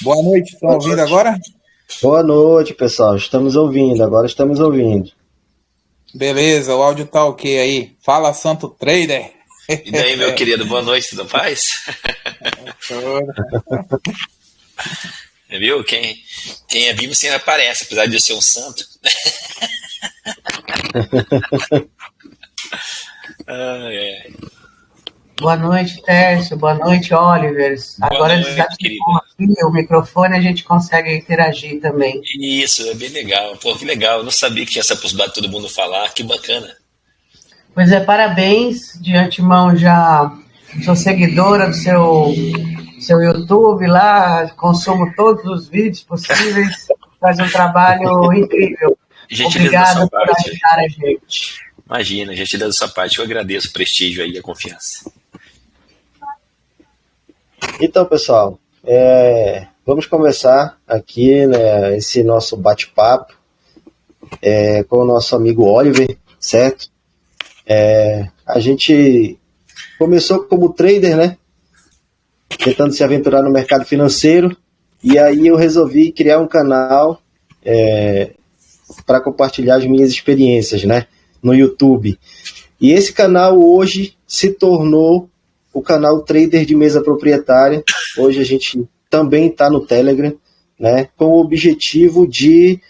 Boa noite, estão ouvindo agora? Boa noite, pessoal. Estamos ouvindo, agora estamos ouvindo. Beleza, o áudio tá ok aí. Fala, Santo Trader. E daí, meu querido, boa noite, tudo paz? Viu? Quem é vivo sempre aparece, apesar de eu ser um santo. Boa noite, Tércio. Boa noite, Oliver. Agora desativou aqui o microfone, a gente consegue interagir também. Isso, é bem legal. Pô, que legal. Eu não sabia que tinha essa possibilidade de todo mundo falar. Que bacana. Pois é, parabéns. De antemão, já sou seguidora do seu YouTube lá, consumo todos os vídeos possíveis. Faz um trabalho incrível. Obrigada por ajudar a gente. Imagina, gentileza da sua parte. Eu agradeço o prestígio aí e a confiança. Então, pessoal, vamos começar aqui, né, esse nosso bate-papo com o nosso amigo Oliver, certo? A gente começou como trader, né? Tentando se aventurar no mercado financeiro, e aí eu resolvi criar um canal para compartilhar as minhas experiências, né, no YouTube. E esse canal hoje se tornou o canal Trader de Mesa Proprietária. Hoje a gente também está no Telegram, né, com o objetivo de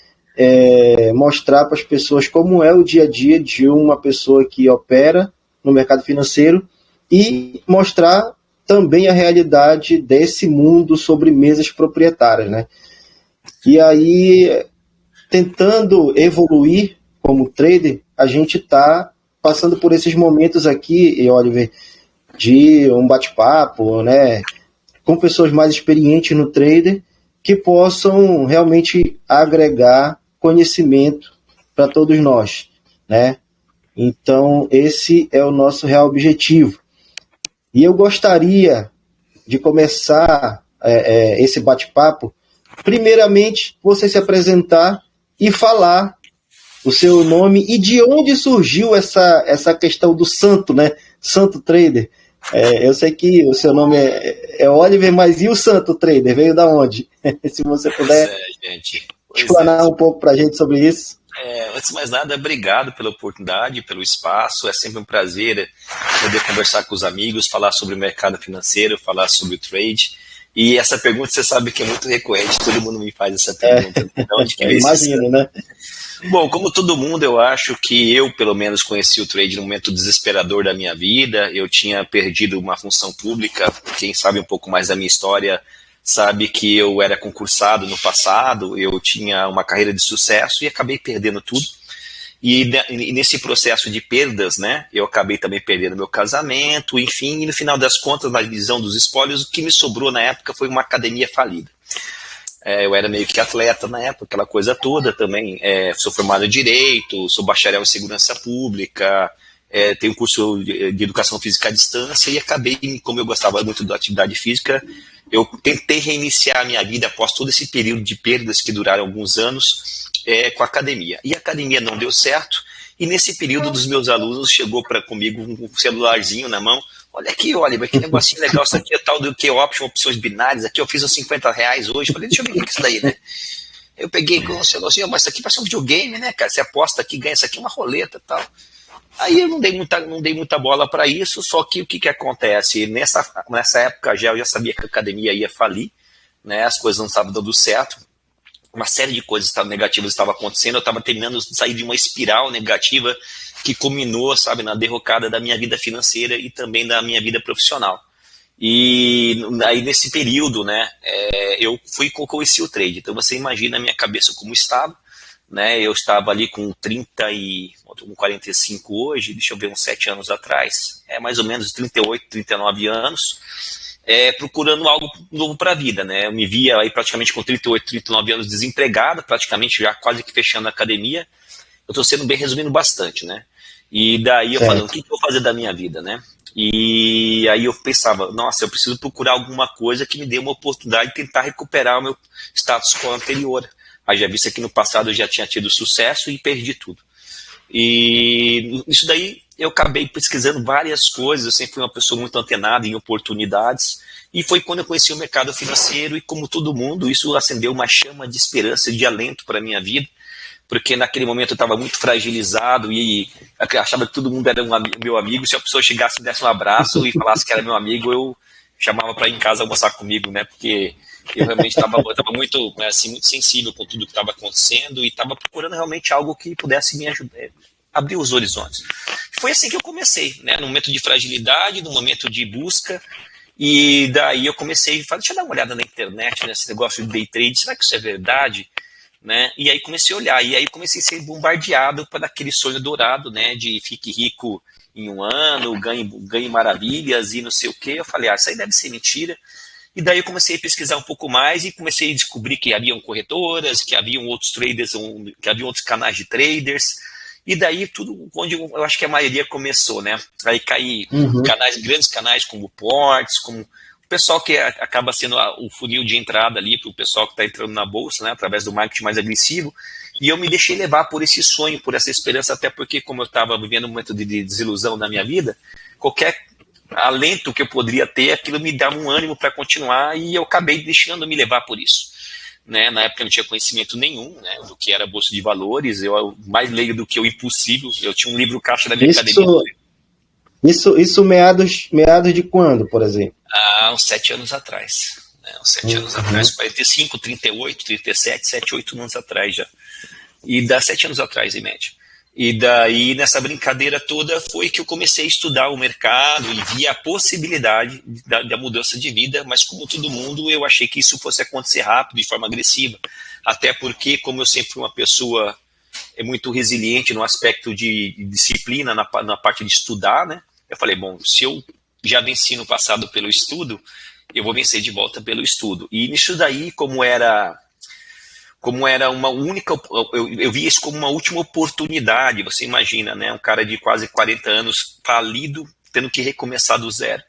mostrar para as pessoas como é o dia a dia de uma pessoa que opera no mercado financeiro e mostrar também a realidade desse mundo sobre mesas proprietárias, né? E aí, tentando evoluir como trader, a gente está passando por esses momentos aqui, Oliver, de um bate-papo, né, com pessoas mais experientes no trader, que possam realmente agregar conhecimento para todos nós, né? Então, esse é o nosso real objetivo. E eu gostaria de começar esse bate-papo, primeiramente, você se apresentar e falar o seu nome e de onde surgiu essa questão do santo, né? Santo Trader. Eu sei que o seu nome é Oliver, mas e o Santo Trader? Veio da onde? Se você puder explanar um pouco para a gente sobre isso. Antes de mais nada, obrigado pela oportunidade, pelo espaço. É sempre um prazer poder conversar com os amigos, falar sobre o mercado financeiro, falar sobre o trade. E essa pergunta, você sabe que é muito recorrente, todo mundo me faz essa pergunta. Então, onde que imagino, né? Bom, como todo mundo, eu acho que eu, pelo menos, conheci o trade num momento desesperador da minha vida. Eu tinha perdido uma função pública. Quem sabe um pouco mais da minha história sabe que eu era concursado no passado, eu tinha uma carreira de sucesso e acabei perdendo tudo. E nesse processo de perdas, né, eu acabei também perdendo meu casamento, enfim, e no final das contas, na divisão dos espólios, o que me sobrou na época foi uma academia falida. Eu era meio que atleta na época, aquela coisa toda também. Sou formado em Direito, sou bacharel em Segurança Pública, tenho curso de Educação Física à Distância e acabei, como eu gostava muito da atividade física, eu tentei reiniciar a minha vida após todo esse período de perdas que duraram alguns anos com a academia. E a academia não deu certo, e nesse período dos meus alunos chegou comigo um celularzinho na mão. Olha aqui, Oliver, que negocinho legal, isso aqui é tal do que option, opções binárias, aqui eu fiz uns R$50 hoje, falei, deixa eu ver o que é isso daí, né? Eu peguei com o celularzinho, mas isso aqui parece um videogame, né, cara? Você aposta aqui, ganha isso aqui, uma roleta e tal. Aí eu não dei muita bola para isso, só que o que acontece? Nessa época eu já sabia que a academia ia falir, né? As coisas não estavam dando certo, uma série de coisas negativas estavam acontecendo, eu estava terminando de sair de uma espiral negativa que culminou, sabe, na derrocada da minha vida financeira e também da minha vida profissional. E aí nesse período, né, eu conheci o trade. Então você imagina a minha cabeça como estava, né? Eu estava ali com 45 hoje, deixa eu ver, uns 7 anos atrás, mais ou menos 38, 39 anos, procurando algo novo para a vida, né? Eu me via aí praticamente com 38, 39 anos desempregado, praticamente já quase que fechando a academia. Eu estou sendo bem resumindo bastante, né? E daí eu falei, o que eu vou fazer da minha vida, né? E aí eu pensava, nossa, eu preciso procurar alguma coisa que me dê uma oportunidade de tentar recuperar o meu status quo anterior. Aí já visto que no passado eu já tinha tido sucesso e perdi tudo. E isso daí eu acabei pesquisando várias coisas, eu sempre fui uma pessoa muito antenada em oportunidades, E foi quando eu conheci o mercado financeiro e, como todo mundo, isso acendeu uma chama de esperança e de alento para a minha vida, porque naquele momento eu estava muito fragilizado e achava que todo mundo era meu amigo. Se a pessoa chegasse, me desse um abraço e falasse que era meu amigo, eu chamava para ir em casa almoçar comigo, né? Porque eu realmente estava muito, assim, muito sensível com tudo que estava acontecendo e estava procurando realmente algo que pudesse me ajudar, abrir os horizontes. Foi assim que eu comecei, né? No momento de fragilidade, no momento de busca. E daí eu comecei a falar, deixa eu dar uma olhada na internet, nesse negócio de day trade, será que isso é verdade? Né? E aí comecei a olhar, e aí comecei a ser bombardeado por aquele sonho dourado, né, de fique rico em um ano, ganhe maravilhas e não sei o quê. Eu falei, isso aí deve ser mentira. E daí eu comecei a pesquisar um pouco mais e comecei a descobrir que haviam corretoras, que haviam outros traders, que haviam outros canais de traders. E daí tudo onde eu acho que a maioria começou, né? Aí caí grandes canais como o Ports, como o pessoal que acaba sendo o funil de entrada ali para o pessoal que está entrando na bolsa, né? Através do marketing mais agressivo. E eu me deixei levar por esse sonho, por essa esperança, até porque como eu estava vivendo um momento de desilusão na minha vida, qualquer alento que eu poderia ter, aquilo me dava um ânimo para continuar e eu acabei deixando me levar por isso. Né? Na época eu não tinha conhecimento nenhum, né, do que era bolsa de valores, eu mais leigo do que o impossível. Eu tinha um livro caixa da minha academia. Isso meados de quando, por exemplo? Uns 7 anos atrás. Né? Uns 7 anos atrás, 45, 38, 37, 7, 8 anos atrás já. E dá 7 anos atrás, em média. E daí, nessa brincadeira toda, foi que eu comecei a estudar o mercado e vi a possibilidade da mudança de vida, mas como todo mundo, eu achei que isso fosse acontecer rápido, de forma agressiva. Até porque, como eu sempre fui uma pessoa muito resiliente no aspecto de disciplina, na parte de estudar, né? Eu falei, bom, se eu já venci no passado pelo estudo, eu vou vencer de volta pelo estudo. E nisso daí, como era uma única, eu vi isso como uma última oportunidade. Você imagina, né, um cara de quase 40 anos falido, tendo que recomeçar do zero.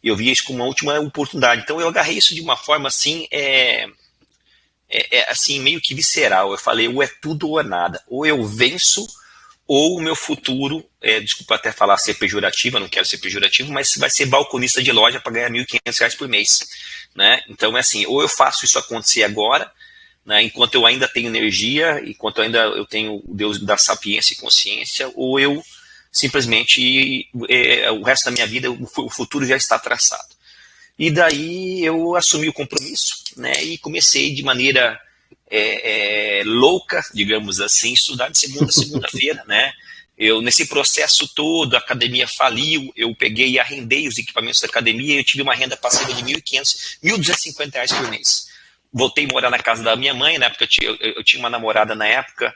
Eu vi isso como uma última oportunidade. Então eu agarrei isso de uma forma assim, assim meio que visceral. Eu falei, ou é tudo ou é nada. Ou eu venço, ou o meu futuro, desculpa até falar ser pejorativo, eu não quero ser pejorativo, mas vai ser balconista de loja para ganhar R$1.500 por mês. Né? Então é assim, ou eu faço isso acontecer agora, né, enquanto eu ainda tenho energia, enquanto ainda eu tenho o Deus da sapiência e consciência, ou eu simplesmente, o resto da minha vida, o futuro já está traçado. E daí eu assumi o compromisso, né, e comecei de maneira louca, digamos assim, estudar de segunda a segunda-feira. Né. Nesse processo todo, a academia faliu, eu peguei e arrendei os equipamentos da academia e eu tive uma renda passiva de R$1.500, R$1.250 por mês. Voltei a morar na casa da minha mãe, na época eu tinha uma namorada na época,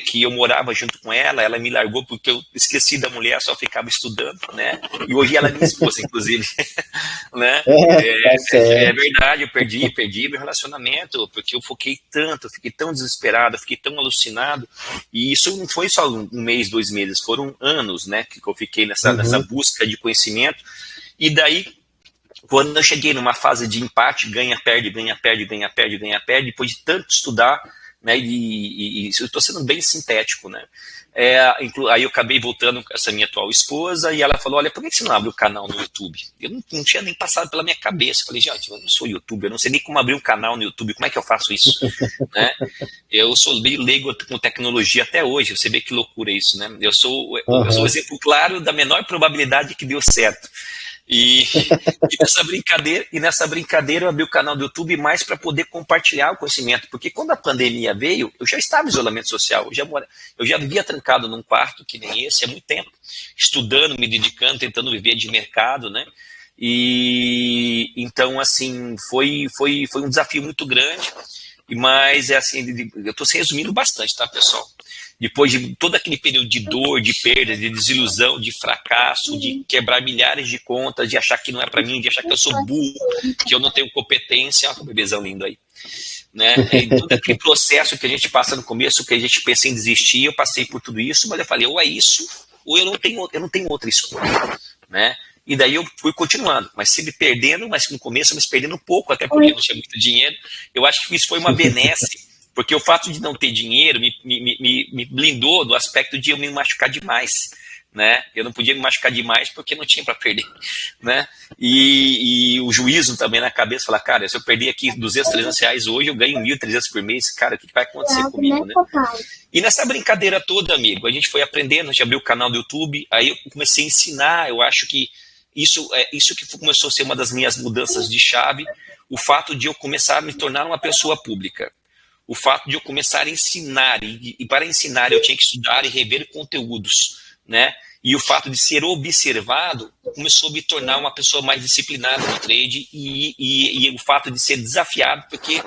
que eu morava junto com ela me largou porque eu esqueci da mulher, só ficava estudando, né? E hoje ela é minha esposa, inclusive. Né? É verdade, eu perdi meu relacionamento, porque eu foquei tanto, eu fiquei tão desesperado, eu fiquei tão alucinado, e isso não foi só um mês, 2 meses, foram anos, né, que eu fiquei nessa busca de conhecimento. E daí, quando eu cheguei numa fase de empate, ganha, perde, depois de tanto estudar, né, e eu estou sendo bem sintético, né, aí eu acabei voltando com essa minha atual esposa, e ela falou, olha, por que você não abre o canal no YouTube? Eu não tinha nem passado pela minha cabeça. Eu falei, gente, eu não sou youtuber, eu não sei nem como abrir um canal no YouTube, como é que eu faço isso? Né? Eu sou bem leigo com tecnologia até hoje, você vê que loucura isso, né? Eu sou o exemplo claro da menor probabilidade que deu certo. E nessa brincadeira eu abri o canal do YouTube mais para poder compartilhar o conhecimento, porque quando a pandemia veio, eu já estava em isolamento social, eu já vivia trancado num quarto que nem esse há muito tempo, estudando, me dedicando, tentando viver de mercado, né? E então assim foi um desafio muito grande, mas assim, eu estou se resumindo bastante, tá, pessoal? Depois de todo aquele período de dor, de perda, de desilusão, de fracasso, de quebrar milhares de contas, de achar que não é para mim, de achar que eu sou burro, que eu não tenho competência, olha que bebezão lindo aí. Né? E todo aquele processo que a gente passa no começo, que a gente pensa em desistir, eu passei por tudo isso, mas eu falei, ou é isso, ou eu não tenho outra escolha. Né? E daí eu fui continuando, mas sempre perdendo, mas no começo, mas perdendo um pouco, até porque não tinha muito dinheiro. Eu acho que isso foi uma benesse, porque o fato de não ter dinheiro me blindou do aspecto de eu me machucar demais. né? Eu não podia me machucar demais porque não tinha para perder, né? E o juízo também na cabeça, falar, cara, se eu perder aqui 200, 300 reais hoje, eu ganho 1.300 por mês, cara, o que vai acontecer comigo, né? E nessa brincadeira toda, amigo, a gente foi aprendendo, a gente abriu o canal do YouTube, aí eu comecei a ensinar, eu acho que isso que começou a ser uma das minhas mudanças de chave, o fato de eu começar a me tornar uma pessoa pública. O fato de eu começar a ensinar, e para ensinar eu tinha que estudar e rever conteúdos, né? E o fato de ser observado começou a me tornar uma pessoa mais disciplinada no trade e o fato de ser desafiado, porque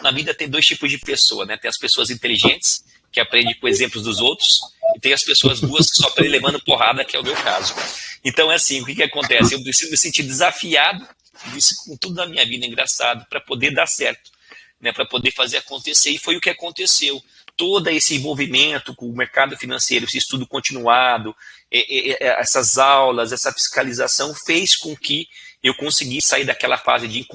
na vida tem 2 tipos de pessoa, né? Tem as pessoas inteligentes, que aprendem com exemplos dos outros, e tem as pessoas boas que só aprendem levando porrada, que é o meu caso. Então é assim, o que acontece? Eu preciso me sentir desafiado, isso com tudo na minha vida, engraçado, para poder dar certo, né, para poder fazer acontecer, e foi o que aconteceu. Todo esse envolvimento com o mercado financeiro, esse estudo continuado, essas aulas, essa fiscalização fez com que eu conseguisse sair daquela fase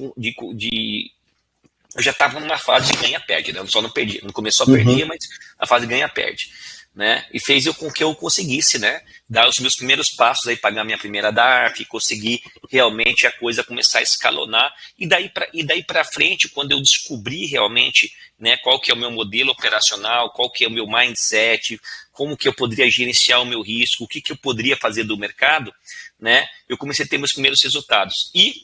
eu já estava numa fase de ganha-perde, né? Eu só não perdia, não começou a perder, mas a fase ganha-perde, né? E fez com que eu conseguisse, né, dar os meus primeiros passos, aí pagar minha primeira DARF, conseguir realmente a coisa começar a escalonar, e daí para frente, quando eu descobri realmente, né, qual que é o meu modelo operacional, qual que é o meu mindset, como que eu poderia gerenciar o meu risco, o que eu poderia fazer do mercado, né, eu comecei a ter meus primeiros resultados. E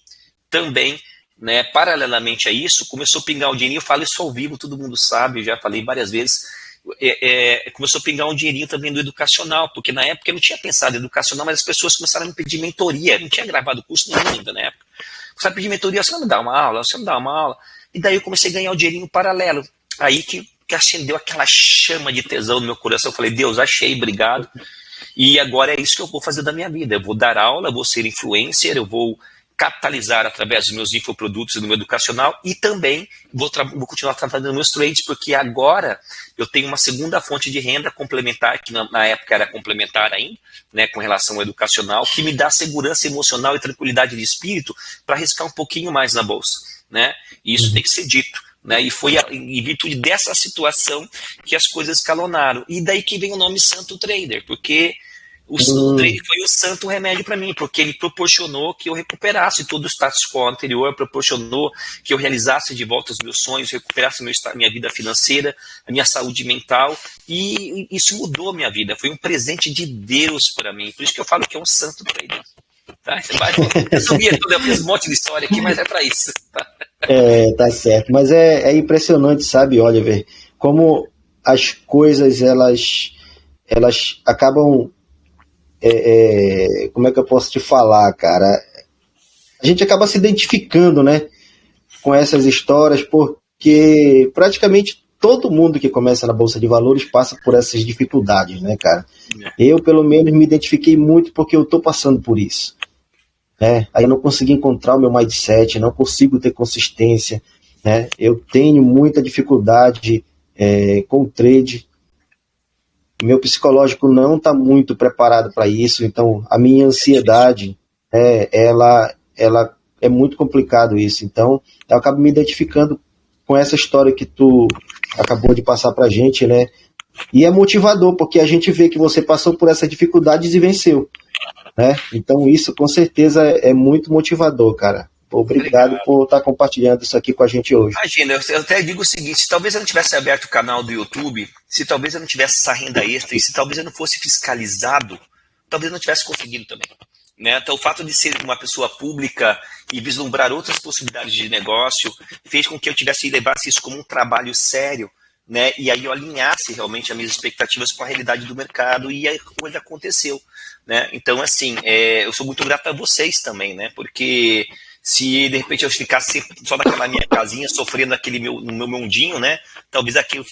também, né, paralelamente a isso, começou a pingar um dinheirinho, eu falo isso ao vivo, todo mundo sabe, eu já falei várias vezes, começou a pingar um dinheirinho também do educacional, porque na época eu não tinha pensado em educacional, mas as pessoas começaram a me pedir mentoria, eu não tinha gravado curso nenhum ainda na época. Começaram a pedir mentoria, você não me dá uma aula, você não dá uma aula, e daí eu comecei a ganhar o dinheirinho paralelo, aí que acendeu aquela chama de tesão no meu coração, eu falei, Deus, achei, obrigado, e agora é isso que eu vou fazer da minha vida, eu vou dar aula, eu vou ser influencer, eu vou capitalizar através dos meus infoprodutos e do meu educacional, e também vou continuar trabalhando nos meus trades, porque agora eu tenho uma segunda fonte de renda complementar, que na época era complementar ainda, né, com relação ao educacional, que me dá segurança emocional e tranquilidade de espírito para arriscar um pouquinho mais na bolsa, né? E isso tem que ser dito, né? E foi em virtude dessa situação que as coisas escalonaram. E daí que vem o nome Santo Trader, porque o trade foi o santo remédio para mim, porque ele proporcionou que eu recuperasse todo o status quo anterior, proporcionou que eu realizasse de volta os meus sonhos, recuperasse minha vida financeira, a minha saúde mental, e isso mudou a minha vida. Foi um presente de Deus para mim. Por isso que eu falo que é um santo trader. Tá? Eu fiz um monte de história aqui, mas é para isso. Tá? Tá certo. Mas é impressionante, sabe, Oliver, como as coisas elas acabam. Como é que eu posso te falar, cara? A gente acaba se identificando, né, com essas histórias, porque praticamente todo mundo que começa na Bolsa de Valores passa por essas dificuldades, né, cara? Eu, pelo menos, me identifiquei muito porque eu tô passando por isso, né? Aí eu não consegui encontrar o meu mindset, não consigo ter consistência, né? Eu tenho muita dificuldade com o trade. Meu psicológico não está muito preparado para isso, então a minha ansiedade, ela é muito complicado isso. Então eu acabo me identificando com essa história que tu acabou de passar para a gente, né? E é motivador, porque a gente vê que você passou por essas dificuldades e venceu, né? Então isso com certeza é muito motivador, cara. Obrigado por estar compartilhando isso aqui com a gente hoje. Imagina, eu até digo o seguinte, se talvez eu não tivesse aberto o canal do YouTube, se talvez eu não tivesse essa renda extra, e se talvez eu não fosse fiscalizado, talvez eu não tivesse conseguido também, né? Então o fato de ser uma pessoa pública e vislumbrar outras possibilidades de negócio fez com que eu levasse isso como um trabalho sério, né? E aí eu alinhasse realmente as minhas expectativas com a realidade do mercado, e a coisa aconteceu, né? Então assim, eu sou muito grato a vocês também, né? Porque se de repente eu ficasse só naquela minha casinha, sofrendo no meu mundinho, né? Talvez aqui eu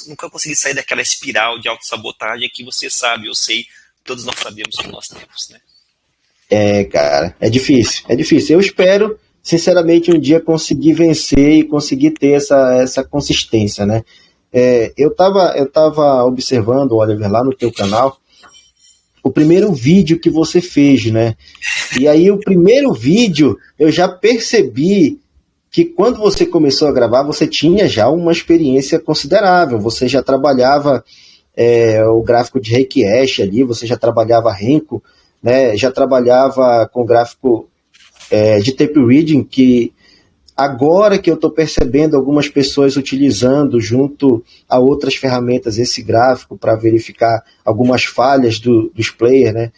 nunca consegui sair daquela espiral de autossabotagem que você sabe, eu sei, todos nós sabemos que nós temos, né? Cara, é difícil. Eu espero, sinceramente, um dia conseguir vencer e conseguir ter essa consistência, né? Eu tava observando, Oliver, lá no teu canal, o primeiro vídeo que você fez, né? E aí o primeiro vídeo eu já percebi que quando você começou a gravar, você tinha já uma experiência considerável, você já trabalhava o gráfico de Reiki-Ash ali, você já trabalhava Renko, né? Já trabalhava com gráfico de tape reading, que agora que eu estou percebendo algumas pessoas utilizando junto a outras ferramentas esse gráfico para verificar algumas falhas dos players, né?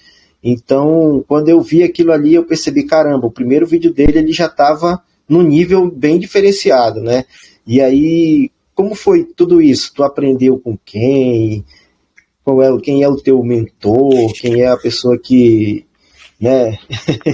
Então, quando eu vi aquilo ali, eu percebi, caramba, o primeiro vídeo dele ele já estava num nível bem diferenciado, né? E aí, como foi tudo isso? Tu aprendeu com quem? Quem é o teu mentor? Quem é a pessoa que, né?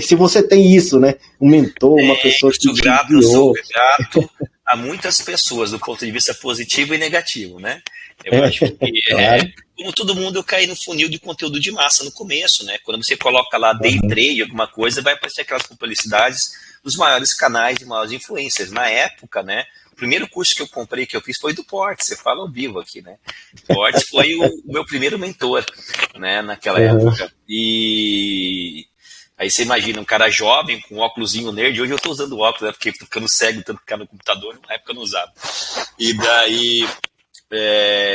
Se você tem isso, né? Um mentor, uma pessoa que te grato, guiou. eu sou grato a muitas pessoas do ponto de vista positivo e negativo, né? Eu acho que, claro. como todo mundo, eu caí no funil de conteúdo de massa no começo, né? Quando você coloca lá day trade, alguma coisa, vai aparecer aquelas publicidades dos maiores canais de maiores influencers. Na época, né? O primeiro curso que eu comprei, que eu fiz, foi do Portes. Você fala ao vivo aqui, né? Portes foi o meu primeiro mentor, né? Naquela época. E aí você imagina um cara jovem com um óculosinho nerd. Hoje eu tô usando óculos, né? Porque tô ficando cego tanto ficar no computador. Na época eu não usava. E daí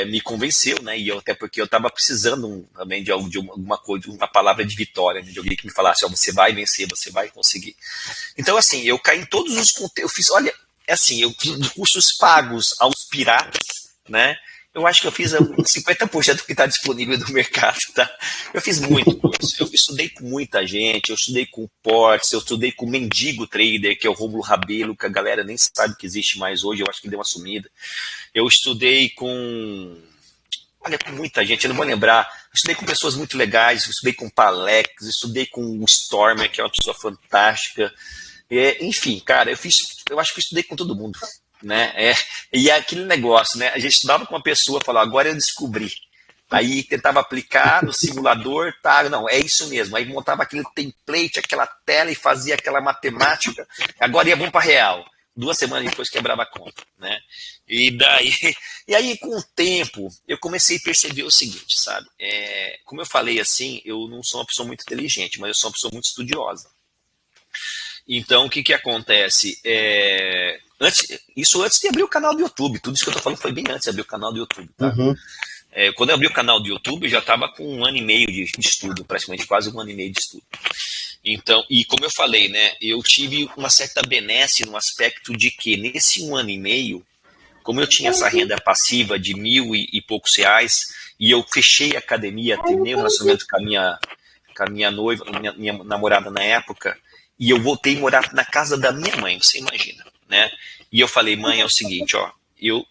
me convenceu, né? E até porque eu estava precisando também de alguma coisa, uma palavra de vitória, de alguém que me falasse, você vai vencer, você vai conseguir. Então, assim, eu caí em todos os conteúdos. Eu fiz, olha, eu fiz de cursos pagos aos piratas, né? Eu acho que eu fiz 50% do que está disponível no mercado, tá? Eu fiz muito curso. Eu estudei com muita gente, eu estudei com o Portes, eu estudei com o Mendigo Trader, que é o Rômulo Rabelo, que a galera nem sabe que existe mais hoje, eu acho que deu uma sumida. Eu estudei com muita gente, eu não vou lembrar. Eu estudei com pessoas muito legais, eu estudei com o Palex, eu estudei com o Stormer, que é uma pessoa fantástica. Enfim, cara, eu acho que eu estudei com todo mundo. Né? E é aquele negócio, né? A gente estudava com uma pessoa, falava, agora eu descobri. Aí tentava aplicar no simulador, tá? Não, é isso mesmo. Aí montava aquele template, aquela tela e fazia aquela matemática. Agora ia bom para real. 2 semanas depois quebrava a conta, né? E aí com o tempo eu comecei a perceber o seguinte, sabe? Como eu falei assim, eu não sou uma pessoa muito inteligente, mas eu sou uma pessoa muito estudiosa. Então, o que acontece? Antes de abrir o canal do YouTube. Tudo isso que eu tô falando foi bem antes de abrir o canal do YouTube, tá? Quando eu abri o canal do YouTube, eu já estava com 1 ano e meio de estudo, praticamente quase 1 ano e meio de estudo. Então, e como eu falei, né, eu tive uma certa benesse no aspecto de que nesse 1 ano e meio, como eu tinha essa renda passiva de 1.000 e poucos reais, e eu fechei a academia, terminei o relacionamento com a minha noiva, minha namorada na época, e eu voltei a morar na casa da minha mãe, você imagina, né? E eu falei, mãe, é o seguinte, ó, eu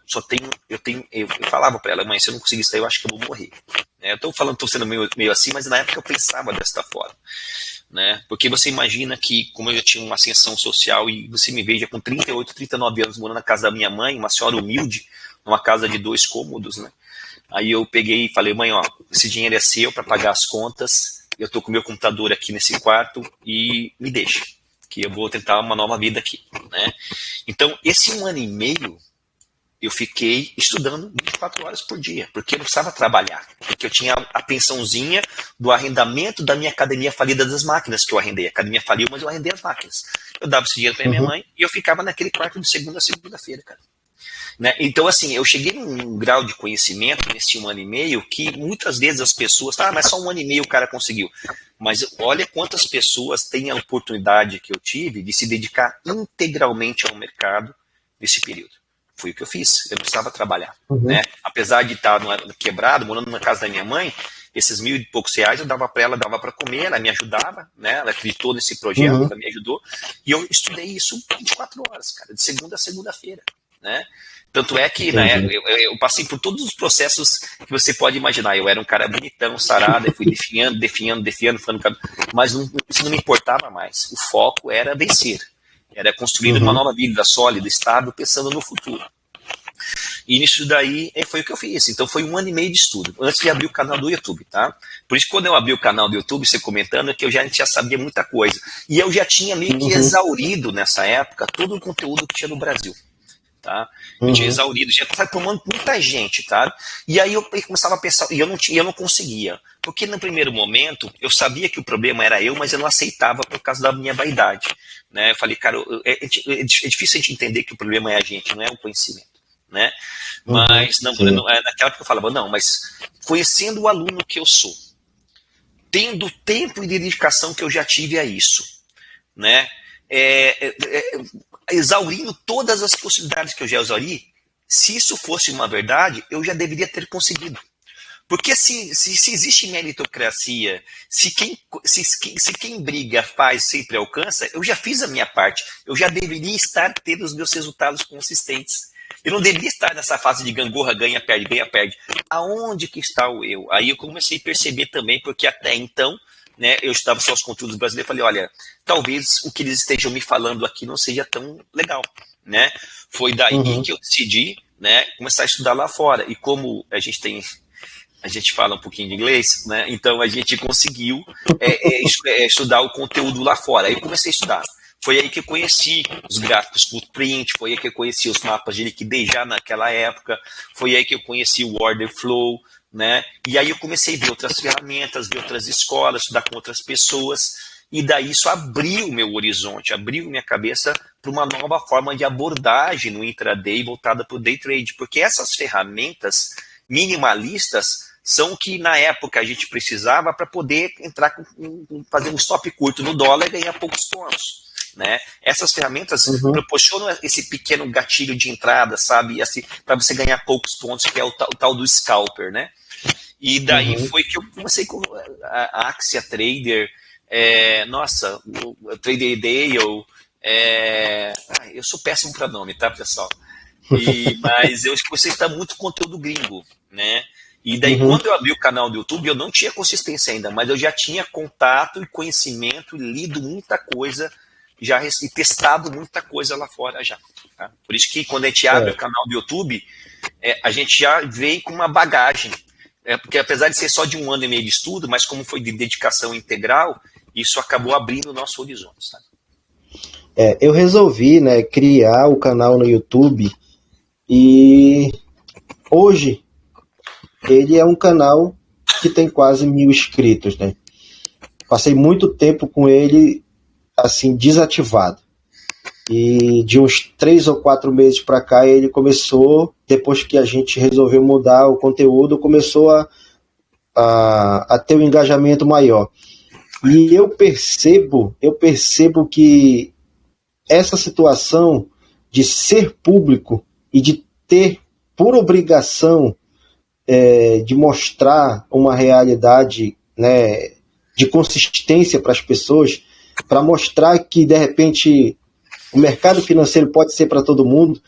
falava para ela, mãe, se eu não conseguir sair, eu acho que eu vou morrer. Eu tô sendo meio assim, mas na época eu pensava desta forma, né? Porque você imagina que, como eu já tinha uma ascensão social e você me veja com 38, 39 anos morando na casa da minha mãe, uma senhora humilde, numa casa de 2 cômodos, né? Aí eu peguei e falei, mãe, ó, esse dinheiro é seu para pagar as contas, eu tô com meu computador aqui nesse quarto e me deixa, que eu vou tentar uma nova vida aqui, né? Então, esse 1 ano e meio, eu fiquei estudando 24 horas por dia, porque eu não precisava trabalhar, porque eu tinha a pensãozinha do arrendamento da minha academia falida das máquinas, que eu arrendei. A academia faliu, mas eu arrendei as máquinas. Eu dava esse dinheiro para minha mãe e eu ficava naquele quarto de segunda a segunda-feira, cara. Né? Então, assim, eu cheguei num grau de conhecimento nesse 1 ano e meio que muitas vezes as pessoas, mas só 1 ano e meio o cara conseguiu. Mas olha quantas pessoas têm a oportunidade que eu tive de se dedicar integralmente ao mercado nesse período. Foi o que eu fiz, eu não precisava trabalhar. Né? Apesar de estar quebrado, morando na casa da minha mãe, esses 1.000 e poucos reais eu dava para ela, dava para comer, ela me ajudava, né? Ela acreditou nesse projeto, ela me ajudou, e eu estudei isso 24 horas, cara, de segunda a segunda-feira. Né? Tanto é que eu passei por todos os processos que você pode imaginar. Eu era um cara bonitão, sarado, eu fui definhando, mas isso não me importava mais. O foco era vencer. Era construir uma nova vida sólida, estável, pensando no futuro. E nisso daí foi o que eu fiz. Então foi 1 ano e meio de estudo, antes de abrir o canal do YouTube, tá? Por isso que quando eu abri o canal do YouTube, você comentando, é que eu já sabia muita coisa. E eu já tinha meio que exaurido nessa época todo o conteúdo que tinha no Brasil. Tá? Eu tinha exaurido, já estava tomando muita gente, tá? E aí eu começava a pensar, e eu não conseguia. Porque no primeiro momento, eu sabia que o problema era eu, mas eu não aceitava por causa da minha vaidade. Né? Eu falei, cara, é difícil a gente entender que o problema é a gente, não é o conhecimento. né? Mas naquela época eu falava, não, mas conhecendo o aluno que eu sou, tendo o tempo e dedicação que eu já tive a isso, né? Exaurindo todas as possibilidades que eu já exauri, se isso fosse uma verdade, eu já deveria ter conseguido. Porque se existe meritocracia, se quem briga faz, sempre alcança, eu já fiz a minha parte. Eu já deveria estar tendo os meus resultados consistentes. Eu não deveria estar nessa fase de gangorra, ganha, perde. Aonde que está o eu? Aí eu comecei a perceber também, porque até então, né, eu estudava só os conteúdos brasileiros, falei, olha, talvez o que eles estejam me falando aqui não seja tão legal, né? Foi daí que eu decidi, né, começar a estudar lá fora. E como a gente fala um pouquinho de inglês, né? Então a gente conseguiu estudar o conteúdo lá fora. Aí eu comecei a estudar. Foi aí que eu conheci os gráficos footprint, foi aí que eu conheci os mapas de liquidez já naquela época, foi aí que eu conheci o order flow, né? E aí eu comecei a ver outras ferramentas, ver outras escolas, estudar com outras pessoas, e daí isso abriu o meu horizonte, abriu minha cabeça para uma nova forma de abordagem no intraday voltada para o day trade, porque essas ferramentas minimalistas são o que na época a gente precisava para poder entrar fazer um stop curto no dólar e ganhar poucos pontos, né? Essas ferramentas proporcionam esse pequeno gatilho de entrada, sabe, assim, para você ganhar poucos pontos, que é o tal do scalper, né? E daí foi que eu comecei com a Axia Trader, o Trader Dale, eu sou péssimo para nome, tá, pessoal? Mas eu comecei a estar muito conteúdo gringo, né? E daí, quando eu abri o canal do YouTube, eu não tinha consistência ainda, mas eu já tinha contato e conhecimento, lido muita coisa, e testado muita coisa lá fora já. Tá? Por isso que quando a gente abre o canal do YouTube, a gente já veio com uma bagagem. Porque apesar de ser só de 1 ano e meio de estudo, mas como foi de dedicação integral, isso acabou abrindo o nosso horizonte. Tá? Eu resolvi, né, criar o canal no YouTube e hoje ele é um canal que tem quase 1.000 inscritos, né? Passei muito tempo com ele assim desativado e de uns 3 ou 4 meses para cá ele começou, depois que a gente resolveu mudar o conteúdo, começou a ter um engajamento maior. E eu percebo que essa situação de ser público e de ter por obrigação de mostrar uma realidade, né, de consistência para as pessoas, para mostrar que de repente o mercado financeiro pode ser para todo mundo,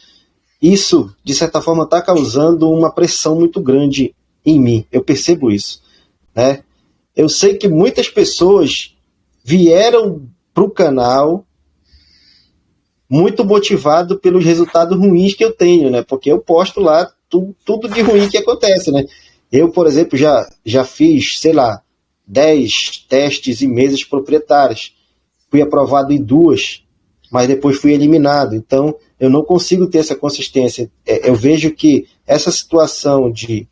isso de certa forma está causando uma pressão muito grande em mim. Eu percebo isso, né? Eu sei que muitas pessoas vieram para o canal muito motivado pelos resultados ruins que eu tenho, né? Porque eu posto lá tudo de ruim que acontece, né? Eu, por exemplo, já fiz, 10 testes em mesas proprietárias. Fui aprovado em 2, mas depois fui eliminado. Então, eu não consigo ter essa consistência. Eu vejo que essa situação de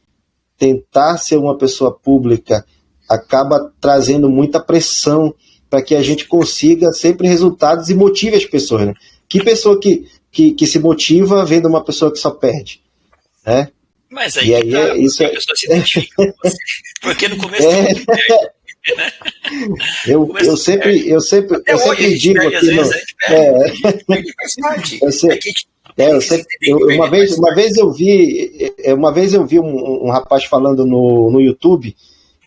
tentar ser uma pessoa pública acaba trazendo muita pressão para que a gente consiga sempre resultados e motive as pessoas, né? Que pessoa que se motiva vendo uma pessoa que só perde, né? Mas aí, a pessoa se identifica com você. Porque no começo eu sempre digo aqui, uma vez eu vi um rapaz falando no YouTube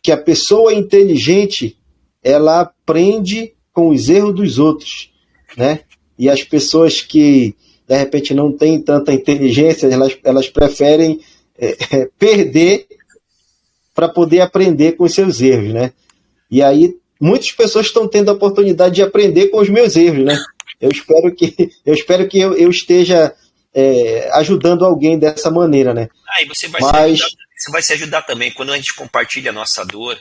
que a pessoa inteligente ela aprende com os erros dos outros, né? E as pessoas que de repente não têm tanta inteligência, elas preferem perder para poder aprender com os seus erros, né? E aí muitas pessoas estão tendo a oportunidade de aprender com os meus erros, né? Eu espero que eu esteja ajudando alguém dessa maneira, né? E você vai se ajudar também quando a gente compartilha a nossa dor,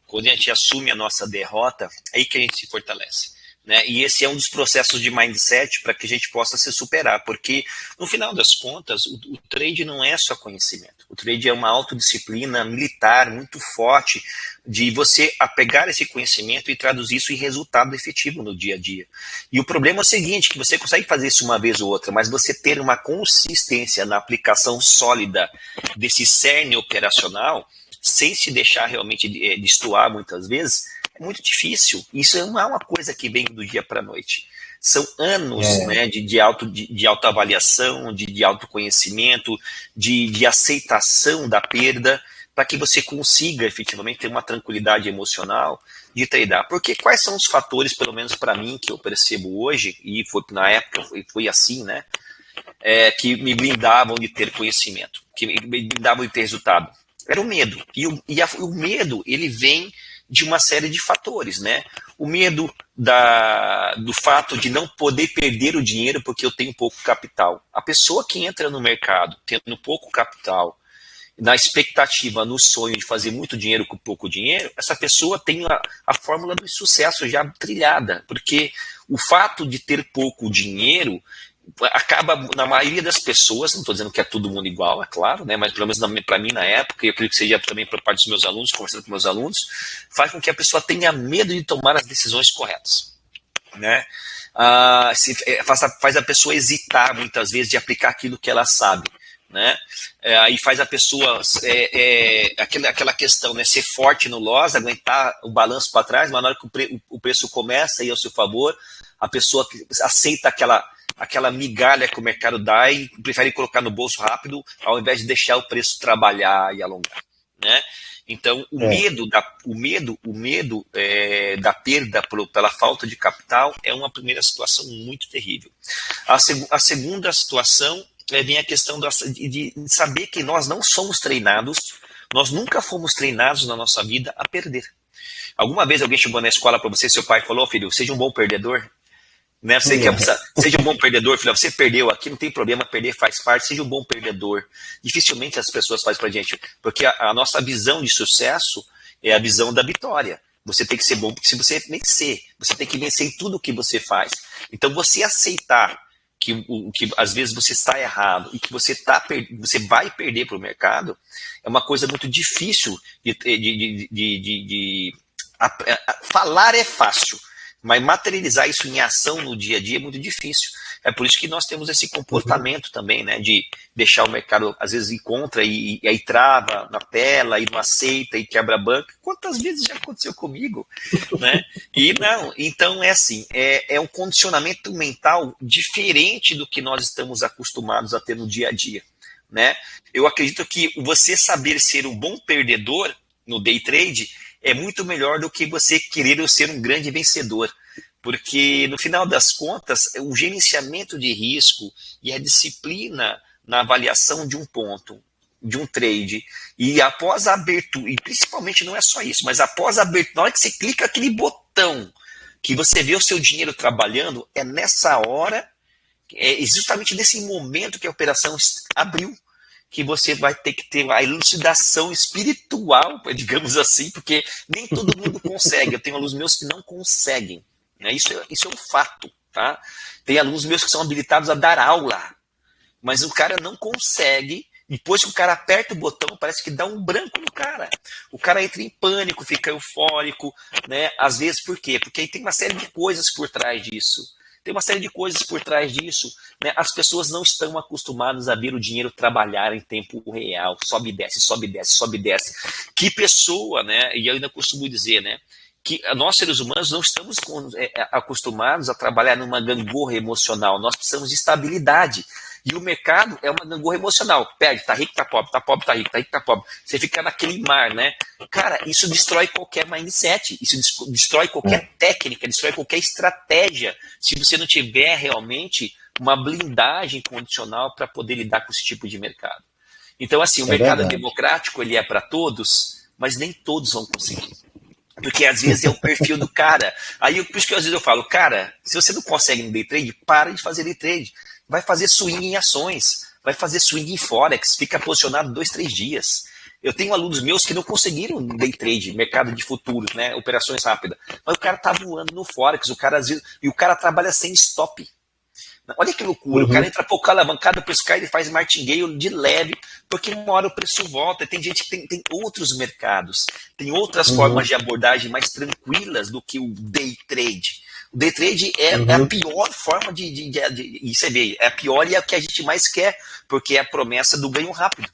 quando a gente assume a nossa derrota, é aí que a gente se fortalece. né? E esse é um dos processos de mindset para que a gente possa se superar, porque no final das contas o trade não é só conhecimento, o trade é uma autodisciplina militar muito forte de você pegar esse conhecimento e traduzir isso em resultado efetivo no dia a dia. E o problema é o seguinte, que você consegue fazer isso uma vez ou outra, mas você ter uma consistência na aplicação sólida desse cerne operacional, sem se deixar realmente destoar muitas vezes, é muito difícil. Isso não é uma coisa que vem do dia para a noite. São anos, né, de autoavaliação, de autoconhecimento, de aceitação da perda, para que você consiga efetivamente ter uma tranquilidade emocional de tradar. Porque quais são os fatores, pelo menos para mim, que eu percebo hoje, e foi na época foi assim, né, que me blindavam de ter conhecimento, que me blindavam de ter resultado? Era o medo. E o medo, ele vem de uma série de fatores, né? O medo do fato de não poder perder o dinheiro porque eu tenho pouco capital. A pessoa que entra no mercado tendo pouco capital, na expectativa, no sonho de fazer muito dinheiro com pouco dinheiro, essa pessoa tem a fórmula do sucesso já trilhada, porque o fato de ter pouco dinheiro acaba, na maioria das pessoas, não estou dizendo que é todo mundo igual, é claro, né, mas pelo menos para mim na época, e eu acredito que seja também por parte dos meus alunos, conversando com meus alunos, faz com que a pessoa tenha medo de tomar as decisões corretas, né? Faz a pessoa hesitar muitas vezes de aplicar aquilo que ela sabe, né? Aí faz a pessoa aquela questão, né, ser forte no loss, aguentar o balanço para trás, mas na hora que o preço começa a ir ao seu favor, a pessoa aceita aquela migalha que o mercado dá e prefere colocar no bolso rápido ao invés de deixar o preço trabalhar e alongar, né? Então o medo da perda pela falta de capital é uma primeira situação muito terrível. A segunda situação vem a questão de saber que nós não somos treinados, nós nunca fomos treinados na nossa vida a perder. Alguma vez alguém chegou na escola para você, seu pai falou: filho, seja um bom perdedor, né? Você seja um bom perdedor, filho, você perdeu aqui, não tem problema, perder faz parte, seja um bom perdedor. Dificilmente as pessoas fazem pra gente, porque a nossa visão de sucesso é a visão da vitória. Você tem que ser bom, porque se você vencer, você tem que vencer em tudo o que você faz. Então você aceitar que às vezes você está errado e que você vai perder para o mercado, é uma coisa muito difícil falar é fácil, mas materializar isso em ação no dia a dia é muito difícil. É por isso que nós temos esse comportamento também, né, de deixar o mercado, às vezes encontra e aí trava na tela, e não aceita, e quebra a banca. Quantas vezes já aconteceu comigo, né? E não, então é assim, é um condicionamento mental diferente do que nós estamos acostumados a ter no dia a dia, né? Eu acredito que você saber ser um bom perdedor no day trade é muito melhor do que você querer ser um grande vencedor. Porque, no final das contas, o gerenciamento de risco e a disciplina na avaliação de um ponto, de um trade, e após a abertura, e principalmente não é só isso, mas após a abertura, na hora que você clica aquele botão, que você vê o seu dinheiro trabalhando, é nessa hora, é justamente nesse momento que a operação abriu, que você vai ter que ter a elucidação espiritual, digamos assim, porque nem todo mundo consegue. Eu tenho alunos meus que não conseguem. Isso é um fato, tá? Tem alunos meus que são habilitados a dar aula, mas o cara não consegue. Depois que o cara aperta o botão, parece que dá um branco no cara. O cara entra em pânico, fica eufórico, né? Às vezes, por quê? Porque aí tem uma série de coisas por trás disso. Né? As pessoas não estão acostumadas a ver o dinheiro trabalhar em tempo real. Sobe e desce, sobe e desce, sobe e desce. Que pessoa, né? E eu ainda costumo dizer, né, que nós, seres humanos, não estamos acostumados a trabalhar numa gangorra emocional. Nós precisamos de estabilidade. E o mercado é uma gangorra emocional. Perde, tá rico, tá pobre, tá pobre, tá rico, tá rico, tá pobre. Você fica naquele mar, né? Cara, isso destrói qualquer mindset, isso destrói qualquer técnica, destrói qualquer estratégia, se você não tiver realmente uma blindagem condicional para poder lidar com esse tipo de mercado. Então, assim, o mercado democrático, ele é para todos, mas nem todos vão conseguir. Porque às vezes é o perfil do cara. Aí, por isso que às vezes eu falo, cara, se você não consegue no day trade, para de fazer day trade. Vai fazer swing em ações, vai fazer swing em forex, fica posicionado 2, 3 dias. Eu tenho alunos meus que não conseguiram day trade, mercado de futuros, né, operações rápidas. Mas o cara tá voando no Forex, e o cara trabalha sem stop. Olha que loucura, o cara entra pouco alavancado, depois cai, ele faz martingale de leve, porque uma hora o preço volta. Tem gente que tem outros mercados, tem outras formas de abordagem mais tranquilas do que o day trade. O day trade é a pior forma de você vê, é a pior e é a que a gente mais quer, porque é a promessa do ganho rápido.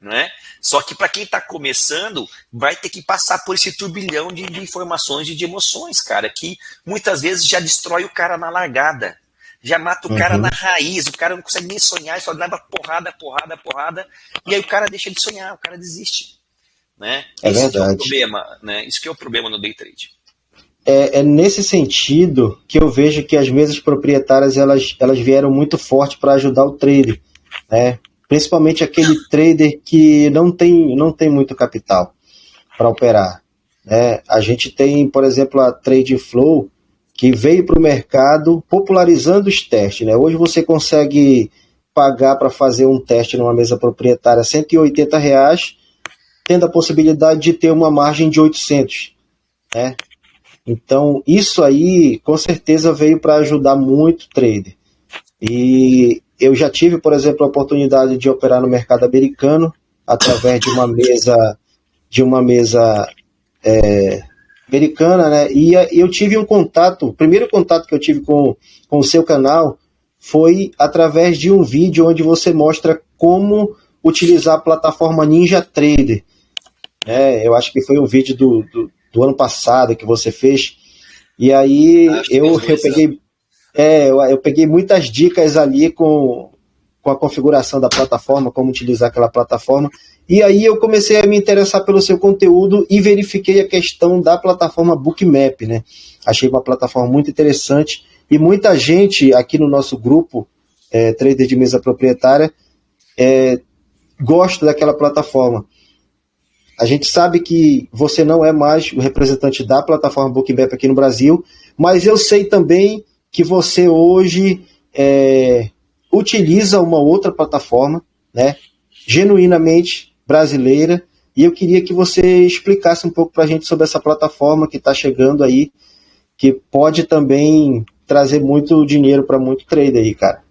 Né? Só que para quem está começando, vai ter que passar por esse turbilhão de informações e de emoções, cara, que muitas vezes já destrói o cara na largada. Já mata o cara na raiz, o cara não consegue nem sonhar, só leva porrada, e aí o cara deixa de sonhar, o cara desiste. Né? Isso que é o problema, né? Isso que é o problema no day trade. É nesse sentido que eu vejo que as mesas proprietárias elas vieram muito forte para ajudar o trader, né? Principalmente aquele trader que não tem muito capital para operar. Né? A gente tem, por exemplo, a TradeFlow, que veio para o mercado popularizando os testes. Né? Hoje você consegue pagar para fazer um teste numa mesa proprietária R$180, tendo a possibilidade de ter uma margem de 800. Né? Então, isso aí, com certeza, veio para ajudar muito o trader. E eu já tive, por exemplo, a oportunidade de operar no mercado americano através de uma mesa americana, né? E eu tive um contato, o primeiro contato que eu tive com o seu canal foi através de um vídeo onde você mostra como utilizar a plataforma NinjaTrader. Eu acho que foi um vídeo do ano passado que você fez. E aí eu peguei muitas dicas ali com a configuração da plataforma, como utilizar aquela plataforma. E aí eu comecei a me interessar pelo seu conteúdo e verifiquei a questão da plataforma Bookmap, né? Achei uma plataforma muito interessante e muita gente aqui no nosso grupo, trader de mesa proprietária, gosta daquela plataforma. A gente sabe que você não é mais o representante da plataforma Bookmap aqui no Brasil, mas eu sei também que você hoje utiliza uma outra plataforma, né, genuinamente brasileira, e eu queria que você explicasse um pouco para a gente sobre essa plataforma que está chegando aí, que pode também trazer muito dinheiro para muito trader aí, cara.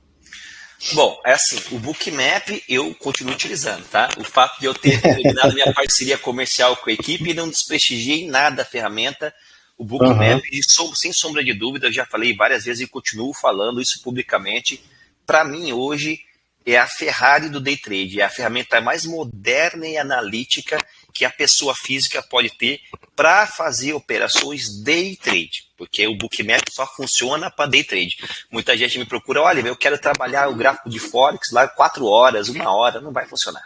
Bom, é assim, o Bookmap eu continuo utilizando, tá? O fato de eu ter terminado minha parceria comercial com a equipe não desprestigiei em nada a ferramenta. O Bookmap, sem sombra de dúvida, eu já falei várias vezes e continuo falando isso publicamente. Para mim, hoje, é a Ferrari do day trade, é a ferramenta mais moderna e analítica que a pessoa física pode ter para fazer operações day trade, porque o Bookmap só funciona para day trade. Muita gente me procura, olha, eu quero trabalhar o gráfico de Forex lá 4 horas, 1 hora, não vai funcionar.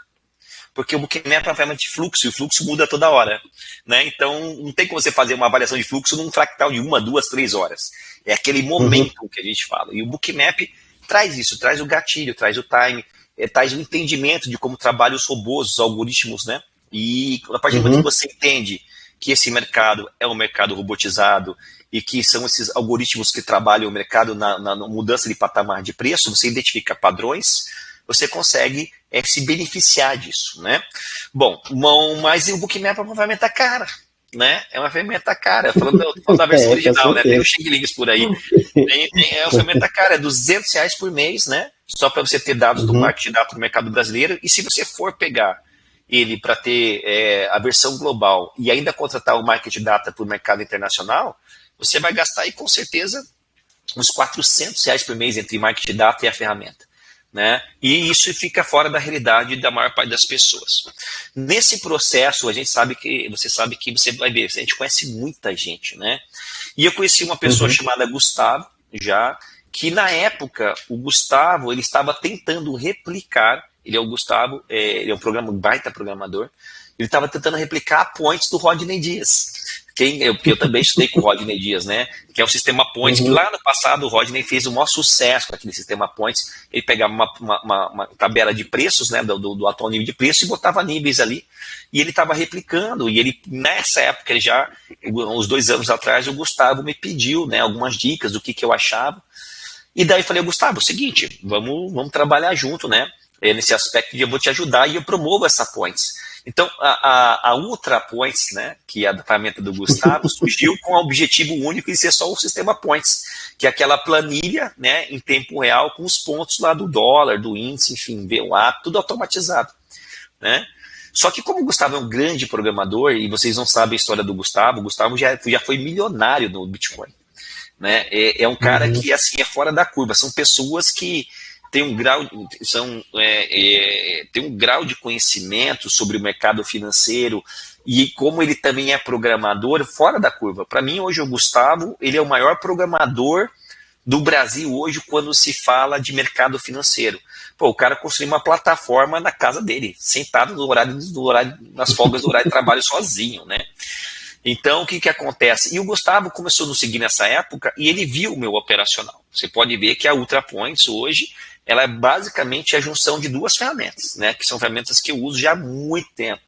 Porque o Bookmap é uma ferramenta de fluxo, e o fluxo muda toda hora. Né? Então, não tem como você fazer uma avaliação de fluxo num fractal de 1, 2, 3 horas. É aquele momento que a gente fala. E o Bookmap traz isso, traz o gatilho, traz o time, traz o entendimento de como trabalham os robôs, os algoritmos, né? E a partir do momento que você entende que esse mercado é um mercado robotizado e que são esses algoritmos que trabalham o mercado na mudança de patamar de preço, você identifica padrões, você consegue se beneficiar disso, né? Bom, mas o Bookmap é uma ferramenta cara, né? É uma ferramenta cara, falando da versão original, né? Tem os Xing-Lings por aí. É uma ferramenta cara, é R$200 por mês, né? Só para você ter dados do marketing de dados do mercado brasileiro. E se você for pegar ele para ter a versão global e ainda contratar o marketing data para o mercado internacional, você vai gastar aí com certeza uns R$400 por mês entre marketing data e a ferramenta. Né? E isso fica fora da realidade da maior parte das pessoas. Nesse processo, você sabe que você vai ver, a gente conhece muita gente, né? E eu conheci uma pessoa chamada Gustavo, que na época, o Gustavo, ele estava tentando replicar, ele é um baita programador, ele estava tentando replicar a points do Rodney Dias. Eu também estudei com o Rodney Dias, né? Que é o sistema Points, que lá no passado o Rodney fez o maior sucesso com aquele sistema Points. Ele pegava uma tabela de preços, né? Do atual nível de preço e botava níveis ali. E ele estava replicando. E ele, nessa época, uns 2 anos atrás, o Gustavo me pediu, né, algumas dicas do que eu achava. E daí eu falei, Gustavo, é o seguinte, vamos trabalhar junto, né? Nesse aspecto de eu vou te ajudar e eu promovo essa Points. Então, a Ultra Points, né, que é a ferramenta do Gustavo, surgiu com o objetivo único de ser só o sistema Points, que é aquela planilha, né, em tempo real com os pontos lá do dólar, do índice, enfim, VWAP, tudo automatizado, né? Só que como o Gustavo é um grande programador, e vocês não sabem a história do Gustavo, o Gustavo já foi milionário no Bitcoin, né? É um cara que, assim, é fora da curva. São pessoas que têm um grau de conhecimento sobre o mercado financeiro, e como ele também é programador, fora da curva. Para mim, hoje, o Gustavo, ele é o maior programador do Brasil hoje quando se fala de mercado financeiro. Pô, o cara construiu uma plataforma na casa dele, sentado nas folgas do horário de trabalho sozinho, né? Então, o que acontece? E o Gustavo começou a nos seguir nessa época e ele viu o meu operacional. Você pode ver que a Ultra Points hoje, ela é basicamente a junção de duas ferramentas, né? Que são ferramentas que eu uso já há muito tempo,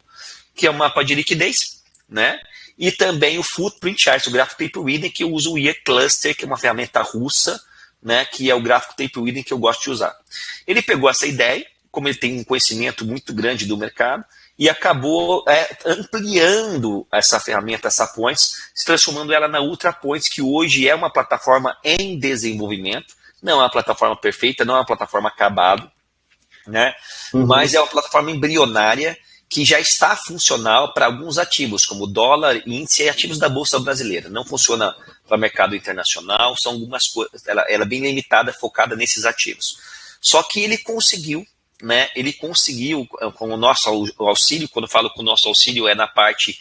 que é o mapa de liquidez, né? E também o Footprint Chart, o gráfico Tape Reading, que eu uso o Year Cluster, que é uma ferramenta russa, né, que é o gráfico Tape Reading que eu gosto de usar. Ele pegou essa ideia, como ele tem um conhecimento muito grande do mercado, e acabou ampliando essa ferramenta, essa Points, se transformando ela na Ultra Points, que hoje é uma plataforma em desenvolvimento, não é uma plataforma perfeita, não é uma plataforma acabada, né, mas é uma plataforma embrionária, que já está funcional para alguns ativos, como dólar, índice e ativos da Bolsa Brasileira. Não funciona para mercado internacional, são algumas coisas, ela é bem limitada, focada nesses ativos. Só que ele conseguiu, né? Ele conseguiu, com o nosso auxílio, quando eu falo com o nosso auxílio, é na parte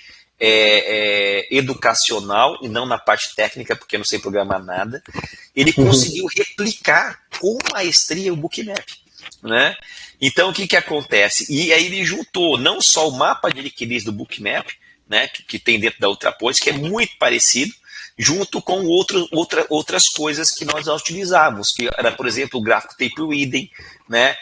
educacional e não na parte técnica, porque eu não sei programar nada. Ele conseguiu replicar com maestria o Bookmap, né? Então, o que acontece? E aí ele juntou não só o mapa de liquidez do Bookmap, né, que tem dentro da Ultra Points, que é muito parecido, junto com outras coisas que nós já utilizávamos, que era, por exemplo, o gráfico Tape Reading, né,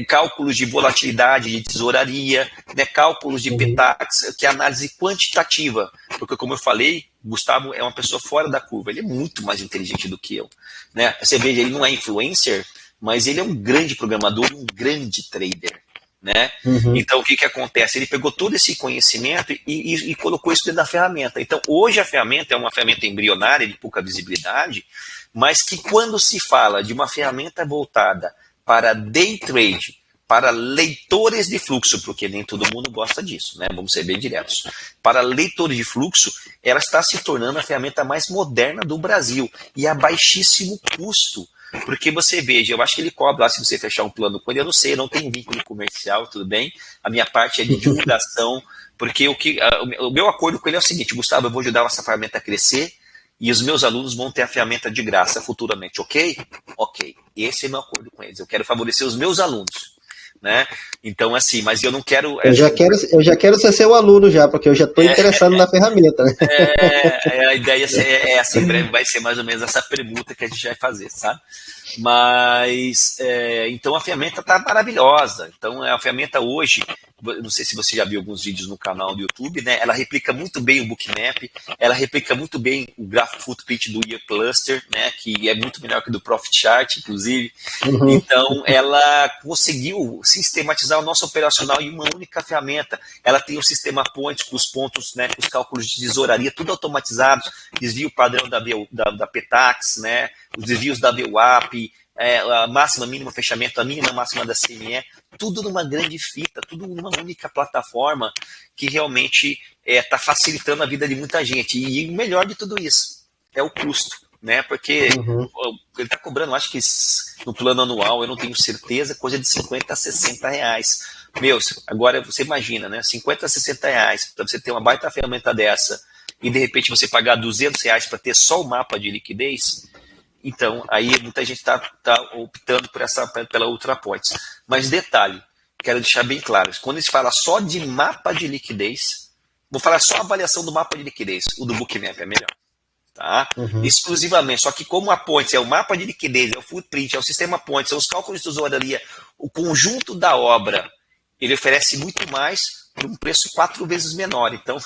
cálculos de volatilidade, de tesouraria, né, cálculos de PTAX, que é análise quantitativa, porque, como eu falei, o Gustavo é uma pessoa fora da curva, ele é muito mais inteligente do que eu, né? Você veja, ele não é influencer, mas ele é um grande programador, um grande trader, né? Então, o que acontece? Ele pegou todo esse conhecimento e colocou isso dentro da ferramenta. Então, hoje a ferramenta é uma ferramenta embrionária, de pouca visibilidade, mas que quando se fala de uma ferramenta voltada para day trade, para leitores de fluxo, porque nem todo mundo gosta disso, né? Vamos ser bem diretos. Para leitores de fluxo, ela está se tornando a ferramenta mais moderna do Brasil e a baixíssimo custo. Porque você veja, eu acho que ele cobra lá se você fechar um plano com ele, eu não sei, eu não tenho vínculo comercial, tudo bem, a minha parte é de divulgação, porque o meu acordo com ele é o seguinte: Gustavo, eu vou ajudar essa ferramenta a crescer e os meus alunos vão ter a ferramenta de graça futuramente, ok? Ok, esse é meu acordo com eles, eu quero favorecer os meus alunos, né? Então, assim, mas eu não quero... Eu já quero ser seu aluno já, porque eu já estou interessado na ferramenta. Né? A ideia é assim, breve vai ser mais ou menos essa permuta que a gente vai fazer, sabe? Mas, então a ferramenta está maravilhosa. Então, a ferramenta hoje, não sei se você já viu alguns vídeos no canal do YouTube, né? Ela replica muito bem o Bookmap, ela replica muito bem o gráfico Footprint do Year Cluster, né? Que é muito melhor que o do Profit Chart, inclusive. Então, ela conseguiu sistematizar o nosso operacional em uma única ferramenta. Ela tem o sistema Points com os pontos, né? Com os cálculos de tesouraria, tudo automatizados, desvio padrão da PTAX, né? Os desvios da VWAP, a máxima, mínima fechamento, a mínima, máxima da CME, tudo numa grande fita, tudo numa única plataforma que realmente está facilitando a vida de muita gente. E o melhor de tudo isso é o custo, né? Porque ele está cobrando, acho que no plano anual, eu não tenho certeza, coisa de 50 a 60 reais. Agora você imagina, né? 50 a 60 reais para você ter uma baita ferramenta dessa e de repente você pagar 200 reais para ter só o mapa de liquidez. Então, aí muita gente está optando pela Ultra Points. Mas detalhe, quero deixar bem claro, quando a gente fala só de mapa de liquidez, vou falar só a avaliação do mapa de liquidez, o do Bookmap é melhor. Tá? Exclusivamente, só que como a Points é o mapa de liquidez, é o Footprint, é o sistema Points, são os cálculos de tesouraria, o conjunto da obra, ele oferece muito mais por um preço 4 vezes menor. Então,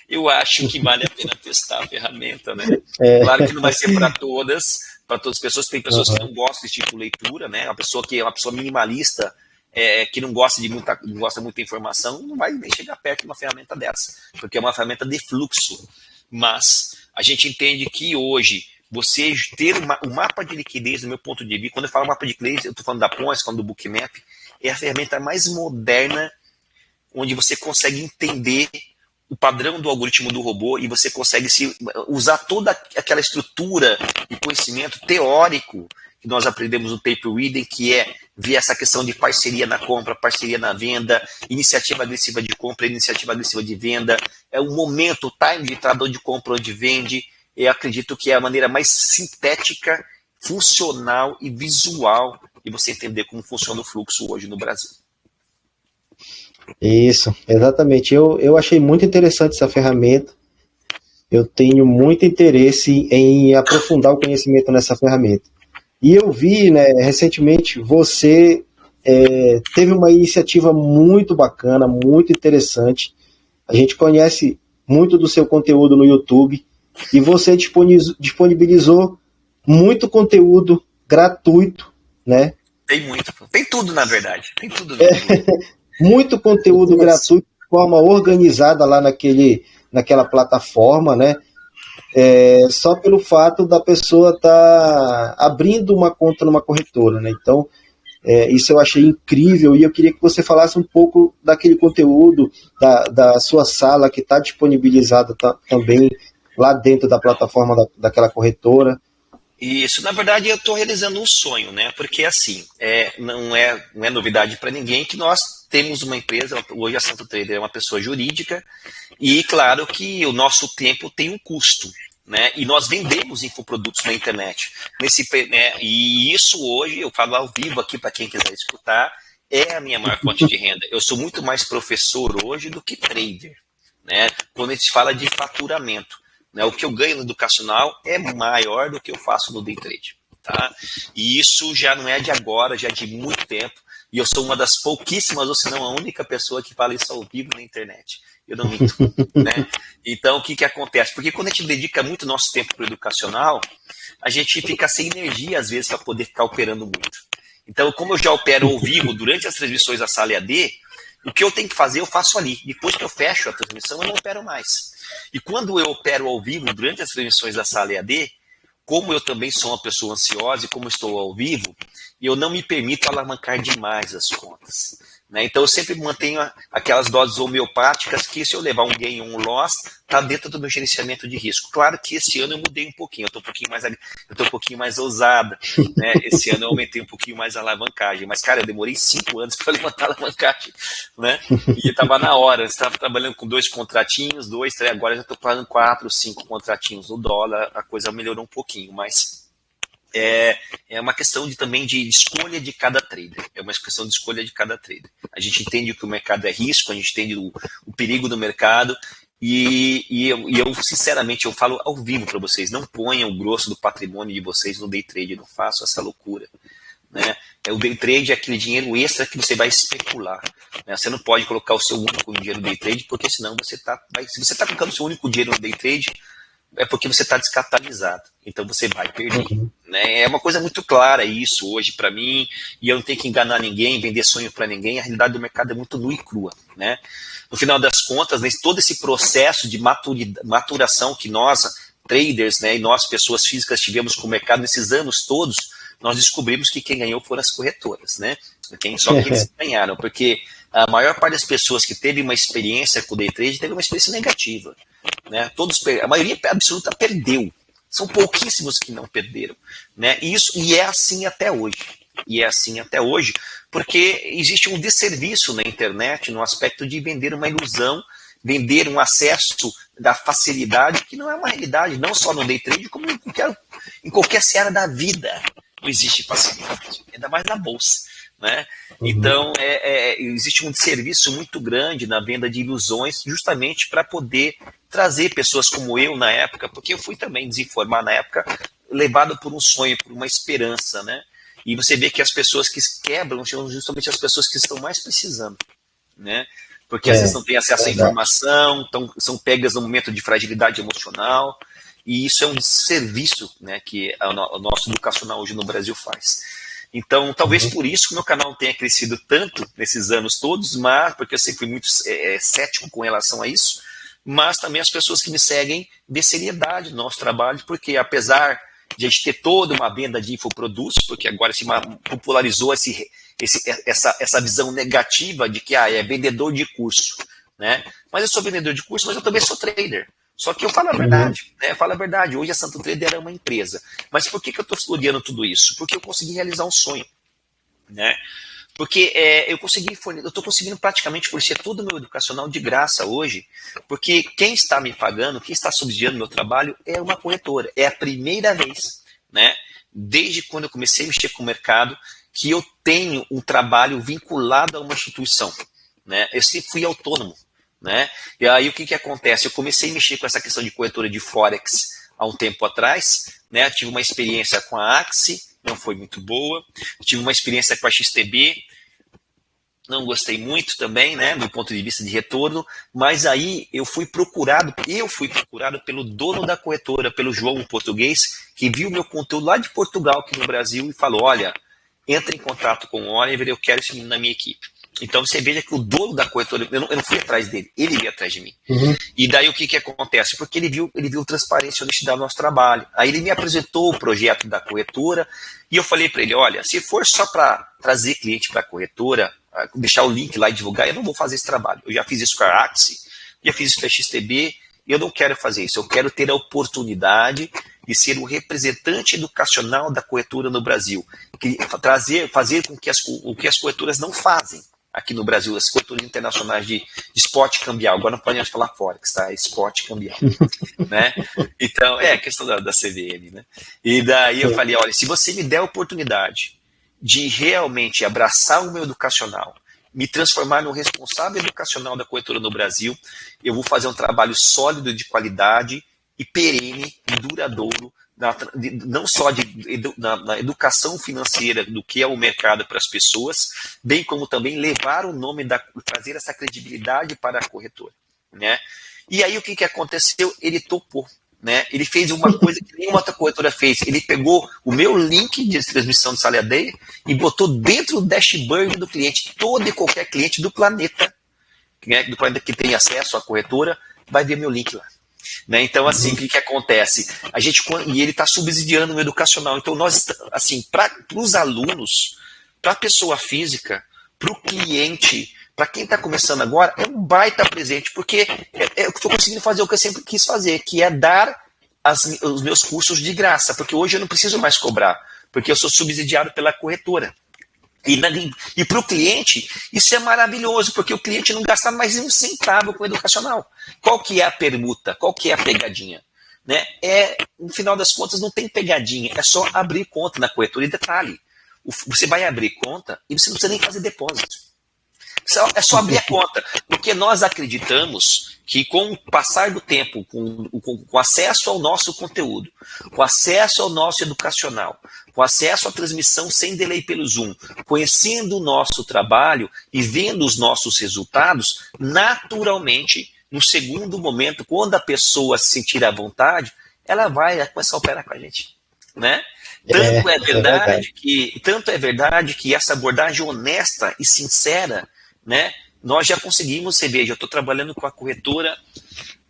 eu acho que vale a pena testar a ferramenta, né? Claro que não vai ser para todas as pessoas. Tem pessoas que não gostam desse tipo de leitura, né? Uma pessoa que é uma pessoa minimalista, que não gosta muita informação, não vai nem chegar perto de uma ferramenta dessa, porque é uma ferramenta de fluxo. Mas a gente entende que hoje, você ter o mapa de liquidez, do meu ponto de vista, quando eu falo mapa de liquidez, eu estou falando da Points, falando do Bookmap, é a ferramenta mais moderna, onde você consegue entender o padrão do algoritmo do robô e você consegue usar toda aquela estrutura e conhecimento teórico que nós aprendemos no tape reading, que é ver essa questão de parceria na compra, parceria na venda, iniciativa agressiva de compra, iniciativa agressiva de venda, é o momento, o time de entrada onde compra, onde vende. Eu acredito que é a maneira mais sintética, funcional e visual de você entender como funciona o fluxo hoje no Brasil. Isso, exatamente. Eu achei muito interessante essa ferramenta. Eu tenho muito interesse em aprofundar o conhecimento nessa ferramenta. E eu vi, né, recentemente, você teve uma iniciativa muito bacana, muito interessante. A gente conhece muito do seu conteúdo no YouTube e você disponibilizou muito conteúdo gratuito, né? Tem tudo, na verdade. Tem tudo no YouTube. Muito conteúdo gratuito, de forma organizada lá naquela plataforma, né? Só pelo fato da pessoa estar abrindo uma conta numa corretora, né? Então, isso eu achei incrível e eu queria que você falasse um pouco daquele conteúdo da sua sala que está disponibilizada também lá dentro da plataforma daquela corretora. Isso, na verdade eu estou realizando um sonho, né? Porque assim, não é novidade para ninguém que nós temos uma empresa, hoje a Santo Trader é uma pessoa jurídica, e claro que o nosso tempo tem um custo, né? E nós vendemos infoprodutos na internet. E isso hoje, eu falo ao vivo aqui para quem quiser escutar, é a minha maior fonte de renda. Eu sou muito mais professor hoje do que trader, né? Quando a gente fala de faturamento. O que eu ganho no educacional é maior do que eu faço no day trade. Tá? E isso já não é de agora, já é de muito tempo. E eu sou uma das pouquíssimas, ou se não a única pessoa que fala isso ao vivo na internet. Eu não minto. Né? Então, o que acontece? Porque quando a gente dedica muito nosso tempo para o educacional, a gente fica sem energia, às vezes, para poder ficar operando muito. Então, como eu já opero ao vivo durante as transmissões da sala EAD, o que eu tenho que fazer, eu faço ali. Depois que eu fecho a transmissão, eu não opero mais. E quando eu opero ao vivo durante as transmissões da sala EAD, como eu também sou uma pessoa ansiosa e como estou ao vivo, eu não me permito alavancar demais as contas. Né? Então eu sempre mantenho aquelas doses homeopáticas que se eu levar um gain ou um loss, está dentro do meu gerenciamento de risco. Claro que esse ano eu mudei um pouquinho, eu estou um pouquinho mais ousada. Né? Esse ano eu aumentei um pouquinho mais a alavancagem. Mas, cara, eu demorei 5 anos para levantar a alavancagem. Né? E estava na hora, eu estava trabalhando com 2 contratinhos, 2, 3, agora já estou pagando 4, 5 contratinhos no dólar, a coisa melhorou um pouquinho, mas é uma questão também de escolha de cada trader. É uma questão de escolha de cada trader. A gente entende que o mercado é risco, a gente entende o perigo do mercado, e eu, sinceramente, eu falo ao vivo para vocês, não ponham o grosso do patrimônio de vocês no day trade, não façam essa loucura. Né? O day trade é aquele dinheiro extra que você vai especular. Né? Você não pode colocar o seu único dinheiro no day trade, porque senão se você está colocando o seu único dinheiro no day trade, é porque você está descapitalizado. Então você vai perder. Né? É uma coisa muito clara isso hoje para mim, e eu não tenho que enganar ninguém, vender sonho para ninguém. A realidade do mercado é muito nua e crua. Né? No final das contas, né, todo esse processo de maturação que nós, traders, né, e nós, pessoas físicas, tivemos com o mercado nesses anos todos, nós descobrimos que quem ganhou foram as corretoras. Né? Só que eles ganharam, porque a maior parte das pessoas que teve uma experiência com o day trade teve uma experiência negativa. Né? A maioria absoluta perdeu. São pouquíssimos que não perderam. Né? E é assim até hoje. Porque existe um desserviço na internet no aspecto de vender uma ilusão, vender um acesso da facilidade, que não é uma realidade, não só no day trade, como em qualquer seara da vida. Não existe facilidade, ainda mais na bolsa. Né? Então, existe um desserviço muito grande na venda de ilusões, justamente para poder trazer pessoas como eu na época, porque eu fui também desinformar na época, levado por um sonho, por uma esperança. Né? E você vê que as pessoas que quebram são justamente as pessoas que estão mais precisando. Né? Porque às vezes não têm acesso à informação, são pegas no momento de fragilidade emocional, e isso é um desserviço, né, que o nosso educacional hoje no Brasil faz. Então, talvez por isso que o meu canal tenha crescido tanto nesses anos todos, mas porque eu sempre fui muito cético com relação a isso, mas também as pessoas que me seguem de seriedade no nosso trabalho, porque apesar de a gente ter toda uma venda de infoprodutos, porque agora se popularizou essa visão negativa de que é vendedor de curso, né? Mas eu sou vendedor de curso, mas eu também sou trader. Só que eu falo a verdade, né? Eu falo a verdade. Hoje a Santo Trader é uma empresa. Mas por que eu estou floreando tudo isso? Porque eu consegui realizar um sonho, né? Porque eu estou conseguindo praticamente fornecer todo o meu educacional de graça hoje, porque quem está me pagando, quem está subsidiando meu trabalho é uma corretora. É a primeira vez, né? Desde quando eu comecei a mexer com o mercado, que eu tenho um trabalho vinculado a uma instituição, né? Eu sempre fui autônomo, né? E aí o que acontece? Eu comecei a mexer com essa questão de corretora de Forex há um tempo atrás, né? Eu tive uma experiência com a Axie, não foi muito boa. Eu tive uma experiência com a XTB, não gostei muito também, né? Do ponto de vista de retorno, mas aí eu fui procurado pelo dono da corretora, pelo João, um português, que viu meu conteúdo lá de Portugal, aqui no Brasil, e falou: olha, entra em contato com o Oliver, eu quero esse menino na minha equipe. Então você veja que o dono da corretora, eu não fui atrás dele, ele veio atrás de mim. E daí o que acontece? Porque ele viu transparência e honestidade do nosso trabalho. Aí ele me apresentou o projeto da corretora e eu falei para ele: olha, se for só para trazer cliente para a corretora, deixar o link lá e divulgar, eu não vou fazer esse trabalho. Eu já fiz isso com a Axie, já fiz isso com a XTB, e eu não quero fazer isso. Eu quero ter a oportunidade de ser o representante educacional da corretora no Brasil. Fazer com que o que as corretoras não fazem aqui no Brasil, as corretoras internacionais de esporte cambial. Agora não podemos falar Forex, tá? É esporte cambial. Né? Então, a questão da CVM. Né? E daí eu falei: olha, se você me der a oportunidade de realmente abraçar o meu educacional, me transformar no responsável educacional da corretora no Brasil, eu vou fazer um trabalho sólido, de qualidade e perene e duradouro, não só na educação financeira do que é o mercado para as pessoas, bem como também levar o nome, trazer essa credibilidade para a corretora. Né? E aí o que aconteceu? Ele topou. Né? Ele fez uma coisa que nenhuma outra corretora fez. Ele pegou o meu link de transmissão de Sala Day e botou dentro do dashboard do cliente. Todo e qualquer cliente do planeta, né, do planeta que tem acesso à corretora, vai ver meu link lá. Né? Então, assim, o que acontece? E ele está subsidiando o educacional. Então, nós, assim, para os alunos, para a pessoa física, para o cliente, para quem está começando agora, é um baita presente, porque eu estou conseguindo fazer o que eu sempre quis fazer, que é dar os meus cursos de graça, porque hoje eu não preciso mais cobrar, porque eu sou subsidiado pela corretora. E para o cliente, isso é maravilhoso, porque o cliente não gasta mais nem um centavo com o educacional. Qual que é a permuta? Qual que é a pegadinha? Né? No final das contas, não tem pegadinha, é só abrir conta na corretora. E detalhe, você vai abrir conta e você não precisa nem fazer depósito. É só abrir a conta, porque nós acreditamos que com o passar do tempo, com acesso ao nosso conteúdo, com acesso ao nosso educacional, com acesso à transmissão sem delay pelo Zoom, conhecendo o nosso trabalho e vendo os nossos resultados, naturalmente, no segundo momento, quando a pessoa se sentir à vontade, ela vai começar a operar com a gente. Né? Tanto é verdade que essa abordagem honesta e sincera, né, nós já conseguimos, você veja, eu estou trabalhando com a corretora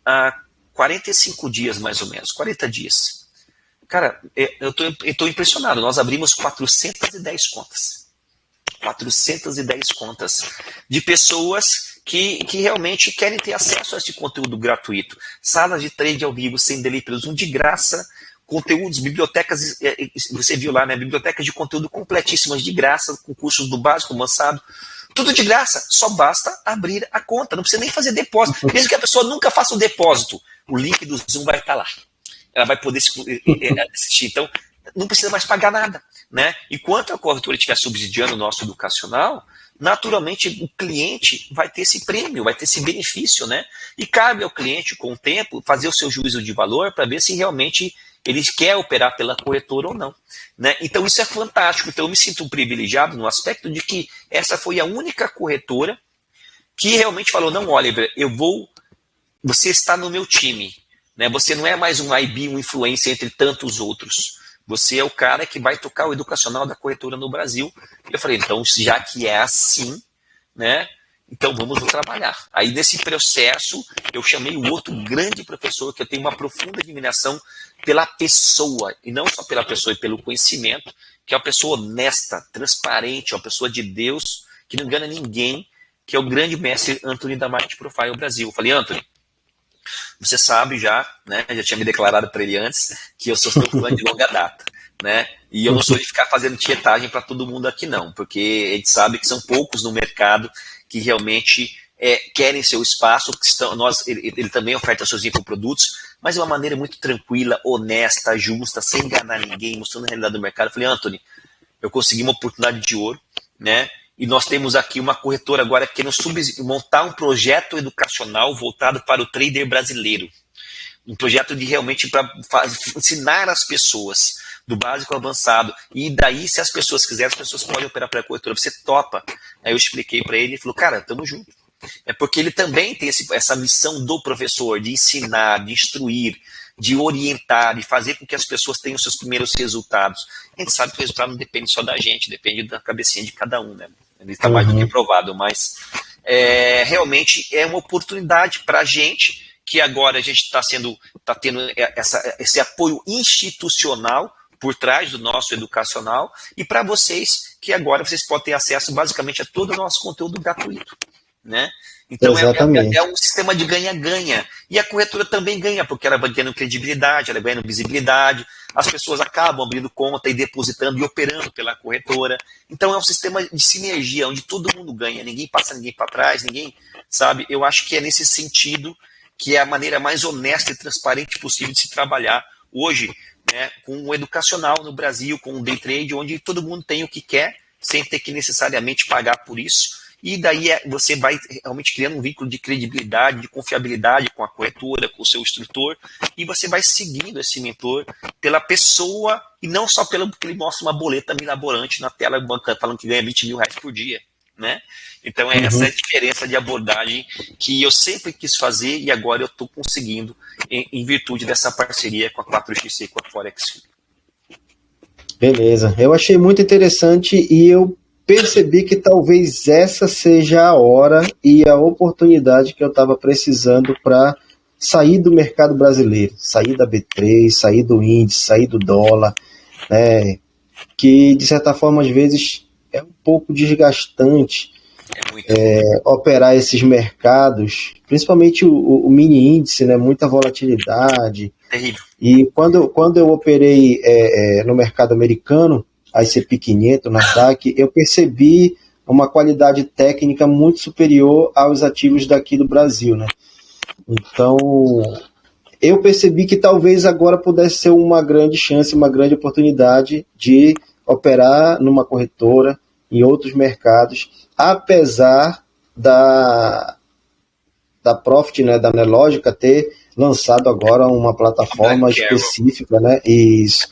há 45 dias, mais ou menos, 40 dias. Cara, eu estou impressionado, nós abrimos 410 contas. 410 contas de pessoas que realmente querem ter acesso a esse conteúdo gratuito. Salas de trade ao vivo, sem delay pelo Zoom, de graça, conteúdos, bibliotecas, você viu lá, né, bibliotecas de conteúdo completíssimas de graça, com cursos do básico, avançado, tudo de graça, só basta abrir a conta, não precisa nem fazer depósito, mesmo que a pessoa nunca faça o depósito, o link do Zoom vai estar lá, ela vai poder assistir, então não precisa mais pagar nada, né? Enquanto a corretora estiver subsidiando o nosso educacional, naturalmente o cliente vai ter esse prêmio, vai ter esse benefício, né? E cabe ao cliente, com o tempo, fazer o seu juízo de valor para ver se realmente ele quer operar pela corretora ou não. Né? Então isso é fantástico. Então eu me sinto privilegiado no aspecto de que essa foi a única corretora que realmente falou: não, Oliver, você está no meu time. Né? Você não é mais um IB, um influencer entre tantos outros. você é o cara que vai tocar o educacional da corretora no Brasil. Eu falei, então, já que é assim, né, então vamos trabalhar. Aí, nesse processo, eu chamei o outro grande professor, que eu tenho uma profunda admiração pela pessoa, e não só pela pessoa e pelo conhecimento, que é uma pessoa honesta, transparente, uma pessoa de Deus, que não engana ninguém, que é o grande mestre Anthony da Market Profile Brasil. Eu falei, Anthony, você sabe já, né, já tinha me declarado para ele antes, que eu sou seu fã de longa data, né, e eu não sou de ficar fazendo tietagem para todo mundo aqui não, porque a gente sabe que são poucos no mercado que realmente querem seu espaço, que estão, ele também oferta seus infoprodutos, mas de uma maneira muito tranquila, honesta, justa, sem enganar ninguém, mostrando a realidade do mercado. Eu falei, Anthony, eu consegui uma oportunidade de ouro, né? E nós temos aqui uma corretora agora querendo montar um projeto educacional voltado para o trader brasileiro. Um projeto de realmente para ensinar as pessoas do básico ao avançado. E daí, se as pessoas quiserem, as pessoas podem operar para a corretora. Você topa? Aí eu expliquei para ele e falou, cara, tamo junto. É porque ele também tem essa missão do professor de ensinar, de instruir, de orientar, de fazer com que as pessoas tenham seus primeiros resultados. A gente sabe que o resultado não depende só da gente, depende da cabecinha de cada um, né? Ele está mais do que provado, mas realmente é uma oportunidade para a gente, que agora a gente está tendo esse apoio institucional por trás do nosso educacional, e para vocês, que agora vocês podem ter acesso basicamente a todo o nosso conteúdo gratuito, né? Então é um sistema de ganha-ganha. E a corretora também ganha, porque ela vai ganhando credibilidade, ela vai ganhando visibilidade, as pessoas acabam abrindo conta e depositando e operando pela corretora. Então é um sistema de sinergia, onde todo mundo ganha, ninguém passa ninguém para trás, ninguém, sabe? Eu acho que é nesse sentido que é a maneira mais honesta e transparente possível de se trabalhar hoje, né, com o educacional no Brasil, com o day trade, onde todo mundo tem o que quer, sem ter que necessariamente pagar por isso. E daí você vai realmente criando um vínculo de credibilidade, de confiabilidade com a corretora, com o seu instrutor, e você vai seguindo esse mentor pela pessoa, e não só pelo que ele mostra uma boleta mirabolante na tela bancária falando que ganha 20 mil reais por dia, né? Então essa é a diferença de abordagem que eu sempre quis fazer, e agora eu estou conseguindo em virtude dessa parceria com a 4xc e com a Forex. Beleza, eu achei muito interessante e eu percebi que talvez essa seja a hora e a oportunidade que eu estava precisando para sair do mercado brasileiro, sair da B3, sair do índice, sair do dólar, né, que de certa forma às vezes é um pouco desgastante operar esses mercados, principalmente o mini índice, né, muita volatilidade. Terrível. E quando eu operei no mercado americano, S&P 500, Nasdaq, eu percebi uma qualidade técnica muito superior aos ativos daqui do Brasil, né? Então, eu percebi que talvez agora pudesse ser uma grande chance, uma grande oportunidade de operar numa corretora, em outros mercados, apesar da Profit, né, da Nelogica, ter lançado agora uma plataforma específica, né? Isso.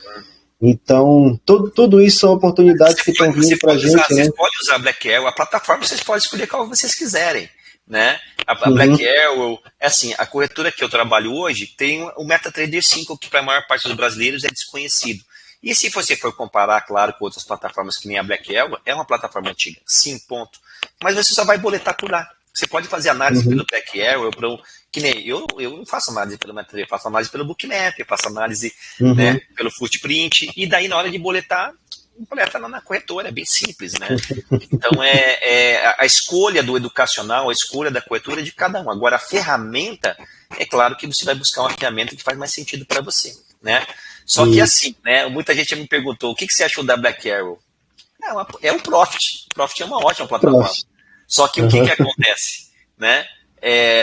Então, tudo isso são oportunidades que estão vindo para a gente. Vocês podem usar a Black Arrow, a plataforma vocês podem escolher qual vocês quiserem, né? A Black Arrow, assim, a corretora que eu trabalho hoje tem o MetaTrader 5, que para a maior parte dos brasileiros é desconhecido. E se você for comparar, claro, com outras plataformas que nem a Black Arrow, é uma plataforma antiga, sim, ponto. Mas você só vai boletar por lá. Você pode fazer análise pelo Black Arrow, que nem eu não faço análise pelo MetaTrader, eu faço análise pelo Bookmap, eu faço análise né, pelo Footprint, e daí na hora de boletar, boleta na corretora, é bem simples, né? Então a escolha do educacional, a escolha da corretora é de cada um. Agora a ferramenta, é claro que você vai buscar uma ferramenta que faz mais sentido para você, né? Só que assim, né? Muita gente me perguntou, o que você achou da Black Arrow? É o Profit. Profit é uma ótima plataforma. Só que o que acontece, né?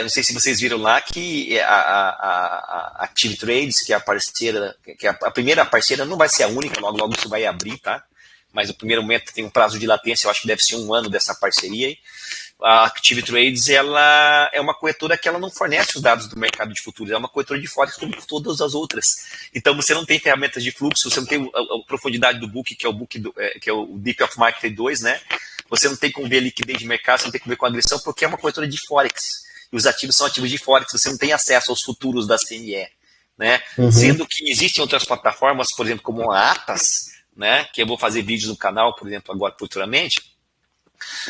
Não sei se vocês viram lá que a Active Trades, que é a parceira, que é a primeira parceira, não vai ser a única, logo isso vai abrir, tá? Mas o primeiro momento tem um prazo de latência, eu acho que deve ser 1 ano dessa parceria. A Active Trades, ela é uma corretora que ela não fornece os dados do mercado de futuros, é uma corretora de forex como todas as outras. Então você não tem ferramentas de fluxo, você não tem a profundidade do book, que é o Deep of Market 2, né? Você não tem como ver liquidez de mercado, você não tem como ver com agressão, porque é uma corretora de forex. E os ativos são ativos de forex, você não tem acesso aos futuros da CME, né? Sendo que existem outras plataformas, por exemplo, como a Atas, né? Que eu vou fazer vídeos no canal, por exemplo, agora futuramente,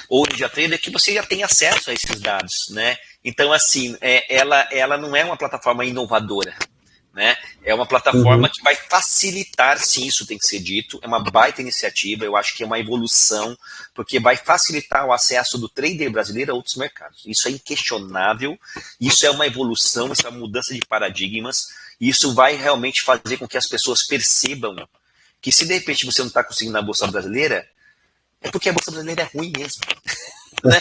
ou Ninja Trader, que você já tem acesso a esses dados, né? Então, assim, ela não é uma plataforma inovadora, né? É uma plataforma que vai facilitar, sim, isso tem que ser dito, é uma baita iniciativa, eu acho que é uma evolução, porque vai facilitar o acesso do trader brasileiro a outros mercados. Isso é inquestionável, isso é uma evolução, isso é uma mudança de paradigmas, e isso vai realmente fazer com que as pessoas percebam que se de repente você não está conseguindo na Bolsa Brasileira, é porque a Bolsa Brasileira é ruim mesmo. Né?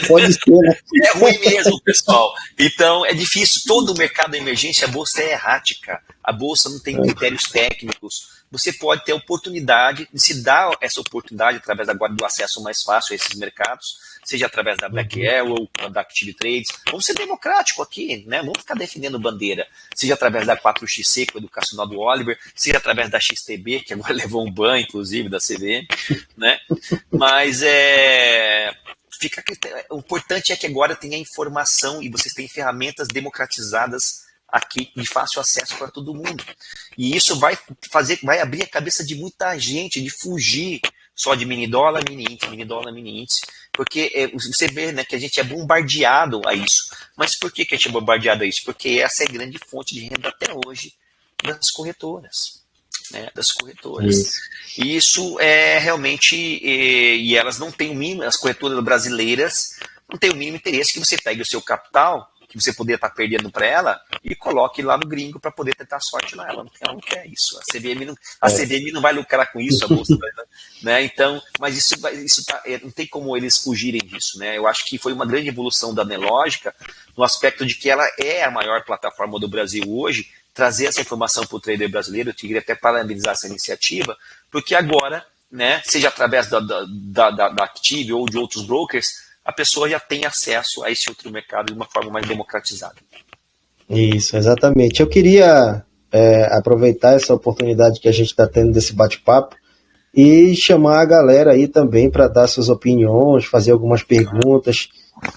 Pode ser, né? É ruim mesmo, pessoal. Então é difícil. Todo o mercado de emergência, a bolsa é errática. A bolsa não tem critérios técnicos. Você pode ter a oportunidade de se dar essa oportunidade através agora do acesso mais fácil a esses mercados, seja através da Black Arrow, da Active Trades. Vamos ser democrático aqui, né? Vamos ficar defendendo bandeira. Seja através da 4XC, com o educacional do Oliver, seja através da XTB, que agora levou um ban, inclusive, da CVM, né? Mas o importante é que agora tenha informação e vocês têm ferramentas democratizadas aqui de fácil acesso para todo mundo. E isso vai abrir a cabeça de muita gente, de fugir só de mini dólar, mini índice, porque você vê, né, que a gente é bombardeado a isso. Mas por que a gente é bombardeado a isso? Porque essa é a grande fonte de renda até hoje das corretoras. Né, das corretoras. E isso é realmente, e elas não têm o mínimo, as corretoras brasileiras não têm o mínimo interesse que você pegue o seu capital, que você poderia estar perdendo para ela, e coloque lá no gringo para poder tentar sorte lá. Ela não quer isso. A CVM não vai lucrar com isso, a bolsa, né? Então, mas isso não tem como eles fugirem disso, né? Eu acho que foi uma grande evolução da Nelogica, no aspecto de que ela é a maior plataforma do Brasil hoje, trazer essa informação para o trader brasileiro. Eu queria até parabenizar essa iniciativa, porque agora, né, seja através da Active ou de outros brokers, a pessoa já tem acesso a esse outro mercado de uma forma mais democratizada. Isso, exatamente. Eu queria aproveitar essa oportunidade que a gente está tendo desse bate-papo e chamar a galera aí também para dar suas opiniões, fazer algumas perguntas.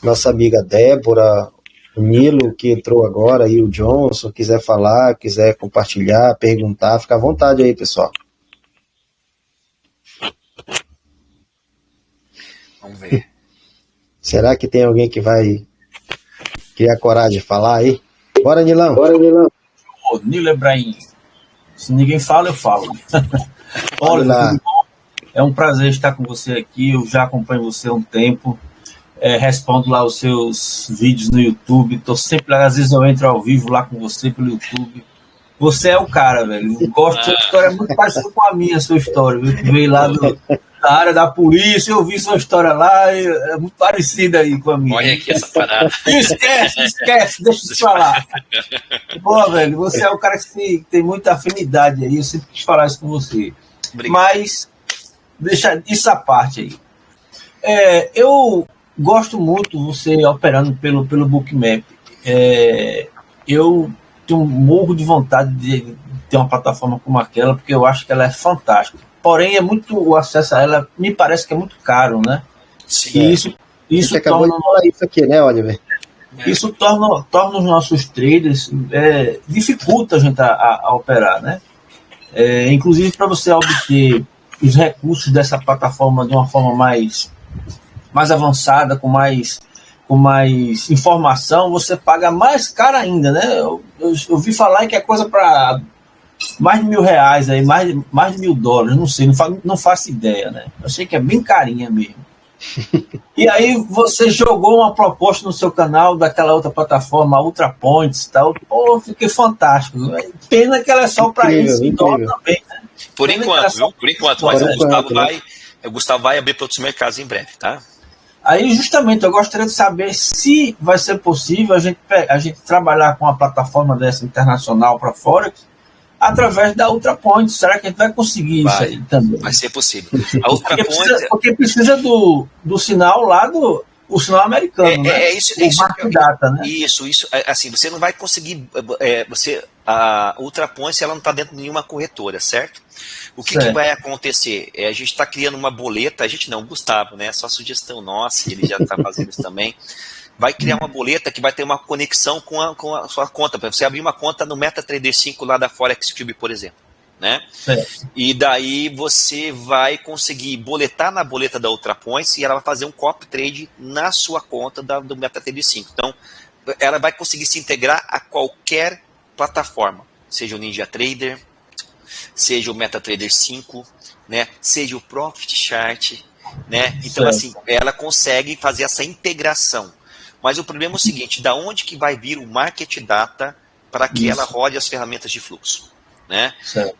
Nossa amiga Débora, o Nilo, que entrou agora, e o Johnson, quiser falar, quiser compartilhar, perguntar, fica à vontade aí, pessoal. Vamos ver. Será que tem alguém que vai criar coragem de falar aí? Bora, Nilão. Ô, Nilo Ebrahim, se ninguém fala, eu falo. Olha, é um prazer estar com você aqui, eu já acompanho você há um tempo. Respondo lá os seus vídeos no YouTube, tô sempre lá, às vezes eu entro ao vivo lá com você pelo YouTube. Você é o cara, velho. Eu gosto da sua história, é muito parecida com a minha, sua história, viu? Que veio lá da área da polícia, eu vi sua história lá, é muito parecida aí com a minha. Olha aqui essa parada. Esquece, deixa eu te falar. Pô, velho, você é o cara que tem muita afinidade aí, eu sempre quis falar isso com você. Obrigado. Mas, deixa isso à parte aí. Eu gosto muito você operando pelo Bookmap. Eu tenho um morro de vontade de ter uma plataforma como aquela, porque eu acho que ela é fantástica. Porém, o acesso a ela me parece que é muito caro, né? Sim, e isso acabou de falar isso aqui, né, Oliver? Isso torna os nossos traders, dificulta a gente a operar, né? Inclusive, para você obter os recursos dessa plataforma de uma forma mais avançada, com mais informação, você paga mais caro ainda, né? Eu ouvi falar que é coisa para mais de R$1.000 aí, mais de $1.000, não sei, não faço ideia, né? Eu sei que é bem carinha mesmo. E aí você jogou uma proposta no seu canal daquela outra plataforma, Ultra Points e tal. Pô, fiquei fantástico. Pena que ela é só para isso, em dólar também, né? Por enquanto, viu? Por enquanto, mas o Gustavo vai abrir para outros mercados em breve, tá? Aí, justamente, eu gostaria de saber se vai ser possível a gente trabalhar com uma plataforma dessa internacional para Forex através da Ultra Point. Será que a gente vai conseguir isso aí também? Vai ser possível. A Ultra porque precisa do sinal lá o sinal americano, né? Isso, data, né? Isso, assim, você não vai conseguir, a Ultra Point, ela não está dentro de nenhuma corretora, certo? O que vai acontecer? A gente está criando uma boleta, a gente não, o Gustavo, né? Só sugestão nossa, ele já está fazendo isso também. vai criar uma boleta que vai ter uma conexão com a sua conta. Para você abrir uma conta no MetaTrader 5 lá da ForexCube, por exemplo. Né? E daí você vai conseguir boletar na boleta da UltraPoints e ela vai fazer um copy trade na sua conta do MetaTrader 5. Então, ela vai conseguir se integrar a qualquer plataforma, seja o NinjaTrader, seja o MetaTrader 5, né? Seja o ProfitChart, né? Então, assim, ela consegue fazer essa integração. Mas o problema é o seguinte, da onde que vai vir o Market Data para que ela rode as ferramentas de fluxo? Né?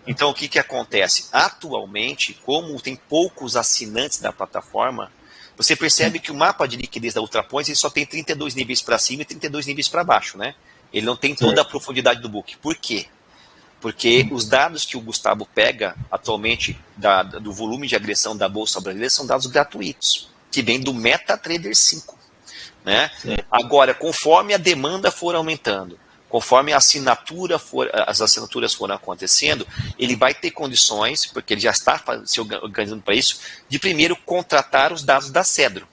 Então, o que acontece? Atualmente, como tem poucos assinantes da plataforma, você percebe que o mapa de liquidez da UltraPoints ele só tem 32 níveis para cima e 32 níveis para baixo. Né? Ele não tem toda a profundidade do book. Por quê? Porque os dados que o Gustavo pega atualmente do volume de agressão da Bolsa Brasileira são dados gratuitos, que vêm do MetaTrader 5. Né? Agora, conforme a demanda for aumentando, conforme as assinaturas forem acontecendo, ele vai ter condições, porque ele já está se organizando para isso, de primeiro contratar os dados da Cedro.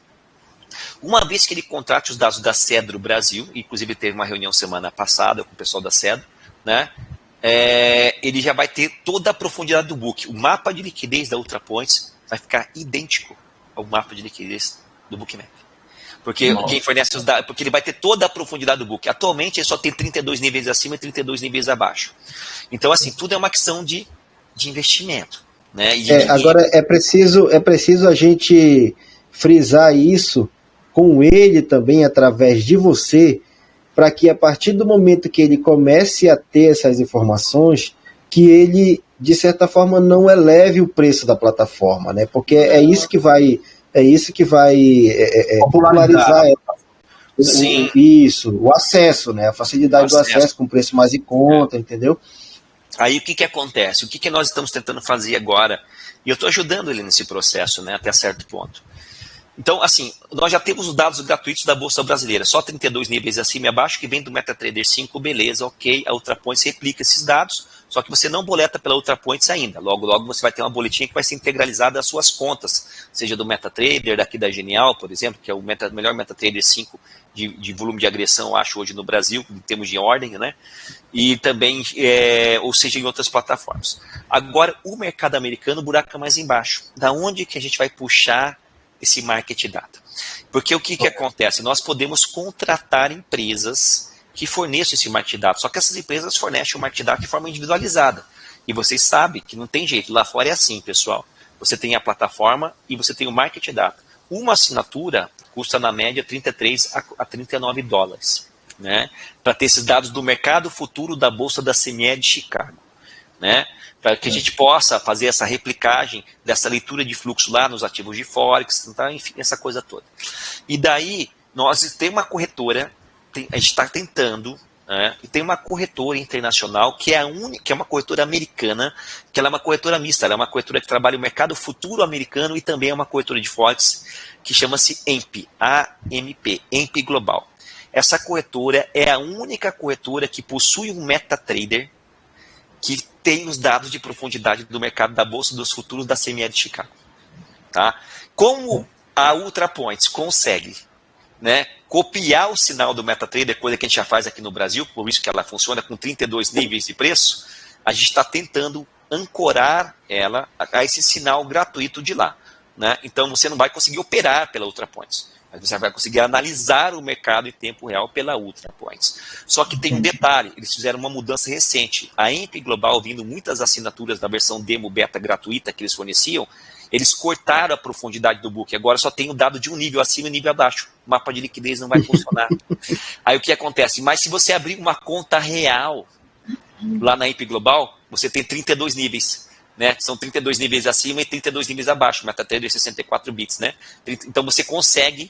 Uma vez que ele contrate os dados da Cedro Brasil, inclusive teve uma reunião semana passada com o pessoal da Cedro, né, ele já vai ter toda a profundidade do book. O mapa de liquidez da UltraPoints vai ficar idêntico ao mapa de liquidez do Bookmap. Porque quem fornece os dados, porque ele vai ter toda a profundidade do book. Atualmente ele só tem 32 níveis acima e 32 níveis abaixo. Então, assim, tudo é uma questão de investimento. Né? Agora é preciso a gente frisar isso com ele também, através de você, para que a partir do momento que ele comece a ter essas informações, que ele, de certa forma, não eleve o preço da plataforma, né? Porque é isso que vai popularizar o acesso, né? A facilidade do acesso com preço mais em conta, entendeu? Aí o que acontece? O que nós estamos tentando fazer agora? E eu estou ajudando ele nesse processo, né, até certo ponto. Então, assim, nós já temos os dados gratuitos da Bolsa Brasileira, só 32 níveis acima e abaixo, que vem do MetaTrader 5, beleza, ok, a UltraPoints replica esses dados, só que você não boleta pela UltraPoints ainda. Logo, logo você vai ter uma boletinha que vai ser integralizada às suas contas, seja do MetaTrader, daqui da Genial, por exemplo, que é o melhor MetaTrader 5 de volume de agressão, eu acho, hoje no Brasil, em termos de ordem, né? E também, ou seja, em outras plataformas. Agora, o mercado americano, o buraco é mais embaixo. Da onde que a gente vai puxar esse market data? Porque o que acontece? Nós podemos contratar empresas que forneçam esse market data, só que essas empresas fornecem o market data de forma individualizada. E vocês sabem que não tem jeito, lá fora é assim, pessoal. Você tem a plataforma e você tem o market data. Uma assinatura custa na média 33 a 39 dólares, né? Para ter esses dados do mercado futuro da Bolsa da CME de Chicago, né? Para que a gente possa fazer essa replicagem dessa leitura de fluxo lá nos ativos de Forex, tá? Enfim, essa coisa toda. E daí, nós temos uma corretora, a gente está tentando, né? E tem uma corretora internacional que é que é uma corretora americana, que ela é uma corretora mista, ela é uma corretora que trabalha o mercado futuro americano e também é uma corretora de Forex que chama-se AMP, AMP, AMP Global. Essa corretora é a única corretora que possui um MetaTrader que tem os dados de profundidade do mercado da Bolsa dos Futuros da CME de Chicago. Tá? Como a UltraPoints consegue, né, copiar o sinal do MetaTrader, coisa que a gente já faz aqui no Brasil, por isso que ela funciona com 32 níveis de preço, a gente está tentando ancorar ela a esse sinal gratuito de lá. Né? Então você não vai conseguir operar pela UltraPoints, mas você vai conseguir analisar o mercado em tempo real pela UltraPoints. Só que tem um detalhe, eles fizeram uma mudança recente. A AMP Global, vindo muitas assinaturas da versão demo beta gratuita que eles forneciam, eles cortaram a profundidade do book. Agora só tem o dado de um nível acima e um nível abaixo. O mapa de liquidez não vai funcionar. Aí o que acontece? Mas se você abrir uma conta real lá na AMP Global, você tem 32 níveis. Né? São 32 níveis acima e 32 níveis abaixo, MetaTrader 64 bits, né? Então você consegue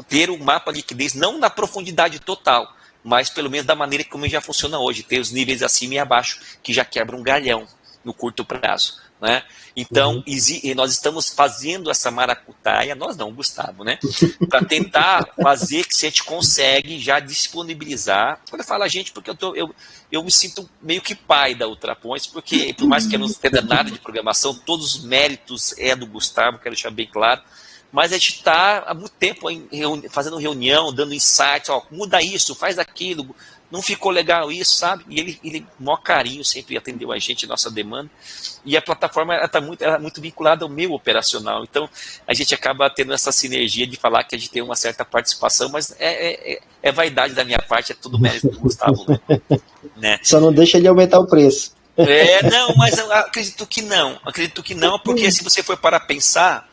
ter o mapa de liquidez não na profundidade total, mas pelo menos da maneira como já funciona hoje, ter os níveis acima e abaixo, que já quebra um galhão no curto prazo. Né? Então, nós estamos fazendo essa maracutaia, nós não, Gustavo, né? Para tentar fazer que a gente consegue já disponibilizar. Quando eu falo a gente, porque eu me sinto meio que pai da UltraPoints, porque por mais que eu não entenda nada de programação, todos os méritos é do Gustavo, quero deixar bem claro, mas a gente está há muito tempo fazendo reunião, dando insights, ó, muda isso, faz aquilo, não ficou legal isso, sabe? E ele maior carinho, sempre atendeu a gente, nossa demanda, e a plataforma ela é muito vinculada ao meu operacional, então a gente acaba tendo essa sinergia de falar que a gente tem uma certa participação, mas é vaidade da minha parte, é tudo mérito do Gustavo, né? Só não deixa ele aumentar o preço. Não, mas eu acredito que não, porque se você for para pensar,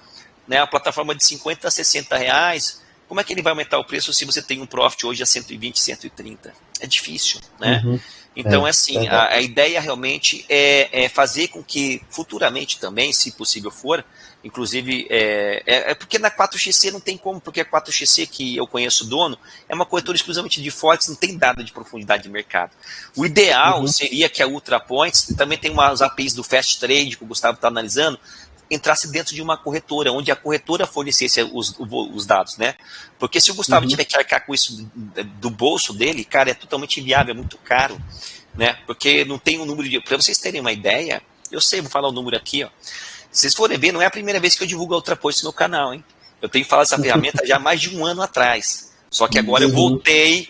né, a plataforma de 50 a 60 reais, como é que ele vai aumentar o preço se você tem um profit hoje a 120, 130? É difícil, né? Então, assim, a ideia realmente é fazer com que futuramente também, se possível for, inclusive, porque na 4XC não tem como, porque a 4XC que eu conheço o dono é uma corretora exclusivamente de Forex, não tem dado de profundidade de mercado. O ideal seria que a UltraPoints, também tem umas APIs do Fast Trade, que o Gustavo está analisando, entrasse dentro de uma corretora, onde a corretora fornecesse os dados, né? Porque se o Gustavo tiver que arcar com isso do bolso dele, cara, é totalmente inviável, é muito caro, né? Porque não tem um número de... Para vocês terem uma ideia, eu sei, vou falar o número aqui, ó. Se vocês forem ver, não é a primeira vez que eu divulgo a UltraPoints no canal, hein? Eu tenho falado essa ferramenta já há mais de um ano atrás. Só que agora eu voltei,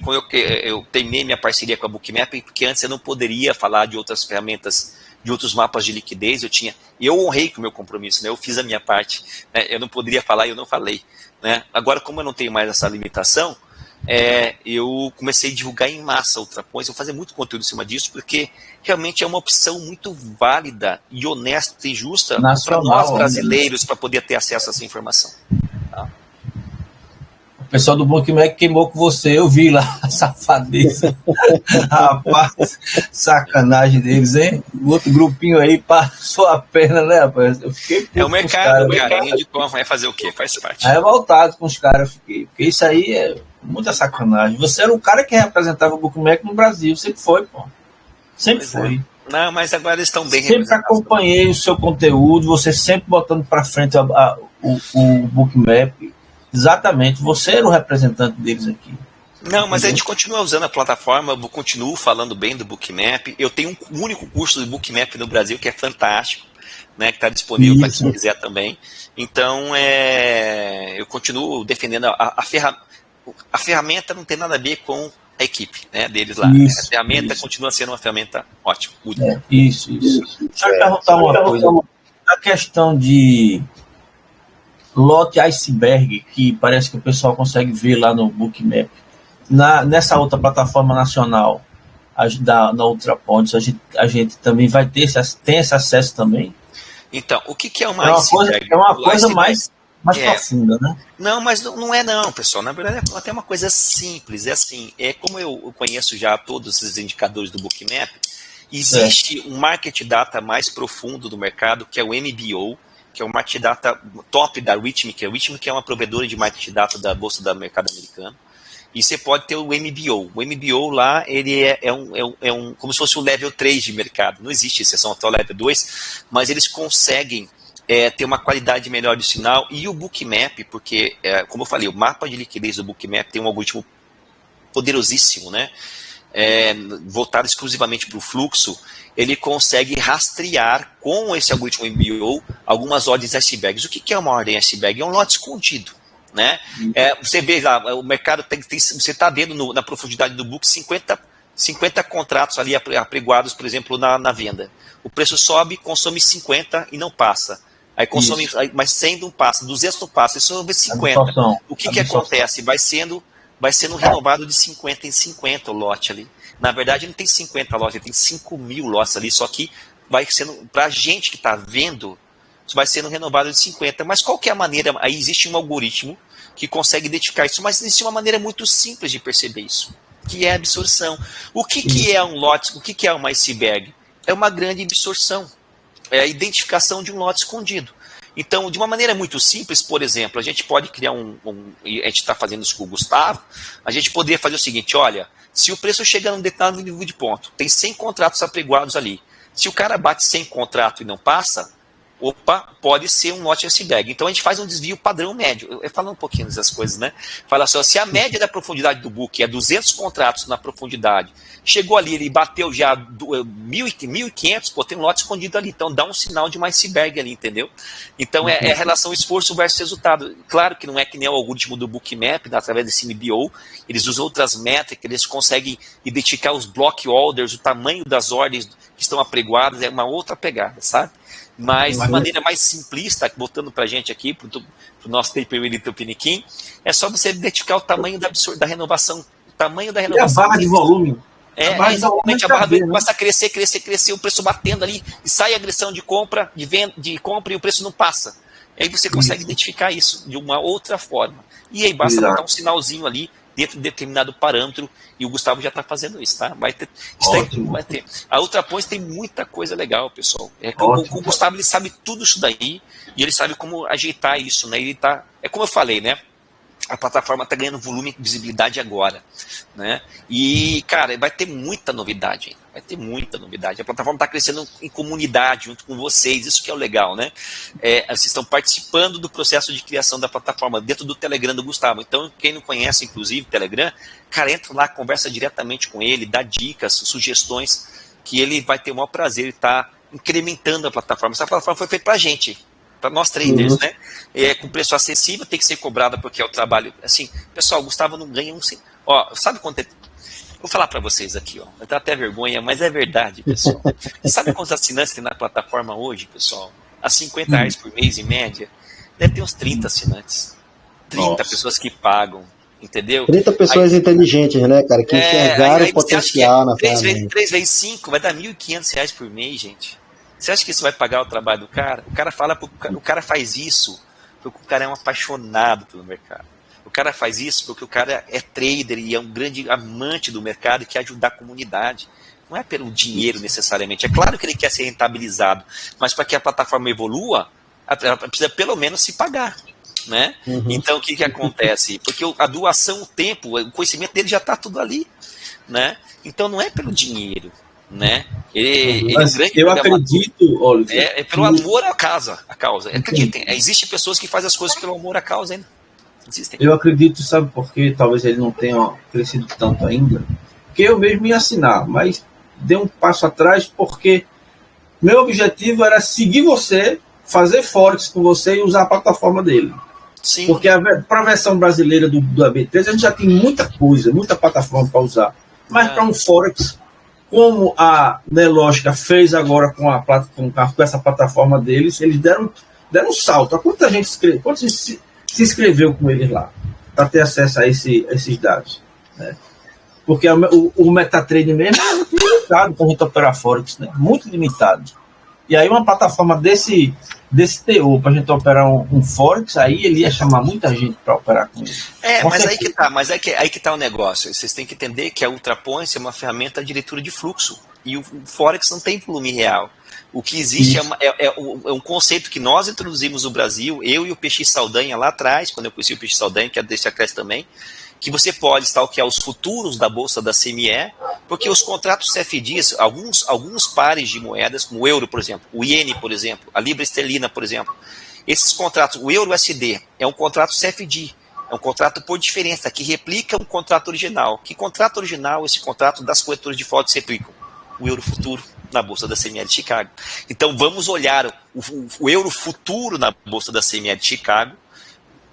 eu terminei minha parceria com a Bookmap, porque antes eu não poderia falar de outras ferramentas, de outros mapas de liquidez, eu honrei com o meu compromisso, né? Eu fiz a minha parte, né? Eu não poderia falar e eu não falei, né? Agora, como eu não tenho mais essa limitação, eu comecei a divulgar em massa UltraPoints, eu vou fazer muito conteúdo em cima disso, porque realmente é uma opção muito válida e honesta e justa para nós brasileiros, para poder ter acesso a essa informação. Tá? O pessoal do Bookmap queimou com você, eu vi lá a safadeza. Rapaz, sacanagem deles, hein? O outro grupinho aí passou a perna, né, rapaz? Eu fiquei o mercado, carinho de como vai fazer o quê? Faz parte. Revoltado com os caras, fiquei. Porque isso aí é muita sacanagem. Você era o cara que representava o Bookmap no Brasil, sempre foi, pô. Sempre foi. Não, mas agora eles estão bem representados. Sempre acompanhei o seu conteúdo, você sempre botando para frente o Bookmap. Exatamente, você era o representante deles aqui. Não, mas a gente continua usando a plataforma, eu continuo falando bem do Bookmap. Eu tenho um único curso do Bookmap no Brasil que é fantástico, né, que está disponível para quem quiser também. Então, eu continuo defendendo a ferramenta. A ferramenta não tem nada a ver com a equipe, né, deles lá. A ferramenta continua sendo uma ferramenta ótima. Isso. Deixa eu perguntar uma coisa. A questão de lote iceberg, que parece que o pessoal consegue ver lá no Bookmap, nessa outra plataforma nacional, na UltraPoints, a gente também vai tem esse acesso também? Então, o que é uma iceberg? É uma coisa mais profunda, né? Não, mas não é não, pessoal. Na verdade, é até uma coisa simples. É assim, como eu conheço já todos esses indicadores do Bookmap, existe um market data mais profundo do mercado, que é o MBO, que é o market data top da Rithmic. A Rithmic é uma provedora de market data da Bolsa do Mercado Americano. E você pode ter o MBO. O MBO lá, ele é como se fosse um level 3 de mercado. Não existe exceção até o level 2, mas eles conseguem ter uma qualidade melhor de sinal. E o Bookmap, porque, como eu falei, o mapa de liquidez do Bookmap tem um algoritmo poderosíssimo, né? Voltado exclusivamente para o fluxo, ele consegue rastrear com esse algoritmo MBO algumas ordens icebergs. O que é uma ordem iceberg? É um lote escondido, né? Você vê lá, o mercado você está vendo na profundidade do book 50 contratos ali apregoados, por exemplo, na venda. O preço sobe, consome 50 e não passa. Aí consome, mas 100 não passa, 200 não passa, isso é 50. O que acontece? Vai sendo renovado de 50 em 50 o lote ali. Na verdade, não tem 50 lotes, tem 5.000 lotes ali, só que vai sendo, para a gente que está vendo, vai sendo renovado de 50. Mas qual que é a maneira? Aí existe um algoritmo que consegue identificar isso, mas existe uma maneira muito simples de perceber isso, que é a absorção. O que é um lote? O que é uma iceberg? É uma grande absorção. É a identificação de um lote escondido. Então, de uma maneira muito simples, por exemplo, a gente pode criar a gente está fazendo isso com o Gustavo, a gente poderia fazer o seguinte, olha, se o preço chega num determinado nível de ponto, tem 100 contratos apregoados ali, se o cara bate 100 contratos e não passa, opa, pode ser um lote iceberg. Então a gente faz um desvio padrão médio. Eu falo um pouquinho dessas coisas, né? Fala só, se a média da profundidade do book é 200 contratos na profundidade, chegou ali, ele bateu já 1.500, pô, tem um lote escondido ali. Então dá um sinal de um iceberg ali, entendeu? Então é a relação esforço versus resultado. Claro que não é que nem o algoritmo do Bookmap, através desse MBO, eles usam outras métricas, eles conseguem identificar os block orders, o tamanho das ordens que estão apregoadas, é uma outra pegada, sabe? Mas de maneira mais simplista, botando pra gente aqui, pro nosso tapered Tupiniquim, é só você identificar o tamanho da renovação. O tamanho da renovação. E a barra de volume. Exatamente, a barra começa a crescer, o preço batendo ali, e sai a agressão de compra, de compra e o preço não passa. E aí você consegue identificar isso de uma outra forma. E aí basta botar um sinalzinho ali, dentro de determinado parâmetro, e o Gustavo já está fazendo isso, tá? Vai ter. A UltraPoints tem muita coisa legal, pessoal. O Gustavo, ele sabe tudo isso daí, e ele sabe como ajeitar isso, né? Ele tá, é como eu falei, né? A plataforma está ganhando volume e visibilidade agora, né? E, cara, vai ter muita novidade, hein? Vai ter muita novidade. A plataforma está crescendo em comunidade, junto com vocês, isso que é o legal, né? Vocês estão participando do processo de criação da plataforma dentro do Telegram do Gustavo. Então, quem não conhece, inclusive, o Telegram, cara, entra lá, conversa diretamente com ele, dá dicas, sugestões, que ele vai ter o maior prazer de estar incrementando a plataforma. Essa plataforma foi feita para a gente, para nós traders, né? Com preço acessível, tem que ser cobrada porque é o trabalho. Assim, pessoal, o Gustavo não ganha um. Ó, sabe quanto é? Vou falar para vocês aqui, ó. Vai dar até vergonha, mas é verdade, pessoal. Sabe quantos assinantes tem na plataforma hoje, pessoal? A R$50 por mês, em média, deve ter uns 30 assinantes. 30 pessoas que pagam, entendeu? 30 pessoas inteligentes, né, cara? Que enxergaram o potencial na ferramenta. 3 vezes 5 vai dar R$1.500 por mês, gente. Você acha que isso vai pagar o trabalho do cara? O cara fala, o cara faz isso porque o cara é um apaixonado pelo mercado. O cara faz isso porque o cara é trader e é um grande amante do mercado e quer ajudar a comunidade. Não é pelo dinheiro necessariamente. É claro que ele quer ser rentabilizado, mas para que a plataforma evolua, ela precisa pelo menos se pagar, né? Então o que acontece? Porque a doação, o tempo, o conhecimento dele já está tudo ali, né? Então não é pelo dinheiro, né? Eu acredito, Oliver, é pelo amor à causa. Acreditem, existem pessoas que fazem as coisas pelo amor à causa ainda. Existem. Eu acredito, sabe por quê? Talvez ele não tenha crescido tanto ainda. Porque eu mesmo ia assinar, mas dei um passo atrás porque meu objetivo era seguir você, fazer Forex com você e usar a plataforma dele. Sim. Porque para a versão brasileira do AB3 a gente já tem muita coisa, muita plataforma para usar. Mas para um Forex, como a Nelógica fez agora com essa plataforma deles, eles deram um salto. A quanta gente se inscreveu com eles lá para ter acesso a esses dados, né? Porque o MetaTrader mesmo é muito limitado para a gente operar Forex, né? Muito limitado. E aí uma plataforma desse teor para a gente operar um Forex, aí ele ia chamar muita gente para operar com ele. Mas aí que tá o negócio. Vocês têm que entender que a UltraPoints é uma ferramenta de leitura de fluxo e o Forex não tem volume real. O que existe é um conceito que nós introduzimos no Brasil, eu e o PX Saldanha lá atrás, quando eu conheci o PX Saldanha, que é desse acréscimo também, que você pode stalkear os futuros da bolsa da CME, porque os contratos CFDs, alguns pares de moedas, como o euro, por exemplo, o iene, por exemplo, a libra esterlina, por exemplo, esses contratos, o euro USD, é um contrato CFD, é um contrato por diferença, que replica um contrato original. Que contrato original esse contrato das corretoras de Forex replicam? O euro futuro na bolsa da CME de Chicago. Então vamos olhar o euro futuro na bolsa da CME de Chicago,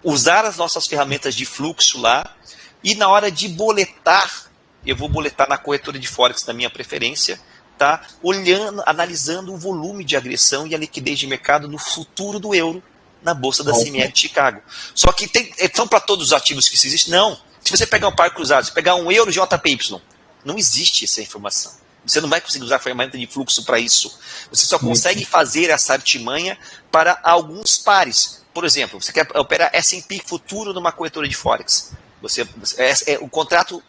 usar as nossas ferramentas de fluxo lá, e na hora de boletar, eu vou boletar na corretora de Forex da minha preferência, tá? Olhando, analisando o volume de agressão e a liquidez de mercado no futuro do euro na bolsa da CME de Chicago. Só que são para todos os ativos que existem? Não. Se você pegar um par cruzado, se pegar um euro JPY, não existe essa informação. Você não vai conseguir usar a ferramenta de fluxo para isso. Você só consegue fazer essa artimanha para alguns pares. Por exemplo, você quer operar S&P futuro numa corretora de Forex. O contrato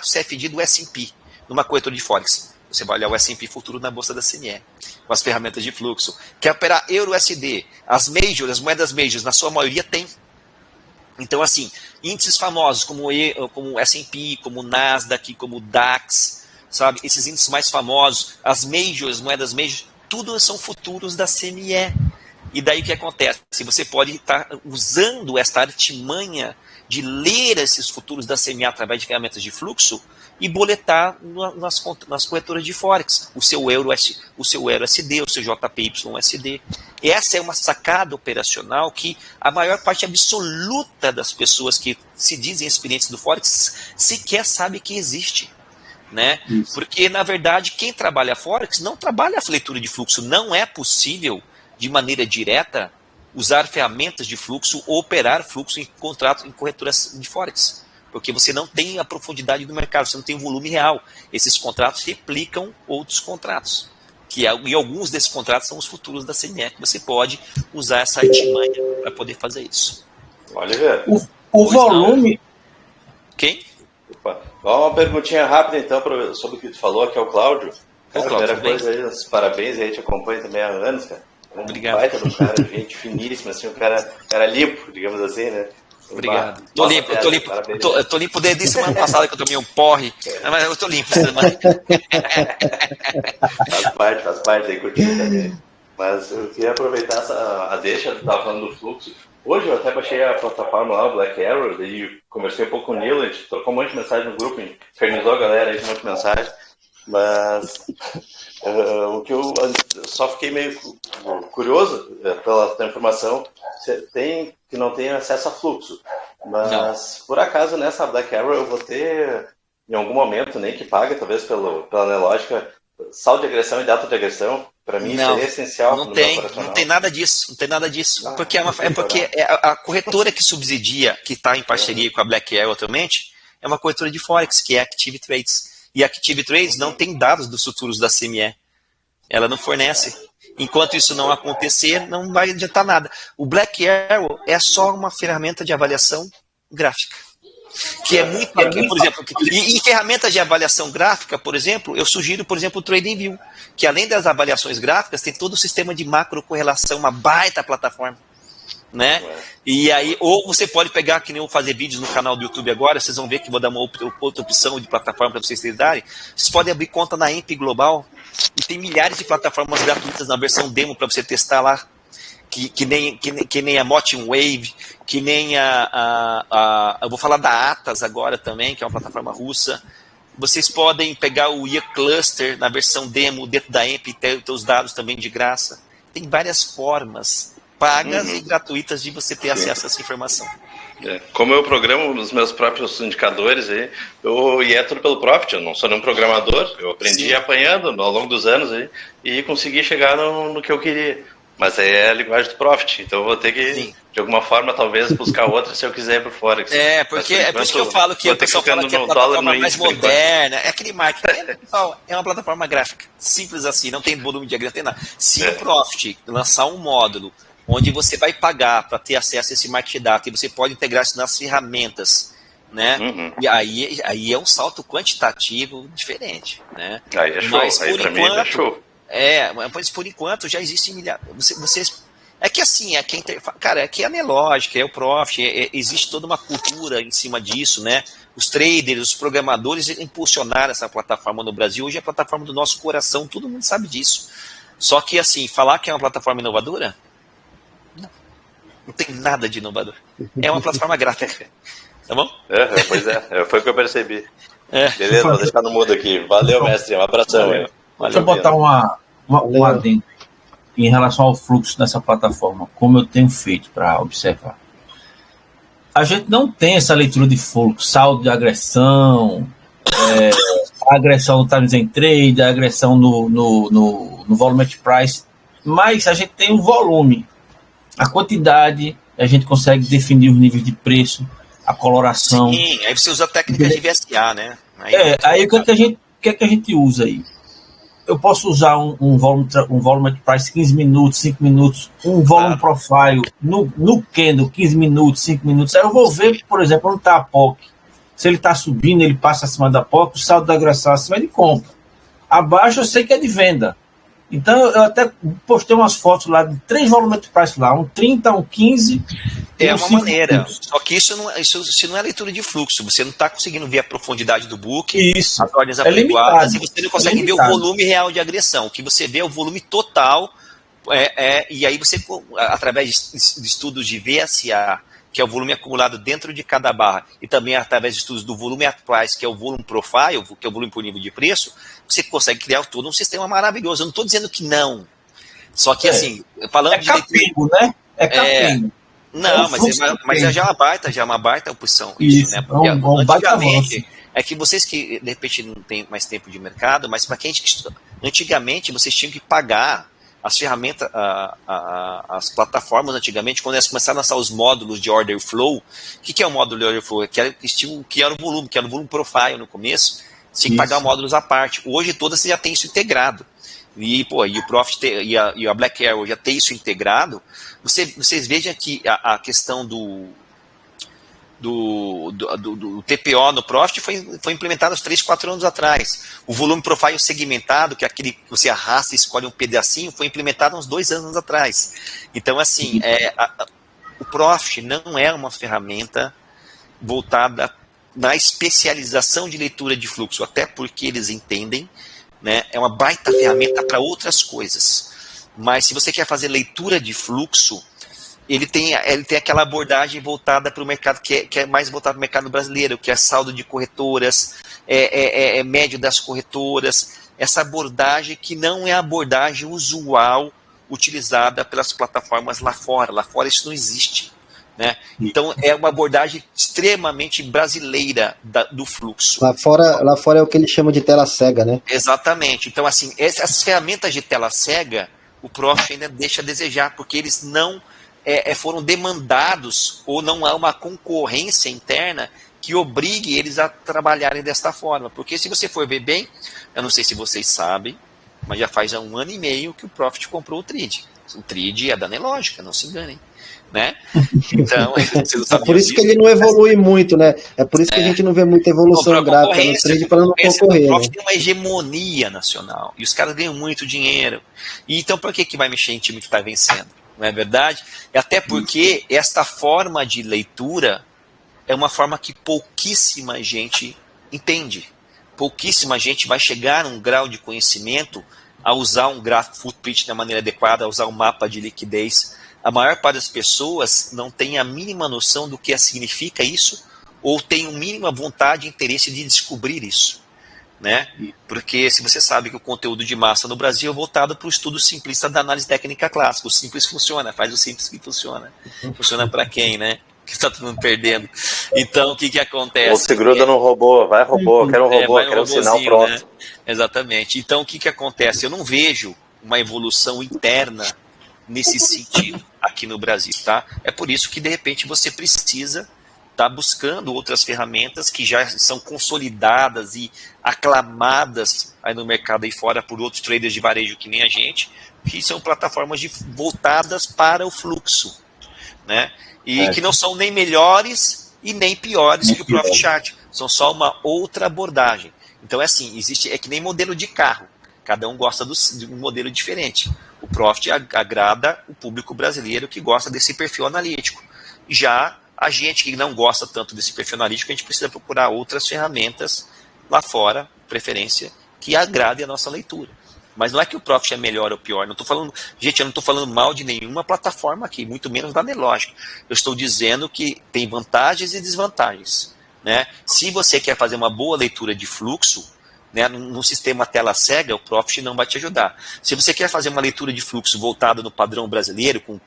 CFD do S&P numa corretora de Forex. Você vai olhar o S&P futuro na bolsa da CME, com as ferramentas de fluxo. Quer operar Euro-USD? As moedas majors, na sua maioria, tem. Então, assim, índices famosos como o S&P, como o Nasdaq, como o DAX, sabe? Esses índices mais famosos, as moedas majors, tudo são futuros da CME. E daí o que acontece? Você pode estar usando esta artimanha de ler esses futuros da CME através de ferramentas de fluxo e boletar nas corretoras de Forex, o seu Euro SD, o seu JPYSD. Essa é uma sacada operacional que a maior parte absoluta das pessoas que se dizem experientes do Forex sequer sabe que existe. Né? Porque, na verdade, quem trabalha Forex não trabalha a leitura de fluxo. Não é possível, de maneira direta, usar ferramentas de fluxo ou operar fluxo em contrato em corretoras de Forex. Porque você não tem a profundidade do mercado, você não tem o volume real. Esses contratos replicam outros contratos. E alguns desses contratos são os futuros da CME, que você pode usar essa artimanha para poder fazer isso. Olha, ver. O volume... Quem? Opa. Uma perguntinha rápida, então, sobre o que tu falou, que é o Cláudio. Cara, Cláudio, primeira coisa aí, os parabéns aí, te acompanho também há anos, cara. Obrigado. Baita do cara, gente finíssima, assim, um cara limpo, digamos assim, né? Obrigado. Tô limpo desde semana passada que eu tomei um porre, mas eu tô limpo. faz parte aí, curtindo também. Mas eu queria aproveitar a deixa, eu tava falando do fluxo. Hoje eu até baixei a plataforma lá, o Black Arrow, daí conversei um pouco com o Nilo, a gente trocou um monte de mensagem no grupo, infernizou a galera aí com um monte de mensagem, mas o que eu só fiquei meio curioso pela tua informação, tem que não tem acesso a fluxo, mas não. Por acaso nessa Black Arrow eu vou ter em algum momento, nem que paga, talvez pela Nelogica, saldo de agressão e data de agressão. Para mim isso é essencial. Não tem nada disso, porque a corretora que subsidia, que está em parceria com a Black Arrow atualmente, é uma corretora de Forex, que é a Active Trades. E a Active Trades não tem dados dos futuros da CME. Ela não fornece. Enquanto isso não acontecer, não vai adiantar nada. O Black Arrow é só uma ferramenta de avaliação gráfica. Que é muito, por exemplo, em ferramentas de avaliação gráfica, por exemplo, eu sugiro, por exemplo, o TradingView, que além das avaliações gráficas, tem todo o sistema de macro correlação, uma baita plataforma, né? E aí, ou você pode pegar, que nem eu vou fazer vídeos no canal do YouTube agora, vocês vão ver que vou dar uma outra opção de plataforma para vocês darem. Vocês podem abrir conta na EMP Global, e tem milhares de plataformas gratuitas na versão demo para você testar lá. Que nem a Motion Wave, que nem eu vou falar da Atas agora também, que é uma plataforma russa. Vocês podem pegar o IA Cluster na versão demo dentro da EMP e ter os dados também de graça. Tem várias formas pagas e gratuitas de você ter acesso a essa informação. Como eu programo os meus próprios indicadores, e é tudo pelo Profit, eu não sou nenhum programador, eu aprendi apanhando ao longo dos anos e consegui chegar no que eu queria. Mas aí é a linguagem do Profit, então eu vou ter que, de alguma forma, talvez buscar outra se eu quiser ir pro Forex. É por isso que eu falo que o pessoal fala que é a plataforma mais moderna, é aquele marketing. Pessoal, é uma plataforma gráfica, simples assim, não tem volume de agressão, não tem nada. Se o Profit lançar um módulo onde você vai pagar para ter acesso a esse market data e você pode integrar isso nas ferramentas, né? E aí é um salto quantitativo diferente, né? Aí é show, mas aí para mim é show. Mas por enquanto já existem milhares. Vocês, é que assim, cara, é que é a Nelogica, é o Profit, existe toda uma cultura em cima disso, né? Os traders, os programadores impulsionaram essa plataforma no Brasil. Hoje é a plataforma do nosso coração, todo mundo sabe disso. Só que assim, falar que é uma plataforma inovadora, não tem nada de inovador. É uma plataforma gráfica. Tá bom? Pois foi o que eu percebi. Beleza, vou deixar no mudo aqui. Valeu, mestre. Um abração. Deixa eu botar um adendo em relação ao fluxo dessa plataforma, como eu tenho feito para observar. A gente não tem essa leitura de fluxo, saldo de agressão, a agressão no Times and Trade, a agressão no volumetric price, mas a gente tem o volume, a quantidade, a gente consegue definir os níveis de preço, a coloração. Sim, aí você usa técnicas de VSA, né? Aí o que é que a gente usa aí? Eu posso usar um volume price 15 minutos, 5 minutos, um volume profile no candle 15 minutos, 5 minutos. Aí eu vou ver, por exemplo, onde está a POC. Se ele está subindo, ele passa acima da POC, o saldo da agressão acima, ele compra. Abaixo eu sei que é de venda. Então, eu até postei umas fotos lá de 3 volumetric price lá, um 30, um 15. É um uma 5 maneira. fluxo. Só que isso não é leitura de fluxo. Você não está conseguindo ver a profundidade do book, Isso. as ordens É apregoadas, limitado. e você não consegue ver o volume real de agressão. O que você vê é o volume total. E aí você, através de estudos de VSA, que é o volume acumulado dentro de cada barra, e também através de estudos do volume at price, que é o volume profile, que é o volume por nível de preço, você consegue criar todo um sistema maravilhoso. Eu não estou dizendo que não. Só que, assim, falando de capengo, né? É capengo. Não, mas já é uma baita opção isso, né? Porque Antigamente, é que vocês que, de repente, não tem mais tempo de mercado, mas para quem antigamente vocês tinham que pagar as ferramentas, as plataformas antigamente, quando elas começaram a lançar os módulos de order flow. O que é o módulo de order flow? Que era o volume profile no começo, você tinha que pagar módulos à parte. Hoje todas você já tem isso integrado. E o Profit e a Black Arrow já tem isso integrado. Vocês vejam que a questão do TPO no Profit foi implementado uns 3, 4 anos atrás. O volume profile segmentado, que é aquele que você arrasta e escolhe um pedacinho, foi implementado uns 2 anos atrás. Então, assim, o Profit não é uma ferramenta voltada na especialização de leitura de fluxo, até porque eles entendem, né, é uma baita ferramenta para outras coisas. Mas se você quer fazer leitura de fluxo, ele tem aquela abordagem voltada para o mercado, que é mais voltado para o mercado brasileiro, que é saldo de corretoras, médio das corretoras, essa abordagem que não é a abordagem usual utilizada pelas plataformas lá fora. Lá fora isso não existe. Né? Então é uma abordagem extremamente brasileira do fluxo. Lá fora é o que eles chamam de tela cega, né? Exatamente. Então, assim, essas ferramentas de tela cega, o Profit ainda deixa a desejar, porque eles não foram demandados, ou não há uma concorrência interna que obrigue eles a trabalharem desta forma. Porque se você for ver bem, eu não sei se vocês sabem, mas já faz 1 ano e meio que o Profit comprou o Trade. O Trade é da Nelogica, não se enganem. Né? Então, é por isso que ele não evolui muito, né? É por isso que a gente não vê muita evolução gráfica no Trade para não concorrer. O Profit tem uma hegemonia nacional e os caras ganham muito dinheiro. E então, por que vai mexer em time que está vencendo? Não é verdade? Até porque esta forma de leitura é uma forma que pouquíssima gente entende. Pouquíssima gente vai chegar a um grau de conhecimento a usar um gráfico footprint da maneira adequada, a usar um mapa de liquidez. A maior parte das pessoas não tem a mínima noção do que significa isso, ou tem a mínima vontade e interesse de descobrir isso. Né? Porque se você sabe que o conteúdo de massa no Brasil é voltado para o estudo simplista da análise técnica clássica. O simples funciona, faz o simples que funciona. Funciona para quem, né? Que está todo mundo perdendo. Então, o que acontece? Ou se gruda no robô, vai robô, quero um robô, quero um sinal pronto. Né? Exatamente. Então, o que acontece? Eu não vejo uma evolução interna nesse sentido aqui no Brasil, tá? É por isso que, de repente, você precisa estar buscando outras ferramentas que já são consolidadas e aclamadas aí no mercado aí fora por outros traders de varejo que nem a gente, que são plataformas voltadas para o fluxo, né? E que não são nem melhores e nem piores que o Profit Chart, são só uma outra abordagem. Então é assim, é que nem modelo de carro, cada um gosta de um modelo diferente. O Profit agrada o público brasileiro que gosta desse perfil analítico. Já a gente que não gosta tanto desse perfil analítico, a gente precisa procurar outras ferramentas lá fora, preferência, que agradem a nossa leitura. Mas não é que o Profit é melhor ou pior. Não tô falando, gente, eu não estou falando mal de nenhuma plataforma aqui, muito menos da Nelogica. Eu estou dizendo que tem vantagens e desvantagens. Né? Se você quer fazer uma boa leitura de fluxo, né, no sistema tela cega, o Profit não vai te ajudar. Se você quer fazer uma leitura de fluxo voltada no padrão brasileiro, com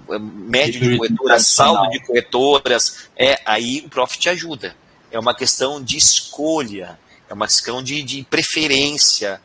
médio de corretoras, saldo de corretoras, aí o Profit te ajuda. É uma questão de escolha, é uma questão de preferência,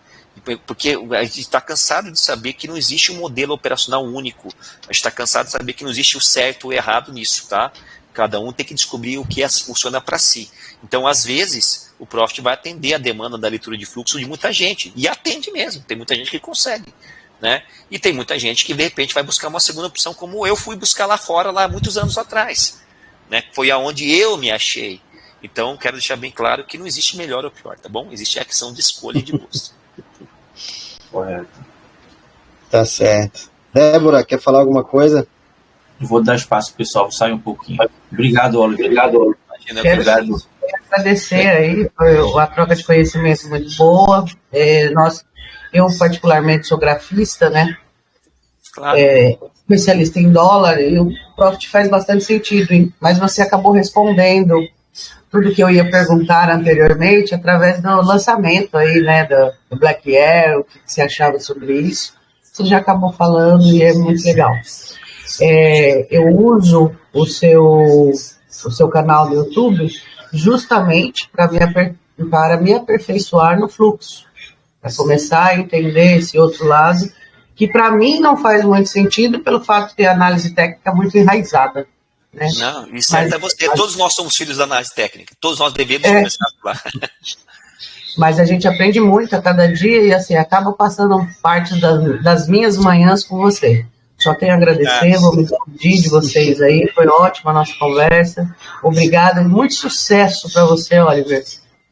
porque a gente está cansado de saber que não existe um modelo operacional único, a gente está cansado de saber que não existe o certo ou o errado nisso, tá? Cada um tem que descobrir o que funciona para si. Então, às vezes, o Profit vai atender a demanda da leitura de fluxo de muita gente. E atende mesmo. Tem muita gente que consegue. Né? E tem muita gente que, de repente, vai buscar uma segunda opção, como eu fui buscar lá fora, lá muitos anos atrás. Né? Foi aonde eu me achei. Então, quero deixar bem claro que não existe melhor ou pior, tá bom? Existe a questão de escolha e de gosto. Correto. Tá certo. Débora, quer falar alguma coisa? Eu vou dar espaço pro pessoal, sair um pouquinho. Obrigado, Oliver. Imagina, Quero agradecer aí, foi a troca de conhecimento muito boa. Eu particularmente sou grafista, né? Claro. Especialista em dólar, e o Profit faz bastante sentido, hein? Mas você acabou respondendo tudo que eu ia perguntar anteriormente através do lançamento aí, né, do Black Air, o que você achava sobre isso. Você já acabou falando e é muito legal. Eu uso o seu canal no YouTube justamente para me aperfeiçoar no fluxo, para começar a entender esse outro lado, que para mim não faz muito sentido pelo fato de ter análise técnica muito enraizada. Né? Não, isso é você. Todos nós somos filhos da análise técnica. Todos nós devemos começar lá. Mas a gente aprende muito a cada dia e assim, acaba passando parte das minhas manhãs com você. Só tenho a agradecer, vou me despedir de vocês aí. Foi ótima a nossa conversa. Obrigado e muito sucesso para você, Oliver.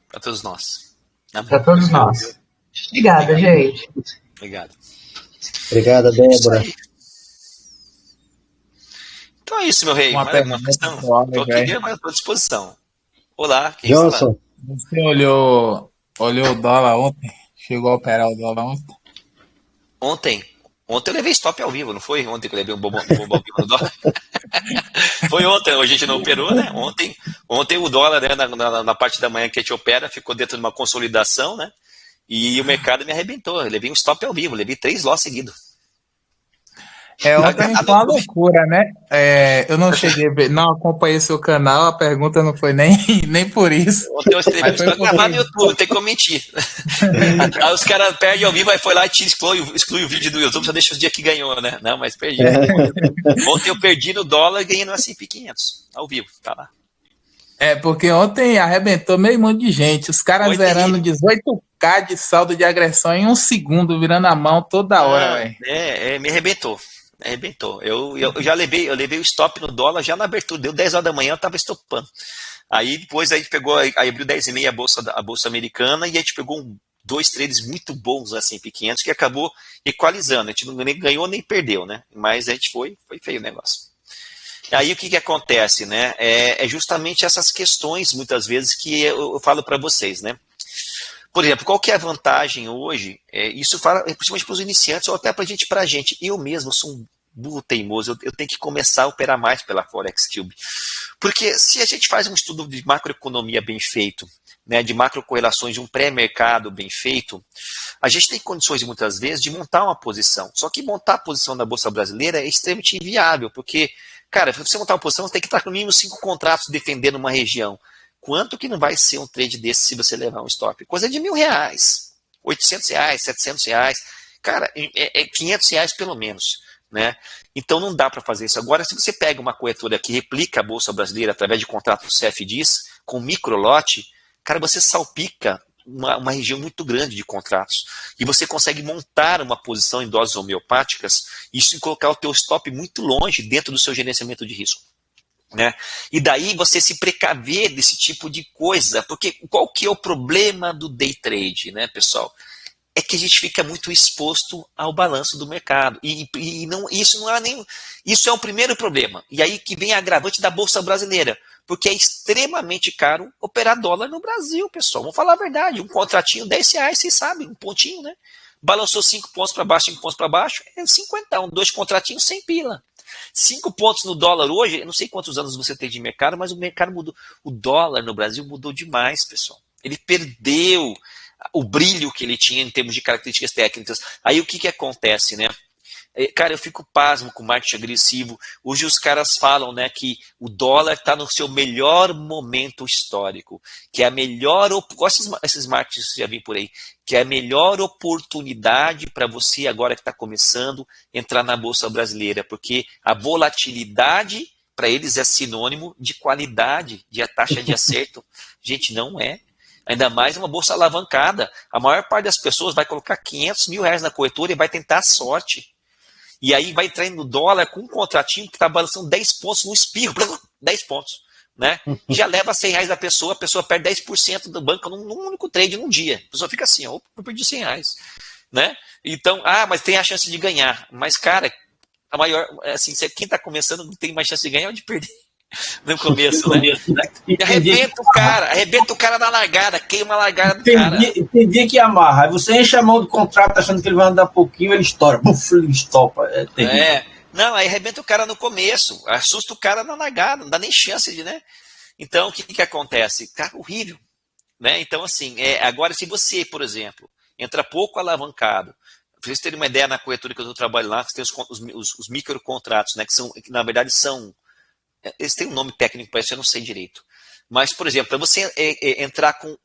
Para todos nós. Para todos nós. Obrigada, gente. Obrigado. Obrigada, Débora. Então é isso, meu rei. Uma questão? Estou aqui à sua disposição. Olá, quem Johnson. Você olhou o dólar ontem? Chegou a operar o dólar ontem? Ontem eu levei stop ao vivo, não foi? Ontem que eu levei um bobo ao vivo no dólar. Foi ontem, a gente não operou, né? Ontem o dólar, né, na parte da manhã que a gente opera, ficou dentro de uma consolidação, né? E o mercado me arrebentou. Eu levei um stop ao vivo, levei 3 loss seguidos. Ontem foi uma loucura, né? Eu não cheguei a ver, não acompanhei seu canal, a pergunta não foi nem por isso. Ontem eu escrevi um gravado no YouTube, não tem como mentir. Aí os caras perdem ao vivo, aí foi lá e exclui o vídeo do YouTube, só deixa os dias que ganhou, né? Não, mas perdi. Ontem eu perdi no dólar e ganhei no S&P 500, ao vivo, tá lá. Porque ontem arrebentou meio monte de gente, os caras zerando 18k de saldo de agressão em 1 segundo, virando a mão toda hora, velho. Me arrebentou. Eu já levei o stop no dólar já na abertura, deu 10 horas da manhã, eu tava estopando. Aí depois a gente pegou, aí abriu 10h30 a bolsa americana e a gente pegou 2 trades muito bons assim, pequenos, que acabou equalizando. A gente não nem ganhou nem perdeu, né? Mas a gente foi feio o negócio. Aí o que acontece, né? É justamente essas questões, muitas vezes, que eu falo para vocês, né? Por exemplo, qual que é a vantagem hoje? Isso fala principalmente para os iniciantes ou até para a gente. Eu mesmo sou um burro teimoso, eu tenho que começar a operar mais pela Forex Cube. Porque se a gente faz um estudo de macroeconomia bem feito, né, de macrocorrelações de um pré-mercado bem feito, a gente tem condições, muitas vezes, de montar uma posição. Só que montar a posição na Bolsa Brasileira é extremamente inviável, porque, cara, para você montar uma posição, você tem que estar com no mínimo 5 contratos defendendo uma região. Quanto que não vai ser um trade desse se você levar um stop? Coisa de R$1.000, R$800, R$700, cara, R$500 pelo menos, né? Então não dá para fazer isso. Agora, se você pega uma corretora que replica a Bolsa Brasileira através de contratos CFDs, com micro lote, cara, você salpica uma região muito grande de contratos. E você consegue montar uma posição em doses homeopáticas, isso em colocar o teu stop muito longe dentro do seu gerenciamento de risco. Né? E daí você se precaver desse tipo de coisa, porque qual que é o problema do day trade, né, pessoal? É que a gente fica muito exposto ao balanço do mercado, e não, isso é o primeiro problema, e aí que vem a agravante da Bolsa Brasileira, porque é extremamente caro operar dólar no Brasil, pessoal, vamos falar a verdade, um contratinho R$10, vocês sabem, um pontinho, né? Balançou 5 pontos para baixo, 5 pontos para baixo, é 50, 2 contratinhos sem pila. 5 pontos no dólar hoje, eu não sei quantos anos você tem de mercado, mas o mercado mudou. O dólar no Brasil mudou demais, pessoal. Ele perdeu o brilho que ele tinha em termos de características técnicas. Aí o que acontece, né? Cara, eu fico pasmo com o marketing agressivo. Hoje os caras falam, né, que o dólar está no seu melhor momento histórico, que é a melhor, esses marketings já vêm por aí, que é a melhor oportunidade para você agora que está começando entrar na Bolsa Brasileira, porque a volatilidade para eles é sinônimo de qualidade, de a taxa de acerto. Gente, não é. Ainda mais uma bolsa alavancada. A maior parte das pessoas vai colocar R$500 mil na corretora e vai tentar a sorte. E aí vai entrar no dólar com um contratinho que está balançando 10 pontos no espirro. 10 pontos. Né? E já leva R$100 da pessoa, a pessoa perde 10% do banco num único trade num dia. A pessoa fica assim, eu perdi R$100. né? Então, mas tem a chance de ganhar. Mas, cara, a maior, assim, quem está começando não tem mais chance de ganhar ou de perder no começo, né? E arrebenta o cara na largada, queima a largada do cara. Tem dia que amarra, aí você enche a mão do contrato achando que ele vai andar pouquinho, ele estoura, buf, ele estopa. Não, aí arrebenta o cara no começo, assusta o cara na largada, não dá nem chance de, né? Então, o que acontece? Cara, horrível, né? Então, assim, agora se você, por exemplo, entra pouco alavancado, para vocês terem uma ideia, na corretora que eu trabalho lá, que tem os microcontratos, né, que na verdade eles têm um nome técnico para isso, eu não sei direito. Mas, por exemplo, para você entrar com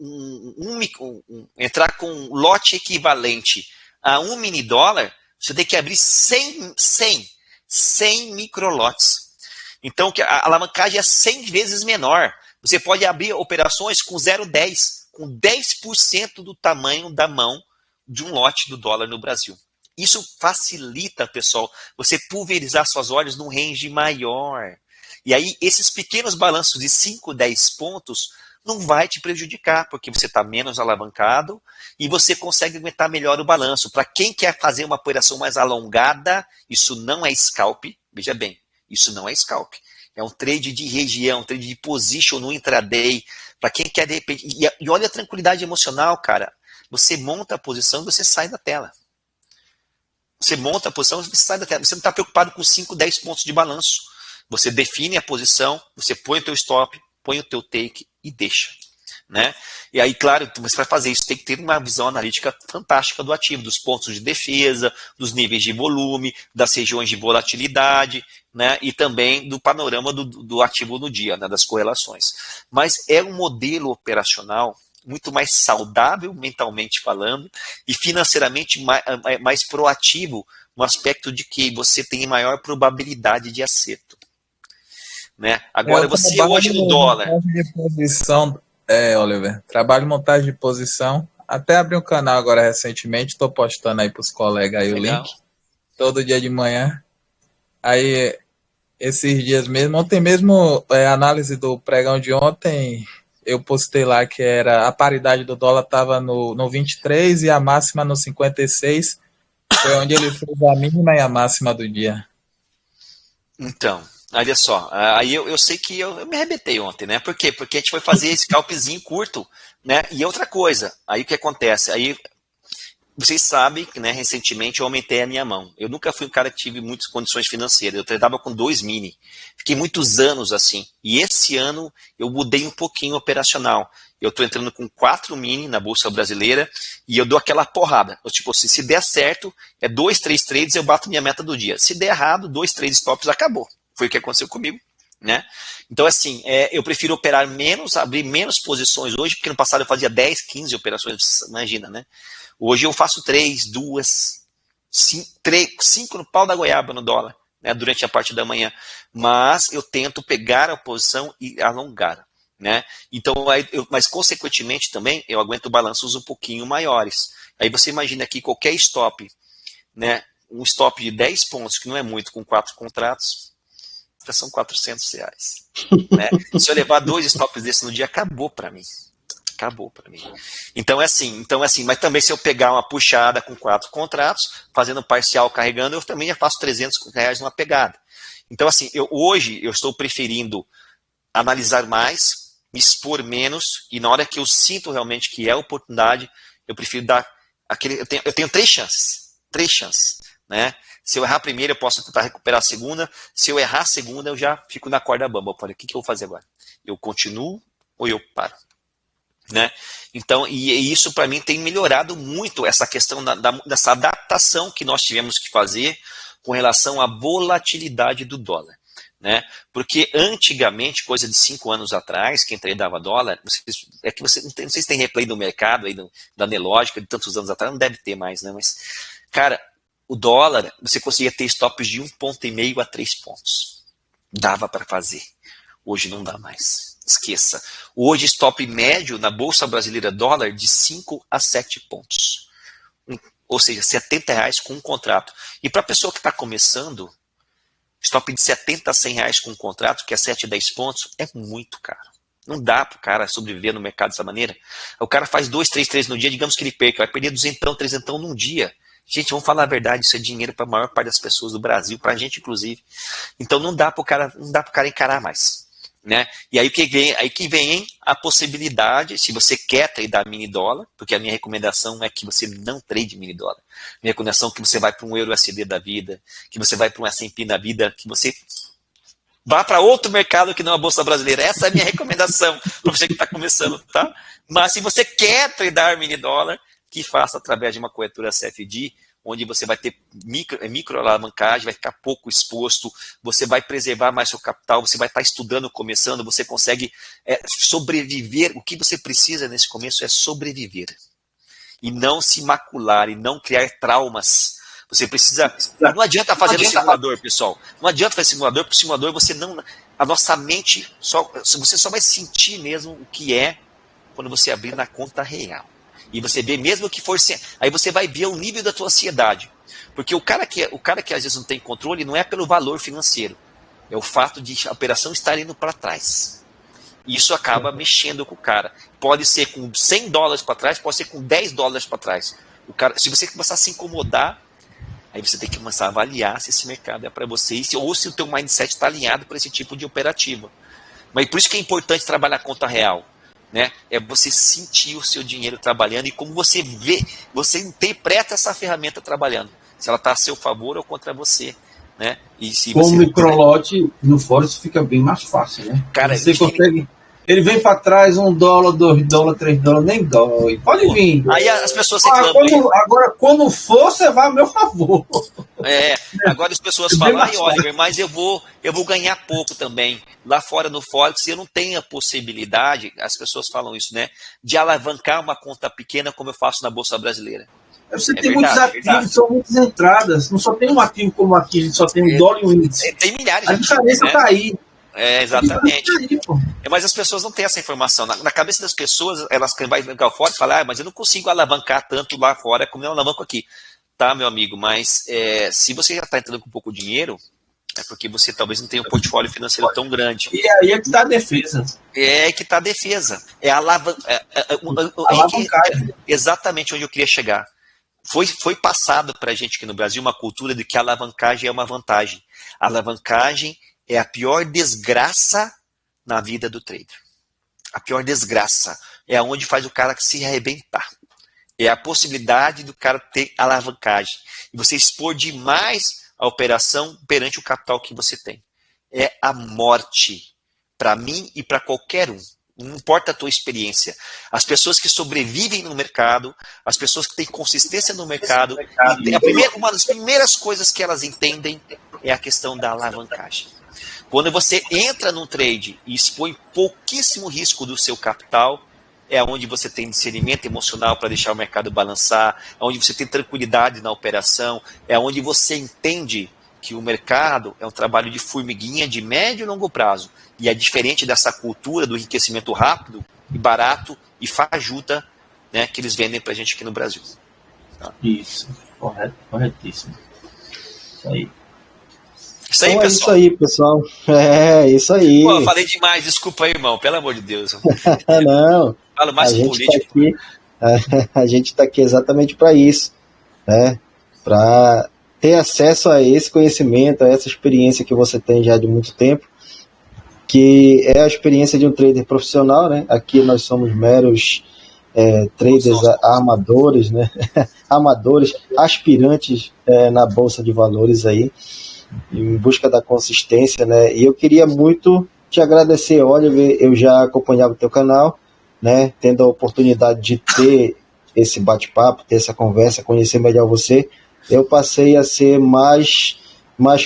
entrar com um lote equivalente a $1 mini, você tem que abrir 100 microlotes. Então, a alavancagem é 100 vezes menor. Você pode abrir operações com 0,10, com 10% do tamanho da mão de um lote do dólar no Brasil. Isso facilita, pessoal, você pulverizar suas ordens num range maior. E aí, esses pequenos balanços de 5, 10 pontos não vai te prejudicar, porque você está menos alavancado e você consegue aguentar melhor o balanço. Para quem quer fazer uma operação mais alongada, isso não é scalp, veja bem, isso não é scalp. É um trade de região, um trade de position no intraday. Para quem quer, de repente. E olha a tranquilidade emocional, cara. Você monta a posição e você sai da tela. Você monta a posição e você sai da tela. Você não está preocupado com 5, 10 pontos de balanço. Você define a posição, você põe o teu stop, põe o teu take e deixa. Né? E aí, claro, você vai fazer isso, tem que ter uma visão analítica fantástica do ativo, dos pontos de defesa, dos níveis de volume, das regiões de volatilidade, né? E também do panorama do ativo no dia, né? Das correlações. Mas é um modelo operacional muito mais saudável, mentalmente falando, e financeiramente mais proativo, no aspecto de que você tem maior probabilidade de acerto. Né? Agora, você hoje no dólar... Oliver, trabalho montagem de posição, até abri um canal agora recentemente, estou postando aí para os colegas aí Legal. o link, todo dia de manhã. Aí, esses dias mesmo, ontem mesmo, análise do pregão de ontem, eu postei lá que era a paridade do dólar estava no 23 e a máxima no 56, foi onde ele fez a mínima e a máxima do dia. Então, olha só, aí eu sei que eu me arrebentei ontem, né? Por quê? Porque a gente foi fazer esse scalpzinho curto, né? E outra coisa, aí o que acontece? Aí vocês sabem que, né, recentemente eu aumentei a minha mão. Eu nunca fui um cara que tive muitas condições financeiras. Eu tratava com 2 mini. Fiquei muitos anos assim. E esse ano eu mudei um pouquinho o operacional. Eu estou entrando com 4 mini na Bolsa Brasileira e eu dou aquela porrada. Tipo, se der certo, 2, 3 trades, eu bato minha meta do dia. Se der errado, 2, 3 stops, acabou. Foi o que aconteceu comigo. Né? Então, assim, eu prefiro operar menos, abrir menos posições hoje, porque no passado eu fazia 10, 15 operações, imagina, né? Hoje eu faço 3, 2, 5 no pau da goiaba no dólar, né, durante a parte da manhã. Mas eu tento pegar a posição e alongar. Né? Então, mas consequentemente também eu aguento balanços um pouquinho maiores. Aí você imagina aqui qualquer stop, né, um stop de 10 pontos, que não é muito, com 4 contratos, já são R$400. Né? Se eu levar 2 stops desse no dia, acabou para mim. Acabou para mim. Então é assim, mas também se eu pegar uma puxada com 4 contratos, fazendo parcial, carregando, eu também já faço R$300 numa pegada. Então assim, hoje eu estou preferindo analisar mais, me expor menos, e na hora que eu sinto realmente que é oportunidade, eu prefiro dar aquele... Eu tenho 3 chances. 3 chances. Né? Se eu errar a primeira, eu posso tentar recuperar a segunda. Se eu errar a segunda, eu já fico na corda bamba. Eu falei, o que eu vou fazer agora? Eu continuo ou eu paro? Né? Então, e isso para mim tem melhorado muito essa questão dessa adaptação que nós tivemos que fazer com relação à volatilidade do dólar. Né? Porque antigamente, coisa de 5 anos atrás, quem tradava dólar, não sei se tem replay do mercado aí da Nelógica de tantos anos atrás, não deve ter mais, né? Mas, cara, o dólar, você conseguia ter stops de 1,5 a 3 pontos. Dava para fazer. Hoje não dá mais. Esqueça. Hoje, stop médio na Bolsa Brasileira dólar de 5 a 7 pontos. Ou seja, R$70 com um contrato. E para a pessoa que está começando, stop de R$70 a R$100 com um contrato, que é 7 a 10 pontos, é muito caro. Não dá pro cara sobreviver no mercado dessa maneira. O cara faz 2, 3 trades no dia, digamos que ele perca, vai perder 200, 300 num dia. Gente, vamos falar a verdade, isso é dinheiro para a maior parte das pessoas do Brasil, para a gente inclusive. Então não dá pro cara encarar mais. Né? E aí que vem a possibilidade, se você quer tradear mini dólar, porque a minha recomendação é que você não trade mini dólar. Minha recomendação é que você vai para um EURUSD da vida, que você vai para um S&P da vida, que você vá para outro mercado que não a Bolsa Brasileira. Essa é a minha recomendação para você que está começando, tá? Mas se você quer tradear mini dólar, que faça através de uma corretora CFD, onde você vai ter micro alavancagem, vai ficar pouco exposto, você vai preservar mais seu capital, você vai estar estudando, começando, você consegue sobreviver. O que você precisa nesse começo é sobreviver. E não se macular, e não criar traumas. Você precisa... Não adianta fazer no simulador, pessoal. Não adianta fazer simulador, porque o simulador você não... A nossa mente, você só vai sentir mesmo o que é quando você abrir na conta real. E você vê, mesmo que for... Aí você vai ver o nível da tua ansiedade. Porque o cara que às vezes não tem controle não é pelo valor financeiro. É o fato de a operação estar indo para trás. E isso acaba mexendo com o cara. Pode ser com $100 para trás, pode ser com $10 para trás. O cara, se você começar a se incomodar, aí você tem que começar a avaliar se esse mercado é para você, ou se o teu mindset está alinhado para esse tipo de operativa. Mas por isso que é importante trabalhar a conta real. Né? É você sentir o seu dinheiro trabalhando e como você vê, você interpreta essa ferramenta trabalhando. Se ela está a seu favor ou contra você. Né? E se com você... o microlote no Forex fica bem mais fácil, né? Cara, você consegue. Ele vem para trás, $1, $2, $3, nem dói. Pode vir. Aí as pessoas reclamam. Agora, quando for, você vai a meu favor. Agora as pessoas falam, Oliver, mas eu vou ganhar pouco também. Lá fora no Forex, eu não tenho a possibilidade, as pessoas falam isso, né? De alavancar uma conta pequena como eu faço na Bolsa Brasileira. Você tem muitos ativos, são muitas entradas. Não só tem um ativo como aqui, a gente só tem um dólar e um índice. Tem milhares de ativos. A diferença está aí. Exatamente. Mas as pessoas não têm essa informação. Na cabeça das pessoas, elas vai ligar o Forex e falar, mas eu não consigo alavancar tanto lá fora como eu alavanco aqui. Tá, meu amigo, mas se você já está entrando com pouco dinheiro, é porque você talvez não tenha um portfólio financeiro tão grande. E aí é que está a defesa. É que está a defesa. É exatamente onde eu queria chegar. Foi passado para a gente aqui no Brasil uma cultura de que a alavancagem é uma vantagem. A alavancagem é a pior desgraça na vida do trader. A pior desgraça é onde faz o cara se arrebentar. É a possibilidade do cara ter alavancagem. E você expor demais a operação perante o capital que você tem. É a morte. Para mim e para qualquer um. Não importa a tua experiência. As pessoas que sobrevivem no mercado, as pessoas que têm consistência no mercado, uma das primeiras coisas que elas entendem é a questão da alavancagem. Quando você entra num trade e expõe pouquíssimo risco do seu capital, é onde você tem discernimento emocional para deixar o mercado balançar, é onde você tem tranquilidade na operação, é onde você entende que o mercado é um trabalho de formiguinha de médio e longo prazo. E é diferente dessa cultura do enriquecimento rápido e barato e fajuta, né, que eles vendem para a gente aqui no Brasil. Tá? Isso, corretíssimo. Isso aí. Isso aí, então, pessoal. É isso aí, pessoal. É isso aí. Pô, eu falei demais, desculpa aí, irmão, pelo amor de Deus. Não. Falo mais a político. A gente está aqui exatamente para isso, né? Para ter acesso a esse conhecimento, a essa experiência que você tem já de muito tempo, que é a experiência de um trader profissional, né? Aqui nós somos meros traders armadores, né? Amadores, aspirantes na Bolsa de Valores aí, em busca da consistência, né? E eu queria muito te agradecer, Oliver, eu já acompanhava o teu canal, né? Tendo a oportunidade de ter esse bate-papo, ter essa conversa, conhecer melhor você, eu passei a ser mais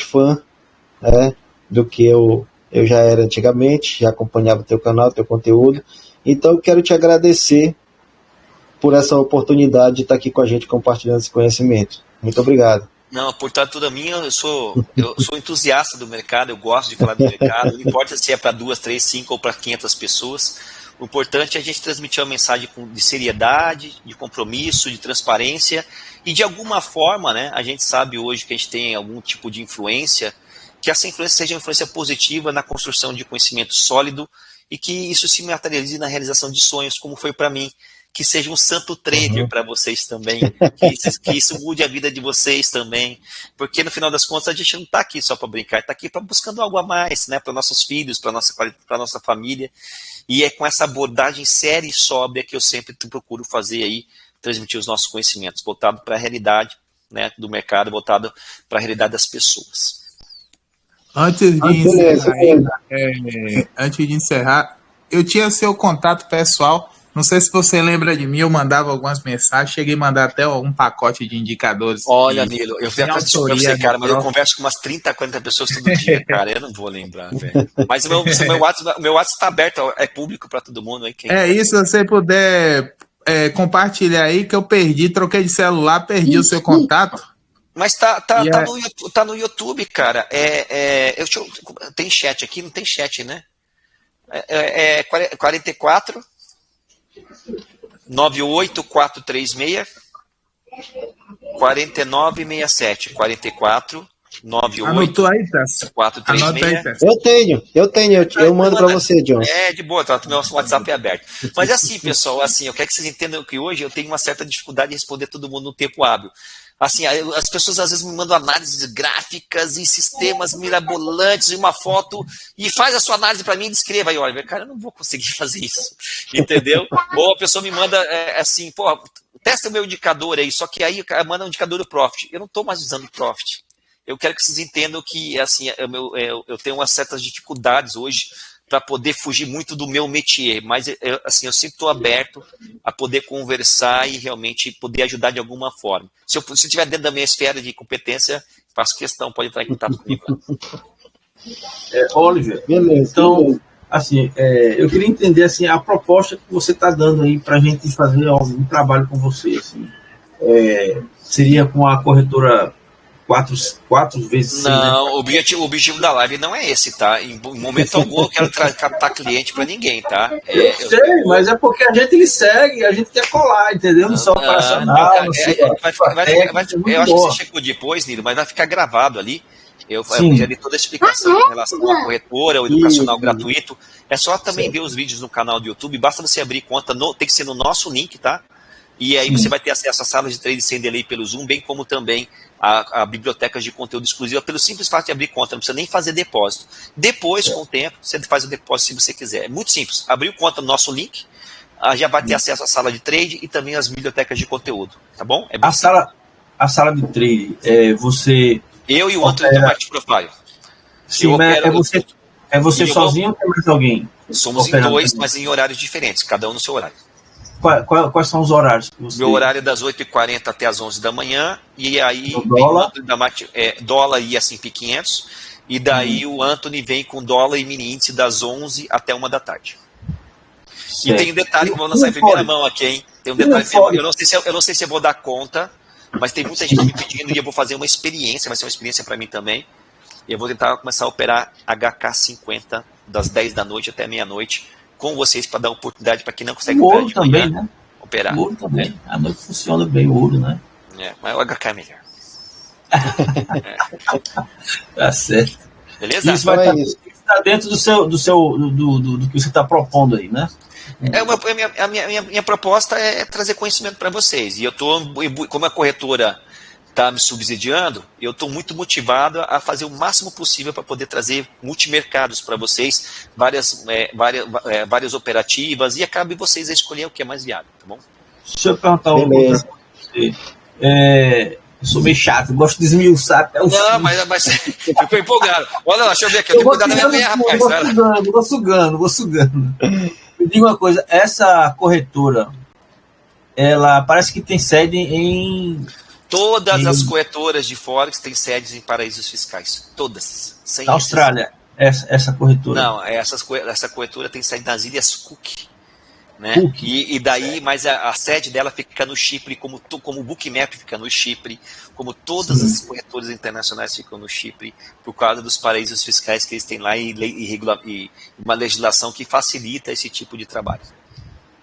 fã, né, do que eu já era antigamente, já acompanhava o teu canal, teu conteúdo, então eu quero te agradecer por essa oportunidade de estar aqui com a gente compartilhando esse conhecimento. Muito obrigado. Não, por estar tudo a minha, eu sou entusiasta do mercado, eu gosto de falar do mercado, não importa se é para 2, 3, 5 ou para 500 pessoas, o importante é a gente transmitir uma mensagem de seriedade, de compromisso, de transparência, e de alguma forma, né, a gente sabe hoje que a gente tem algum tipo de influência, que essa influência seja uma influência positiva na construção de conhecimento sólido e que isso se materialize na realização de sonhos, como foi para mim. Que seja um santo trader para vocês também, que isso mude a vida de vocês também, porque no final das contas a gente não está aqui só para brincar, está aqui para buscando algo a mais, né, para nossos filhos, para nossa família, e é com essa abordagem séria e sóbria que eu sempre procuro fazer aí, transmitir os nossos conhecimentos, voltado para a realidade, né, do mercado, voltado para a realidade das pessoas. Antes de encerrar, eu tinha seu contato pessoal. Não sei se você lembra de mim, eu mandava algumas mensagens, cheguei a mandar até um pacote de indicadores. Olha, Nilo, eu vi a coisa pra você, cara, mas eu converso com umas 30, 40 pessoas todo dia, cara, eu não vou lembrar, velho. Mas o meu WhatsApp tá aberto, é público pra todo mundo. Hein? Isso, se você puder compartilhar aí, que eu troquei de celular, perdi o seu contato. Mas tá no YouTube, cara. Tem chat aqui? Não tem chat, né? 44... 98436 4967 44 98 436. Eu mando para você, John. De boa, tá, meu WhatsApp é aberto. Mas assim, pessoal, assim, eu quero que vocês entendam que hoje eu tenho uma certa dificuldade de responder todo mundo no tempo hábil. Assim, as pessoas às vezes me mandam análises gráficas e sistemas mirabolantes e uma foto e faz a sua análise para mim e descreva aí, olha, cara, eu não vou conseguir fazer isso, entendeu? Ou a pessoa me manda assim, pô, testa o meu indicador aí, só que aí manda um indicador do Profit. Eu não estou mais usando o Profit. Eu quero que vocês entendam que assim, eu tenho umas certas dificuldades hoje para poder fugir muito do meu métier, mas assim, eu sempre estou aberto a poder conversar e realmente poder ajudar de alguma forma. Se estiver dentro da minha esfera de competência, faço questão, pode entrar em contato comigo. Oliver, beleza. Então, assim, eu queria entender assim, a proposta que você está dando aí para a gente fazer um trabalho com você. Assim, seria com a corretora quatro vezes. Não, né? o objetivo da live não é esse, tá? Em momento algum eu quero captar cliente para ninguém, tá? Eu sei, mas é porque a gente lhe segue, a gente quer colar, entendeu? Não só operacional. Eu acho que você chegou depois, Nilo, mas vai ficar gravado ali. Eu já dei toda a explicação em relação à corretora, o educacional gratuito. É só também ver os vídeos no canal do YouTube, basta você abrir conta, tem que ser no nosso link, tá? E aí você vai ter acesso à sala de trade sem delay pelo Zoom, bem como também a biblioteca de conteúdo exclusiva, pelo simples fato de abrir conta, não precisa nem fazer depósito. Depois, com o tempo, você faz o depósito se você quiser. É muito simples. Abriu conta no nosso link, já vai ter acesso à sala de trade e também às bibliotecas de conteúdo, tá bom? A sala de trade, você... Eu e o Antônio do Market Profile. Sim, é você sozinho ou tem mais alguém? Somos em dois, mas em horários diferentes, cada um no seu horário. Quais são os horários que você... Meu horário é das 8h40 até as 11 da manhã, e aí dólar? Dólar e S&P 500, e daí o Anthony vem com dólar e mini índice das 11 até 1 da tarde. Certo. E tem um detalhe que eu vou lançar em primeira mão aqui, hein? Tem um detalhe, eu não sei se eu vou dar conta, mas tem muita gente me pedindo e eu vou fazer uma experiência, vai ser uma experiência para mim também. E eu vou tentar começar a operar HK50 das 10 da noite até meia-noite, com vocês para dar oportunidade para quem não consegue operar de manhã, também, né? Operar. O ouro também. A noite funciona bem o ouro, né? Mas o HK é melhor. Tá certo. Beleza? Isso vai estar dentro do que você está propondo aí, né? A minha proposta é trazer conhecimento para vocês. E eu como a corretora está me subsidiando, eu estou muito motivado a fazer o máximo possível para poder trazer multimercados para vocês, várias operativas, e acabe vocês a escolher o que é mais viável, tá bom? Deixa eu perguntar uma coisa para você. Eu sou meio chato, gosto de esmiuçar. Não, mas ficou empolgado. Olha lá, deixa eu ver aqui, eu tenho que cuidar da minha meia, rapaz. Vou sugando. Me diga uma coisa, essa corretora, ela parece que tem sede em... Todas as corretoras de Forex têm sedes em paraísos fiscais. Todas. Sem na Austrália, essa corretora? Não, essa corretora tem sede nas Ilhas Cook. Né? E daí, mas a sede dela fica no Chipre, como o Bookmap fica no Chipre, como todas as corretoras internacionais ficam no Chipre, por causa dos paraísos fiscais que eles têm lá e uma legislação que facilita esse tipo de trabalho.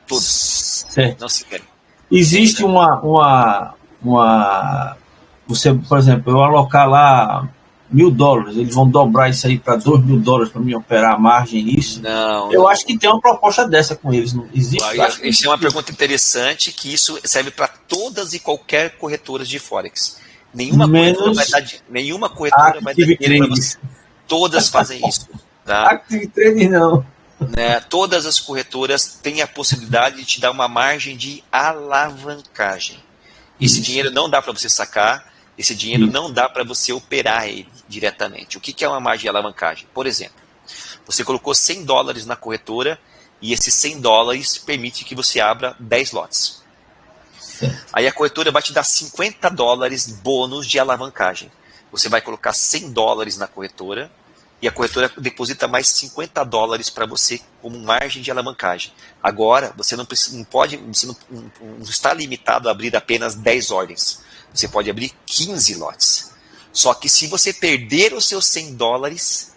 Todos. Certo. Não se querem. Existe você, por exemplo, eu alocar lá $1.000, eles vão dobrar isso aí para $2.000 para mim operar a margem nisso? Não. Eu acho que tem uma proposta dessa com eles, não existe? Isso é uma pergunta interessante, que isso serve para todas e qualquer corretoras de Forex. Nenhuma corretora vai dar dinheiro para você. Todas fazem isso. Tá? Active Trade não. Né? Todas as corretoras têm a possibilidade de te dar uma margem de alavancagem. Esse dinheiro não dá para você sacar, esse dinheiro não dá para você operar ele diretamente. O que é uma margem de alavancagem? Por exemplo, você colocou $100 na corretora e esses $100 permite que você abra 10 lotes. Aí a corretora vai te dar $50 bônus de alavancagem. Você vai colocar $100 na corretora e a corretora deposita mais $50 para você como margem de alavancagem. Agora, você não está limitado a abrir apenas 10 ordens. Você pode abrir 15 lotes. Só que se você perder os seus $100,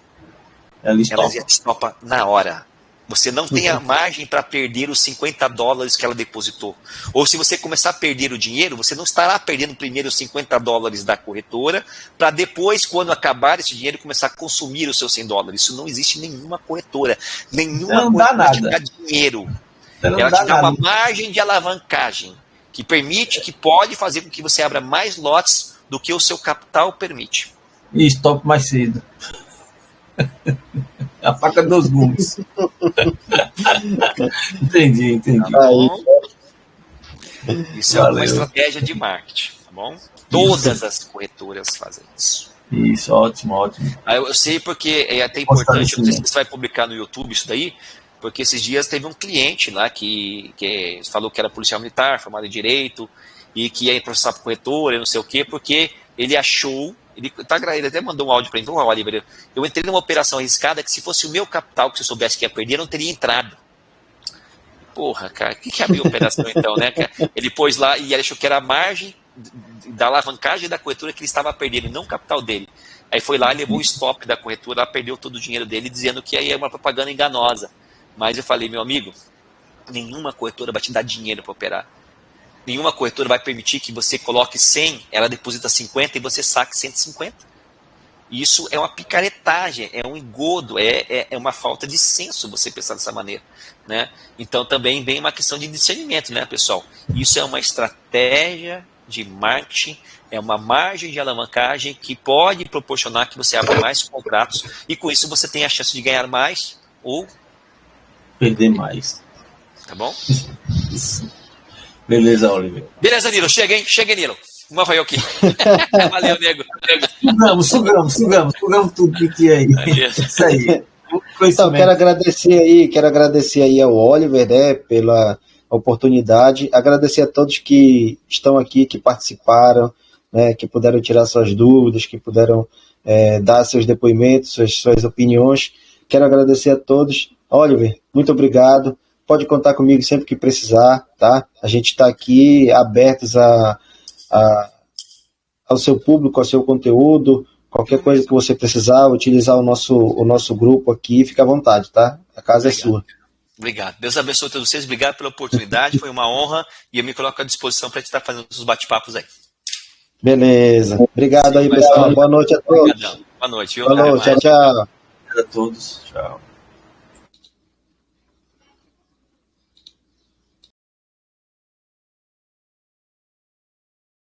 ela estopa na hora. Você não tem a margem para perder os $50 que ela depositou. Ou se você começar a perder o dinheiro, você não estará perdendo primeiro os $50 da corretora, para depois, quando acabar esse dinheiro, começar a consumir os seus $100. Isso não existe em nenhuma corretora. Nenhuma corretora te dá dinheiro. Ela te dá uma margem de alavancagem, que pode fazer com que você abra mais lotes do que o seu capital permite. E stop mais cedo. A faca dos gumes. Entendi. Tá bom? Isso é uma estratégia de marketing, tá bom? Todas as corretoras fazem isso. Isso, ótimo. Eu sei porque é até importante, não sei se você vai publicar no YouTube isso daí, porque esses dias teve um cliente lá que falou que era policial militar, formado em direito, e que ia processar por corretora, não sei o quê, porque ele achou, ele até mandou um áudio para mim, falou: Oliver, eu entrei numa operação arriscada que se fosse o meu capital que você soubesse que ia perder, eu não teria entrado. Porra, cara, o que é a minha operação então, né? Ele pôs lá e ele achou que era a margem da alavancagem da corretora que ele estava perdendo, não o capital dele. Aí foi lá, levou o stop da corretora, perdeu todo o dinheiro dele, dizendo que aí é uma propaganda enganosa. Mas eu falei: meu amigo, nenhuma corretora vai te dar dinheiro para operar. Nenhuma corretora vai permitir que você coloque 100, ela deposita 50 e você saque 150. Isso é uma picaretagem, é um engodo, é uma falta de senso você pensar dessa maneira, né? Então também vem uma questão de discernimento, né, pessoal? Isso é uma estratégia de marketing, é uma margem de alavancagem que pode proporcionar que você abra mais contratos e com isso você tem a chance de ganhar mais ou perder mais. Tá bom? Beleza, Oliver. Beleza, Nilo. Chega, hein? Chega, Nilo. Uma vai eu aqui. Valeu, nego. Sugamos tudo que tinha aí. Isso aí. Então, quero agradecer aí ao Oliver, né, pela oportunidade. Agradecer a todos que estão aqui, que participaram, né, que puderam tirar suas dúvidas, que puderam dar seus depoimentos, suas opiniões. Quero agradecer a todos. Oliver, muito obrigado. Pode contar comigo sempre que precisar, tá? A gente está aqui abertos ao seu público, ao seu conteúdo, qualquer coisa que você precisar, utilizar o nosso grupo aqui, fica à vontade, tá? A casa é sua. Obrigado. Deus abençoe a todos vocês, obrigado pela oportunidade, foi uma honra e eu me coloco à disposição para a gente estar fazendo os bate-papos aí. Beleza. Obrigado aí, pessoal. Boa noite a todos. Obrigadão. Boa noite. Falou, tchau. A todos. Tchau.